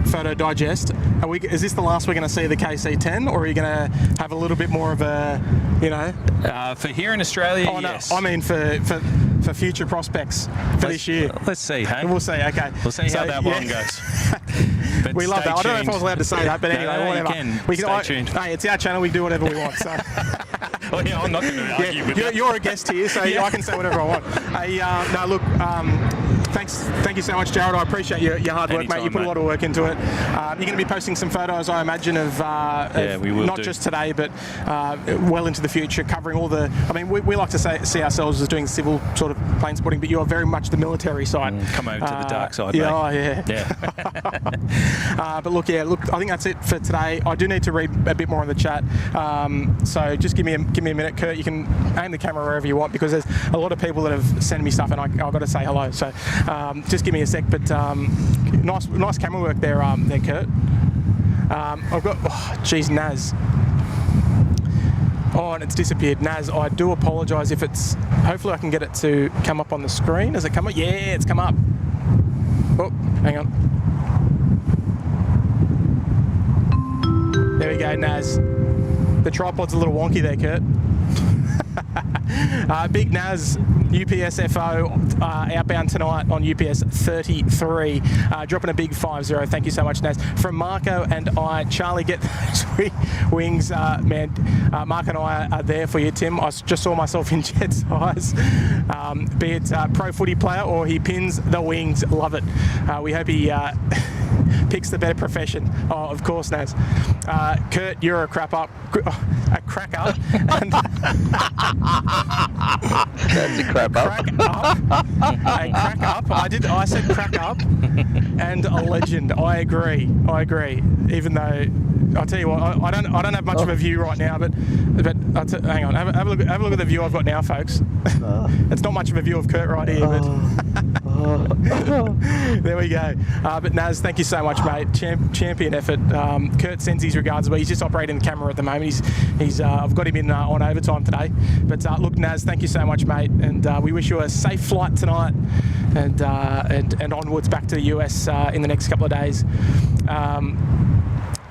photo digest, is this the last we're going to see of the KC-10, or are you going to have a little bit more of a, you know? For here in Australia, yes. No, I mean for future prospects for this year. Let's see, hey? We'll see, okay. We'll see how that one goes. But we love that. I don't know if I was allowed to say that, but anyway, whatever. You can. Stay tuned. Hey, it's our channel. We do whatever we want. So. Well, yeah, I'm not going to argue with that. You're a guest here, so I can say whatever I want. No, look, thank you so much, Jaryd. I appreciate your hard work, mate. You put a lot of work into it. You're going to be posting some photos, I imagine, of we will not just today, but well into the future, covering all the. I mean, we like to see ourselves as doing civil sort of plane spotting, but you are very much the military side. Come over to the dark side, mate. Yeah, oh yeah. But look, I think that's it for today. I do need to read a bit more in the chat, so just give me a minute, Kurt. You can aim the camera wherever you want, because there's a lot of people that have sent me stuff, and I've got to say hello. So just give me a sec. But nice camera work there, Kurt. I've got, geez, Naz. Oh, and it's disappeared. Naz, I do apologise if it's. Hopefully, I can get it to come up on the screen. Does it come up? Yeah, it's come up. Oh, hang on. There we go, Naz. The tripod's a little wonky there, Kurt. Big Naz, UPSFO, outbound tonight on UPS 33, dropping a big 50. Thank you so much, Naz. From Marco and I, Charlie, get those wings, man. Mark and I are there for you, Tim. I just saw myself in Jet's eyes. Be it pro footy player or he pins the wings, love it. We hope he picks the better profession. Oh, of course, Naz. Kurt, you're a crack up. And that's a crap up. A crack up. I said crack up, and a legend. I agree. Even though I'll tell you what, I don't have much of a view right now, but hang on, have a look at the view I've got now, folks. It's not much of a view of Kurt right here, but there we go. But Naz, thank you so much, mate. Champion effort. Kurt sends his regards, but he's just operating the camera at the moment. He's I've got him in on overtime today. But look, Naz, thank you so much, mate, and we wish you a safe flight tonight, and onwards back to the US in the next couple of days.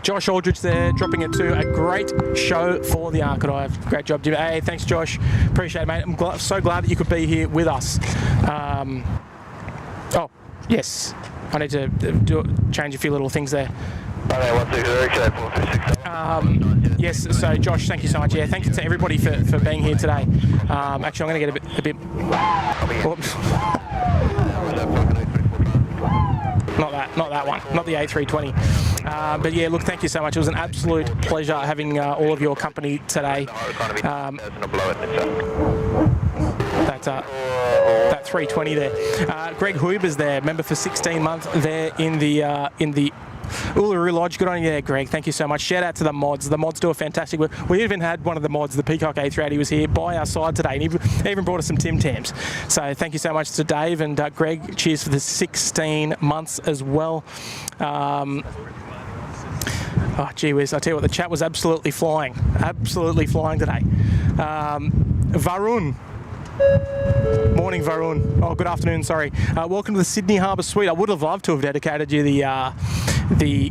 Josh Aldridge there, dropping it to a great show for the Archive. Great job, Jim. Hey, thanks, Josh. Appreciate it, mate. I'm so glad that you could be here with us. Oh, yes. I need to change a few little things there. Yes, so Josh, thank you so much. Yeah, thank you to everybody for being here today. Actually, I'm going to get a bit. Oops. Not that one. Not the A320. But yeah, look, thank you so much. It was an absolute pleasure having all of your company today. That 320 there. Greg Huber's there, member for 16 months there in the Uluru Lodge. Good on you there, Greg. Thank you so much. Shout out to the mods. The mods do a fantastic work. We even had one of the mods, the Peacock A380, was here by our side today, and he even brought us some Tim Tams. So thank you so much to Dave and Greg. Cheers for the 16 months as well. Oh, gee whiz, I tell you what, the chat was absolutely flying today. Varun. Morning, Varun. Oh, good afternoon, sorry. Welcome to the Sydney Harbour Suite. I would have loved to have dedicated you the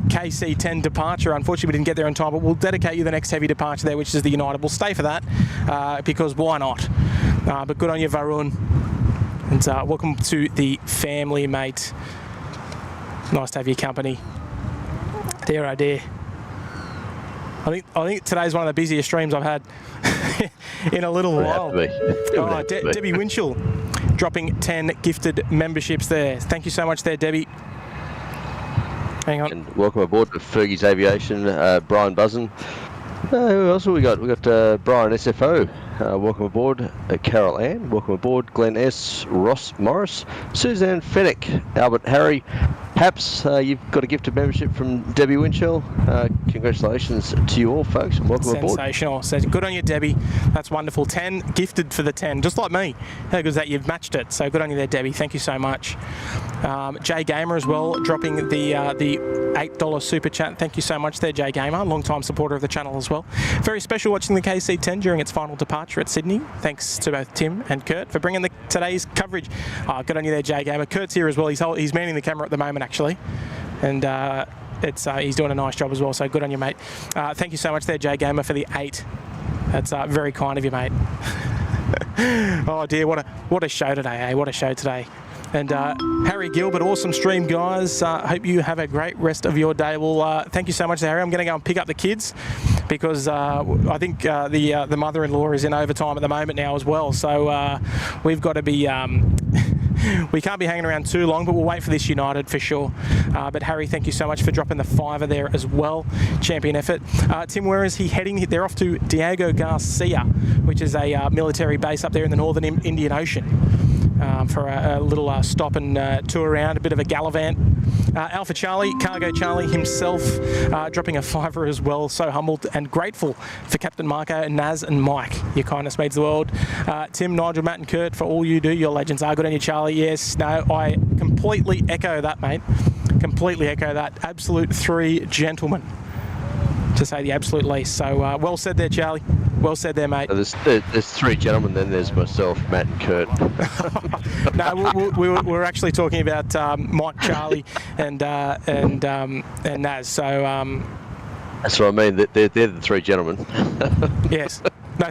KC-10 departure. Unfortunately, we didn't get there in time, but we'll dedicate you the next heavy departure there, which is the United. We'll stay for that, because why not? But good on you, Varun. And welcome to the family, mate. Nice to have your company. Dear, oh dear. I think today's one of the busiest streams I've had in a little while. Oh, Debbie Winchell dropping 10 gifted memberships there. Thank you so much there, Debbie. Hang on. And welcome aboard to Fergie's Aviation, Brian Buzzin. Who else have we got? We've got Brian SFO. Welcome aboard. Carol Ann. Welcome aboard. Glenn S. Ross Morris. Suzanne Fennick. Albert Harry. Haps, you've got a gifted membership from Debbie Winchell. Congratulations to you all, folks, and welcome aboard. Sensational. So good on you, Debbie. That's wonderful. 10 gifted for the 10, just like me. How good is that? You've matched it. So good on you there, Debbie. Thank you so much. Jay Gamer as well, dropping the $8 super chat. Thank you so much there, Jay Gamer. Long-time supporter of the channel as well. Very special watching the KC-10 during its final departure. departure at Sydney. Thanks to both Tim and Kurt for bringing today's coverage. Oh, good on you there, J Gamer. Kurt's here as well. He's manning the camera at the moment, actually, and he's doing a nice job as well. So good on you, mate. Thank you so much there, J Gamer, for the 8. That's very kind of you, mate. Oh dear, what a show today, eh? What a show today. And Harry Gilbert, awesome stream, guys. Hope you have a great rest of your day. Well, thank you so much, Harry. I'm going to go and pick up the kids because I think the mother-in-law is in overtime at the moment now as well. So we've got to be... we can't be hanging around too long, but we'll wait for this United for sure. But Harry, thank you so much for dropping the 5 there as well. Champion effort. Tim, where is he heading? They're off to Diego Garcia, which is a military base up there in the northern Indian Ocean. For a little stop and tour around, a bit of a gallivant. Alpha Charlie, Cargo Charlie himself, dropping a 5 as well. So humbled and grateful for Captain Marco, Naz and Mike. Your kindness means the world. Tim, Nigel, Matt and Kurt, for all you do, your legends are. Good on you, Charlie. Yes, no, I completely echo that, mate. Completely echo that. Absolute 3 gentlemen, to say the absolute least. So well said there, Charlie. Well said there, mate. There's 3 gentlemen, then there's myself, Matt and Kurt. No, we're actually talking about Mike, Charlie, and Naz. So that's what I mean. They're the 3 gentlemen. Yes. No,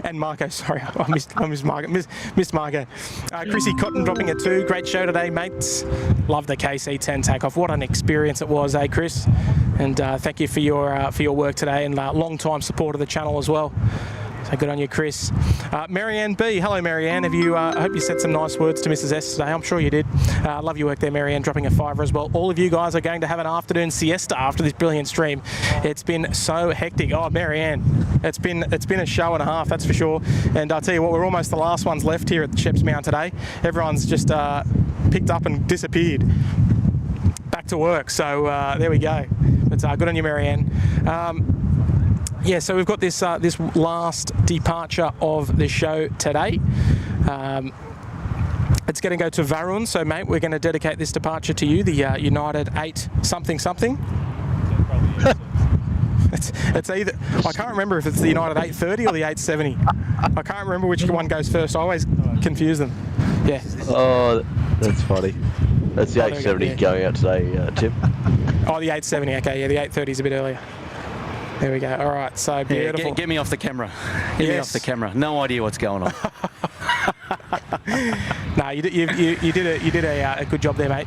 and Marco, sorry, I missed Marco. Missed Marco. Chrissy Cotton dropping a 2. Great show today, mates. Love the KC-10 takeoff. What an experience it was, eh, Chris? And thank you for your work today and long-time support of the channel as well. So good on you, Chris. Marianne B. Hello, Marianne. I hope you said some nice words to Mrs. S today. I'm sure you did. Love your work there, Marianne, dropping a 5 as well. All of you guys are going to have an afternoon siesta after this brilliant stream. It's been so hectic. Oh, Marianne, it's been a show and a half, that's for sure. And I'll tell you what, we're almost the last ones left here at the Sheps Mount today. Everyone's just picked up and disappeared. Back to work. So there we go. But good on you, Marianne. Yeah, so we've got this last departure of the show today. It's going to go to Varun, so mate, we're going to dedicate this departure to you, the United 8 something something. It's either, I can't remember if it's the United 830 or the 870. I can't remember which one goes first. I always confuse them. Yeah. Oh, that's funny. That's the 870 going out today, Tim. Oh, the 870. Okay, yeah, the 830 is a bit earlier. There we go. All right, so beautiful. Yeah, get me off the camera. Get me off the camera. No idea what's going on. No, you did a good job there, mate.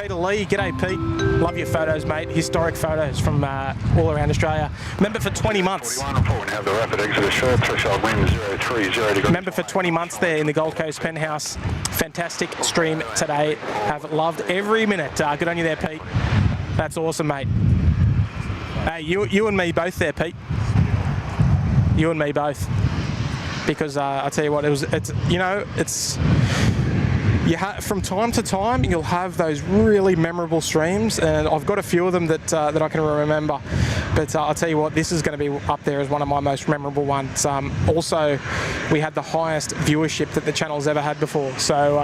Peter Lee, g'day Pete. Love your photos, mate. Historic photos from all around Australia. Member for 20 months. Have the rapid exit assured, threshold wind 030. Member for 20 months there in the Gold Coast penthouse. Fantastic stream today. Have loved every minute. Good on you there, Pete. That's awesome, mate. Hey, you and me both there, Pete. You and me both. Because I tell you what, from time to time you'll have those really memorable streams, and I've got a few of them that I can remember. But I'll tell you what, this is going to be up there as one of my most memorable ones. Also, we had the highest viewership that the channel's ever had before. So,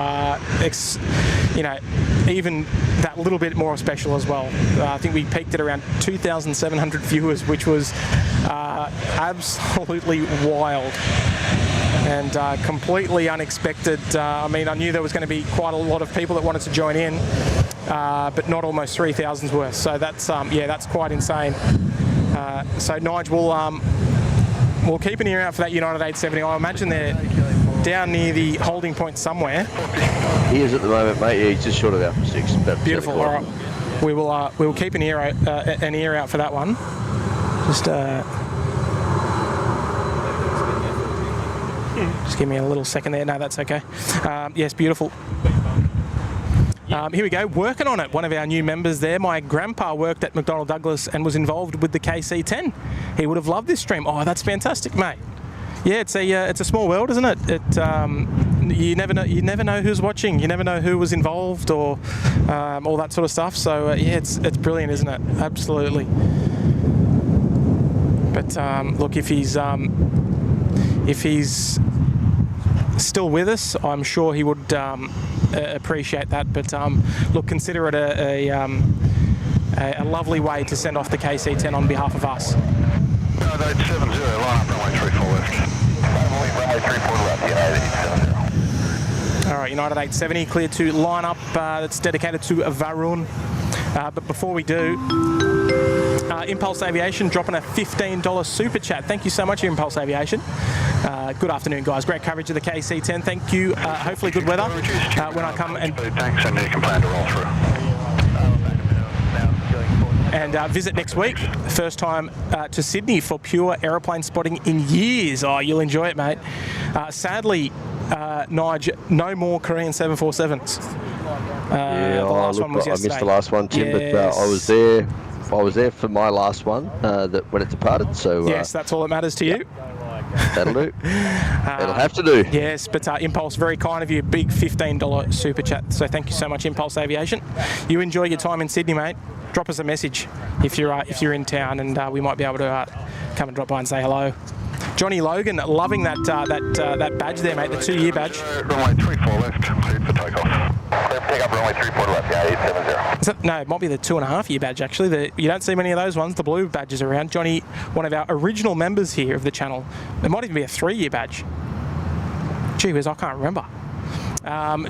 even that little bit more special as well. I think we peaked at around 2,700 viewers, which was absolutely wild and completely unexpected. I mean, I knew there was going to be quite a lot of people that wanted to join in, but not almost 3,000's worth. So that's that's quite insane. So Nigel, we'll keep an ear out for that United 870. I imagine they're down near the holding point somewhere. He is at the moment, mate. Yeah, he's just short of Alpha 6. Beautiful. All right, we will keep an ear out for that one. Just give me a little second there. No, that's okay. Yes, beautiful. Here we go, working on it. One of our new members there. My grandpa worked at McDonnell Douglas and was involved with the KC-10. He would have loved this stream. Oh, that's fantastic, mate. Yeah, it's a small world, isn't it? You never know who's watching. You never know who was involved or all that sort of stuff. So yeah, it's brilliant, isn't it? Absolutely. But look, if he's still with us, I'm sure he would appreciate that. But look, consider it a lovely way to send off the KC-10 on behalf of us. United 70, line up runway 34 left. Runway 34 left, United 870. All right, United 870 cleared to line up. That's dedicated to Varun. But before we do, Impulse Aviation dropping a $15 super chat. Thank you so much, Impulse Aviation. Good afternoon, guys. Great coverage of the KC-10. Thank you. Hopefully good weather when I come and... Thanks, and you can plan to roll through. And visit next week. First time to Sydney for pure aeroplane spotting in years. Oh, you'll enjoy it, mate. Sadly, Nige, no more Korean 747s. The last one was yesterday. I missed the last one, Tim, yes. but I was there. I was there for my last one that when it departed. So yes, that's all that matters to you. That'll do. It'll have to do. Yes, but Impulse, very kind of you. Big $15 super chat. So thank you so much, Impulse Aviation. You enjoy your time in Sydney, mate. Drop us a message if you're in town, and we might be able to come and drop by and say hello. Johnny Logan, loving that badge there, mate. The 2-year badge. Runway 34 left, cleared for takeoff. Clear for takeoff, runway 34 left, yeah, 870. No, it might be the 2.5-year badge, actually. You don't see many of those ones, the blue badges around. Johnny, one of our original members here of the channel. It might even be a 3-year badge. Gee whiz, I can't remember.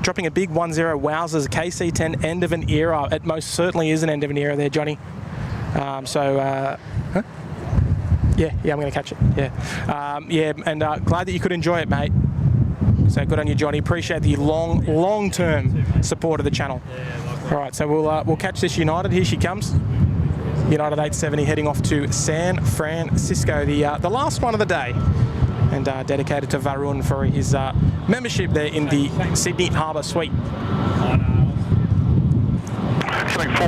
Dropping a big 10 wowzers, KC-10, end of an era. It most certainly is an end of an era there, Johnny. Huh? Yeah, I'm going to catch it. Yeah, and glad that you could enjoy it, mate. So good on you, Johnny. Appreciate the long-term support of the channel. All right, so we'll catch this United. Here she comes. United 870 heading off to San Francisco, the last one of the day, and dedicated to Varun for his membership there in the Sydney Harbour Suite.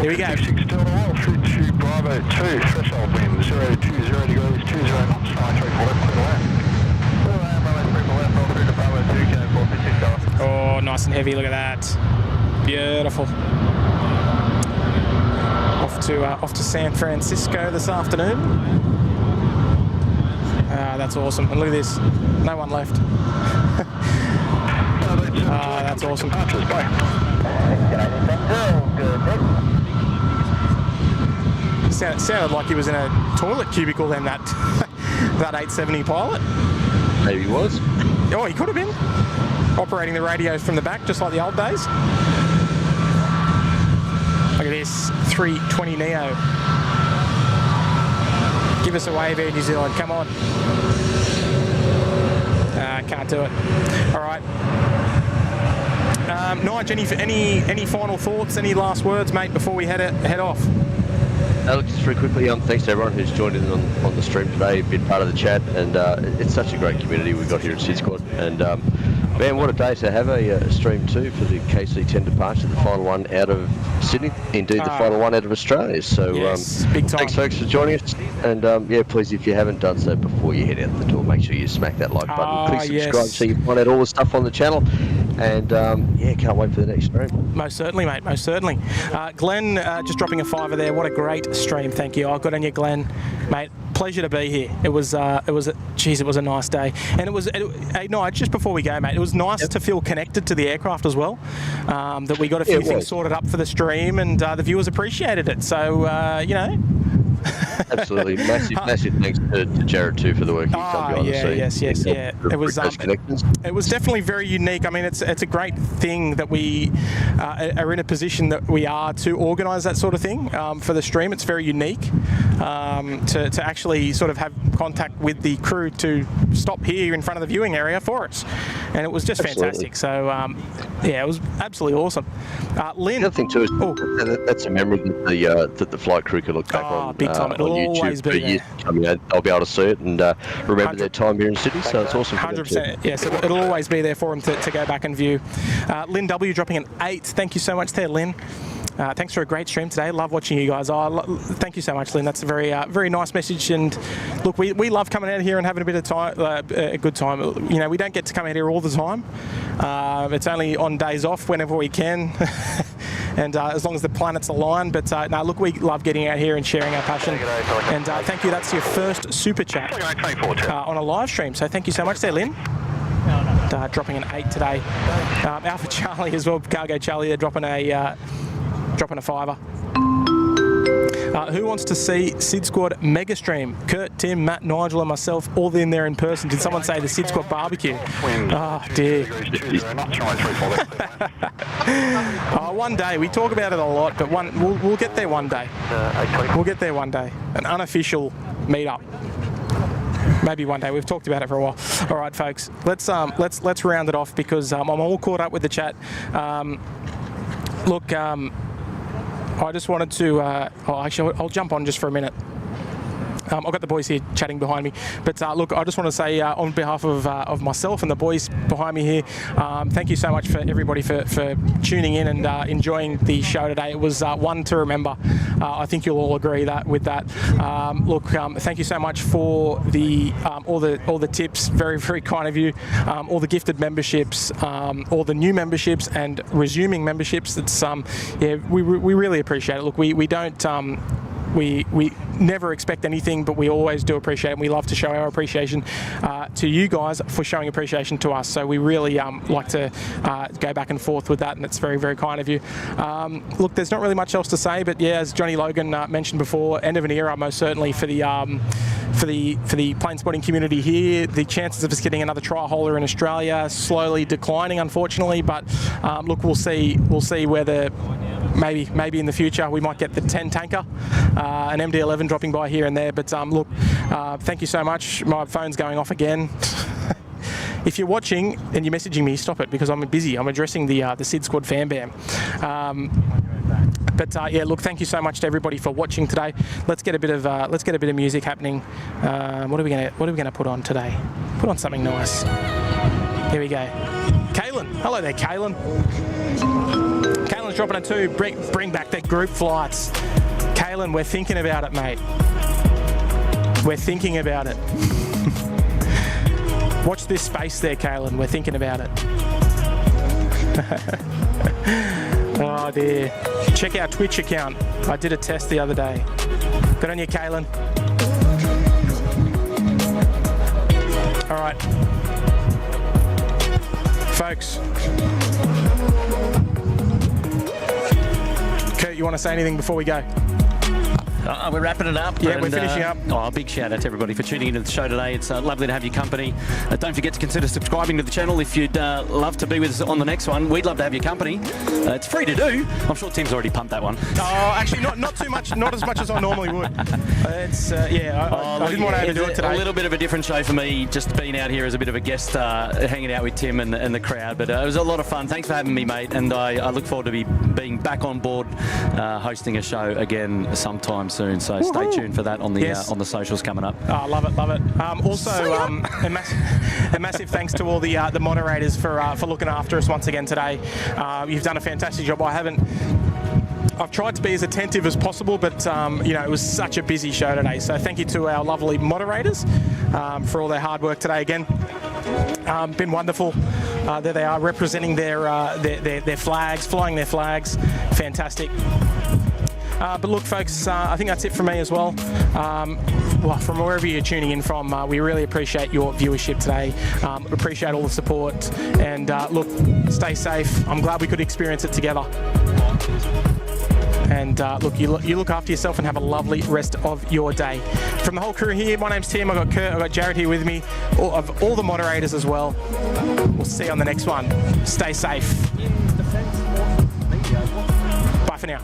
Here we go. 6 still roll through to Bravo 2, threshold wind 020 degrees, 20 knots, 934 left, clear away. Oh, nice and heavy, look at that. Beautiful. Off to San Francisco this afternoon. That's awesome. And look at this, no one left. That's awesome. Sounded like he was in a toilet cubicle then, that 870 pilot. Maybe he was. Oh, he could have been. Operating the radios from the back, just like the old days. Look at this, 320 Neo. Give us a wave, Air New Zealand, come on. Can't do it. All right. Nige, any final thoughts, any last words, mate, before we head off? Alex, just very quickly, thanks to everyone who's joined in on the stream today, been part of the chat, and it's such a great community we've got here at SydSquad. And man, what a day to have a stream too for the KC-10 departure, the final one out of Sydney, indeed the final one out of Australia. So yes, big time. Thanks folks for joining us, and yeah, please, if you haven't done so before you head out the door, make sure you smack that like button, click subscribe so you find out all the stuff on the channel. And yeah, can't wait for the next stream. Most certainly, mate. Most certainly. Glenn, just dropping a $5 there. What a great stream. Thank you. Good on you, Glenn, mate. Pleasure to be here. It was a nice day, and no, just before we go, mate, it was nice to feel connected to the aircraft as well. That we got a few things sorted up for the stream, and the viewers appreciated it. So you know. Absolutely, massive thanks to Jaryd too for the work he's done behind the scenes. Yeah. It was definitely very unique. I mean, it's a great thing that we are in a position that we are to organise that sort of thing for the stream. It's very unique to actually sort of have contact with the crew to stop here in front of the viewing area for us, and it was just fantastic. So yeah, it was absolutely awesome. Lynn, the other thing too is that's a memory that the flight crew could look back on. Big time. It'll on YouTube always be there. I mean, I'll be able to see it and remember their time here in Sydney, so it's awesome. 100%. Yes, it'll always be there for them to go back and view. Lynn W dropping an 8. Thank you so much there, Lynn. Thanks for a great stream today. Love watching you guys. Thank you so much, Lynn. That's a very nice message. And look, we love coming out here and having a bit of time, a good time. You know, we don't get to come out here all the time. It's only on days off whenever we can. And as long as the planets align. But no, look, we love getting out here and sharing our passion. And thank you. That's your first super chat on a live stream. So thank you so much there, Lynn. Dropping an 8 today. Alpha Charlie as well. Cargo Charlie, they're dropping a $5. Who wants to see SydSquad Mega Stream? Kurt, Tim, Matt, Nigel and myself all in there in person. Did someone say the SydSquad barbecue? Oh dear. One day. We talk about it a lot, but we'll get there one day. We'll get there one day. An unofficial meetup. Maybe one day. We've talked about it for a while. All right, folks. Let's round it off because I'm all caught up with the chat. Look, I just wanted to. Actually, I'll jump on just for a minute. I've got the boys here chatting behind me, but look, I just want to say on behalf of myself and the boys behind me here, thank you so much for everybody for tuning in and enjoying the show today. It was one to remember. I think you'll all agree with that. Look, thank you so much for all the tips. Very, very kind of you. All the gifted memberships, all the new memberships and resuming memberships. It's yeah, we really appreciate it. Look, we don't. We never expect anything, but we always do appreciate it. And we love to show our appreciation to you guys for showing appreciation to us. So we really like to go back and forth with that, and it's very, very kind of you. Look, there's not really much else to say, but yeah, as Johnny Logan mentioned before, end of an era most certainly for the plane spotting community here. The chances of us getting another try holder in Australia slowly declining, unfortunately. But look, we'll see whether. Maybe in the future we might get the 10 tanker, an MD-11 dropping by here and there. But look, thank you so much. My phone's going off again. If you're watching and you're messaging me, stop it because I'm busy. I'm addressing the SydSquad fan bam. But yeah, look, thank you so much to everybody for watching today. Let's get a bit of music happening. What are we gonna put on today? Put on something nice. Here we go. Kaylin, hello there, Kaylin. Kaylin's dropping a 2. Bring back the group flights. Kaylin, we're thinking about it, mate. We're thinking about it. Watch this space there, Kaylin. We're thinking about it. Oh dear. Check our Twitch account. I did a test the other day. Good on you, Kaylin. All right. Folks. Kurt, you want to say anything before we go? We're wrapping it up. Yeah, we're finishing up. A big shout out to everybody for tuning into the show today. It's lovely to have your company. Don't forget to consider subscribing to the channel if you'd love to be with us on the next one. We'd love to have your company. It's free to do. I'm sure Tim's already pumped that one. Oh, actually, not too much. Not as much as I normally would. It's yeah. I didn't want to overdo it today. A little bit of a different show for me. Just being out here as a bit of a guest, hanging out with Tim and the crowd. But it was a lot of fun. Thanks for having me, mate. And I look forward to being back on board, hosting a show again sometime soon. So stay tuned for that on the socials coming up. Oh, love it. Also, a massive thanks to all the moderators for looking after us once again today. You've done a fantastic job. I've tried to be as attentive as possible, but you know, it was such a busy show today. So thank you to our lovely moderators for all their hard work today again. Been wonderful. There they are, representing their flags, flying their flags. Fantastic. But look, folks, I think that's it from me as well. Well, from wherever you're tuning in from, we really appreciate your viewership today. Appreciate all the support. And look, stay safe. I'm glad we could experience it together. And look, you look after yourself and have a lovely rest of your day. From the whole crew here, my name's Tim. I've got Kurt, I've got Jaryd here with me, of all the moderators as well. We'll see you on the next one. Stay safe. Bye for now.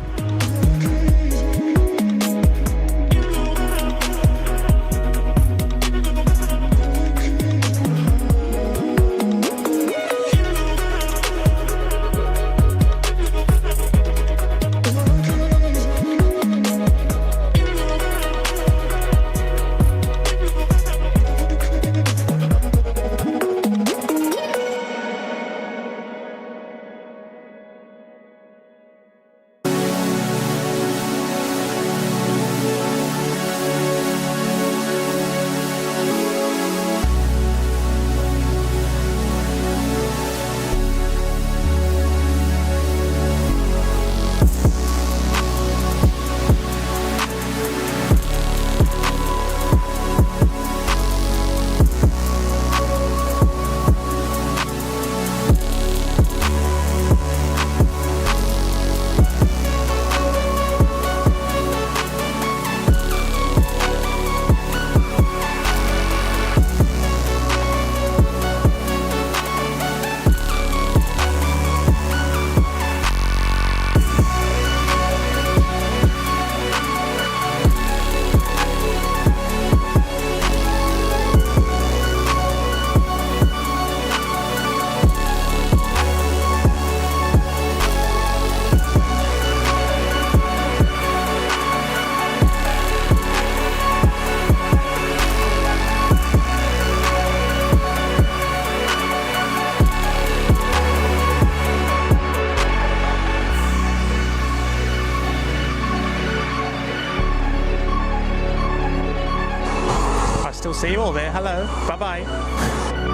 We'll see you all there. Hello. Bye-bye.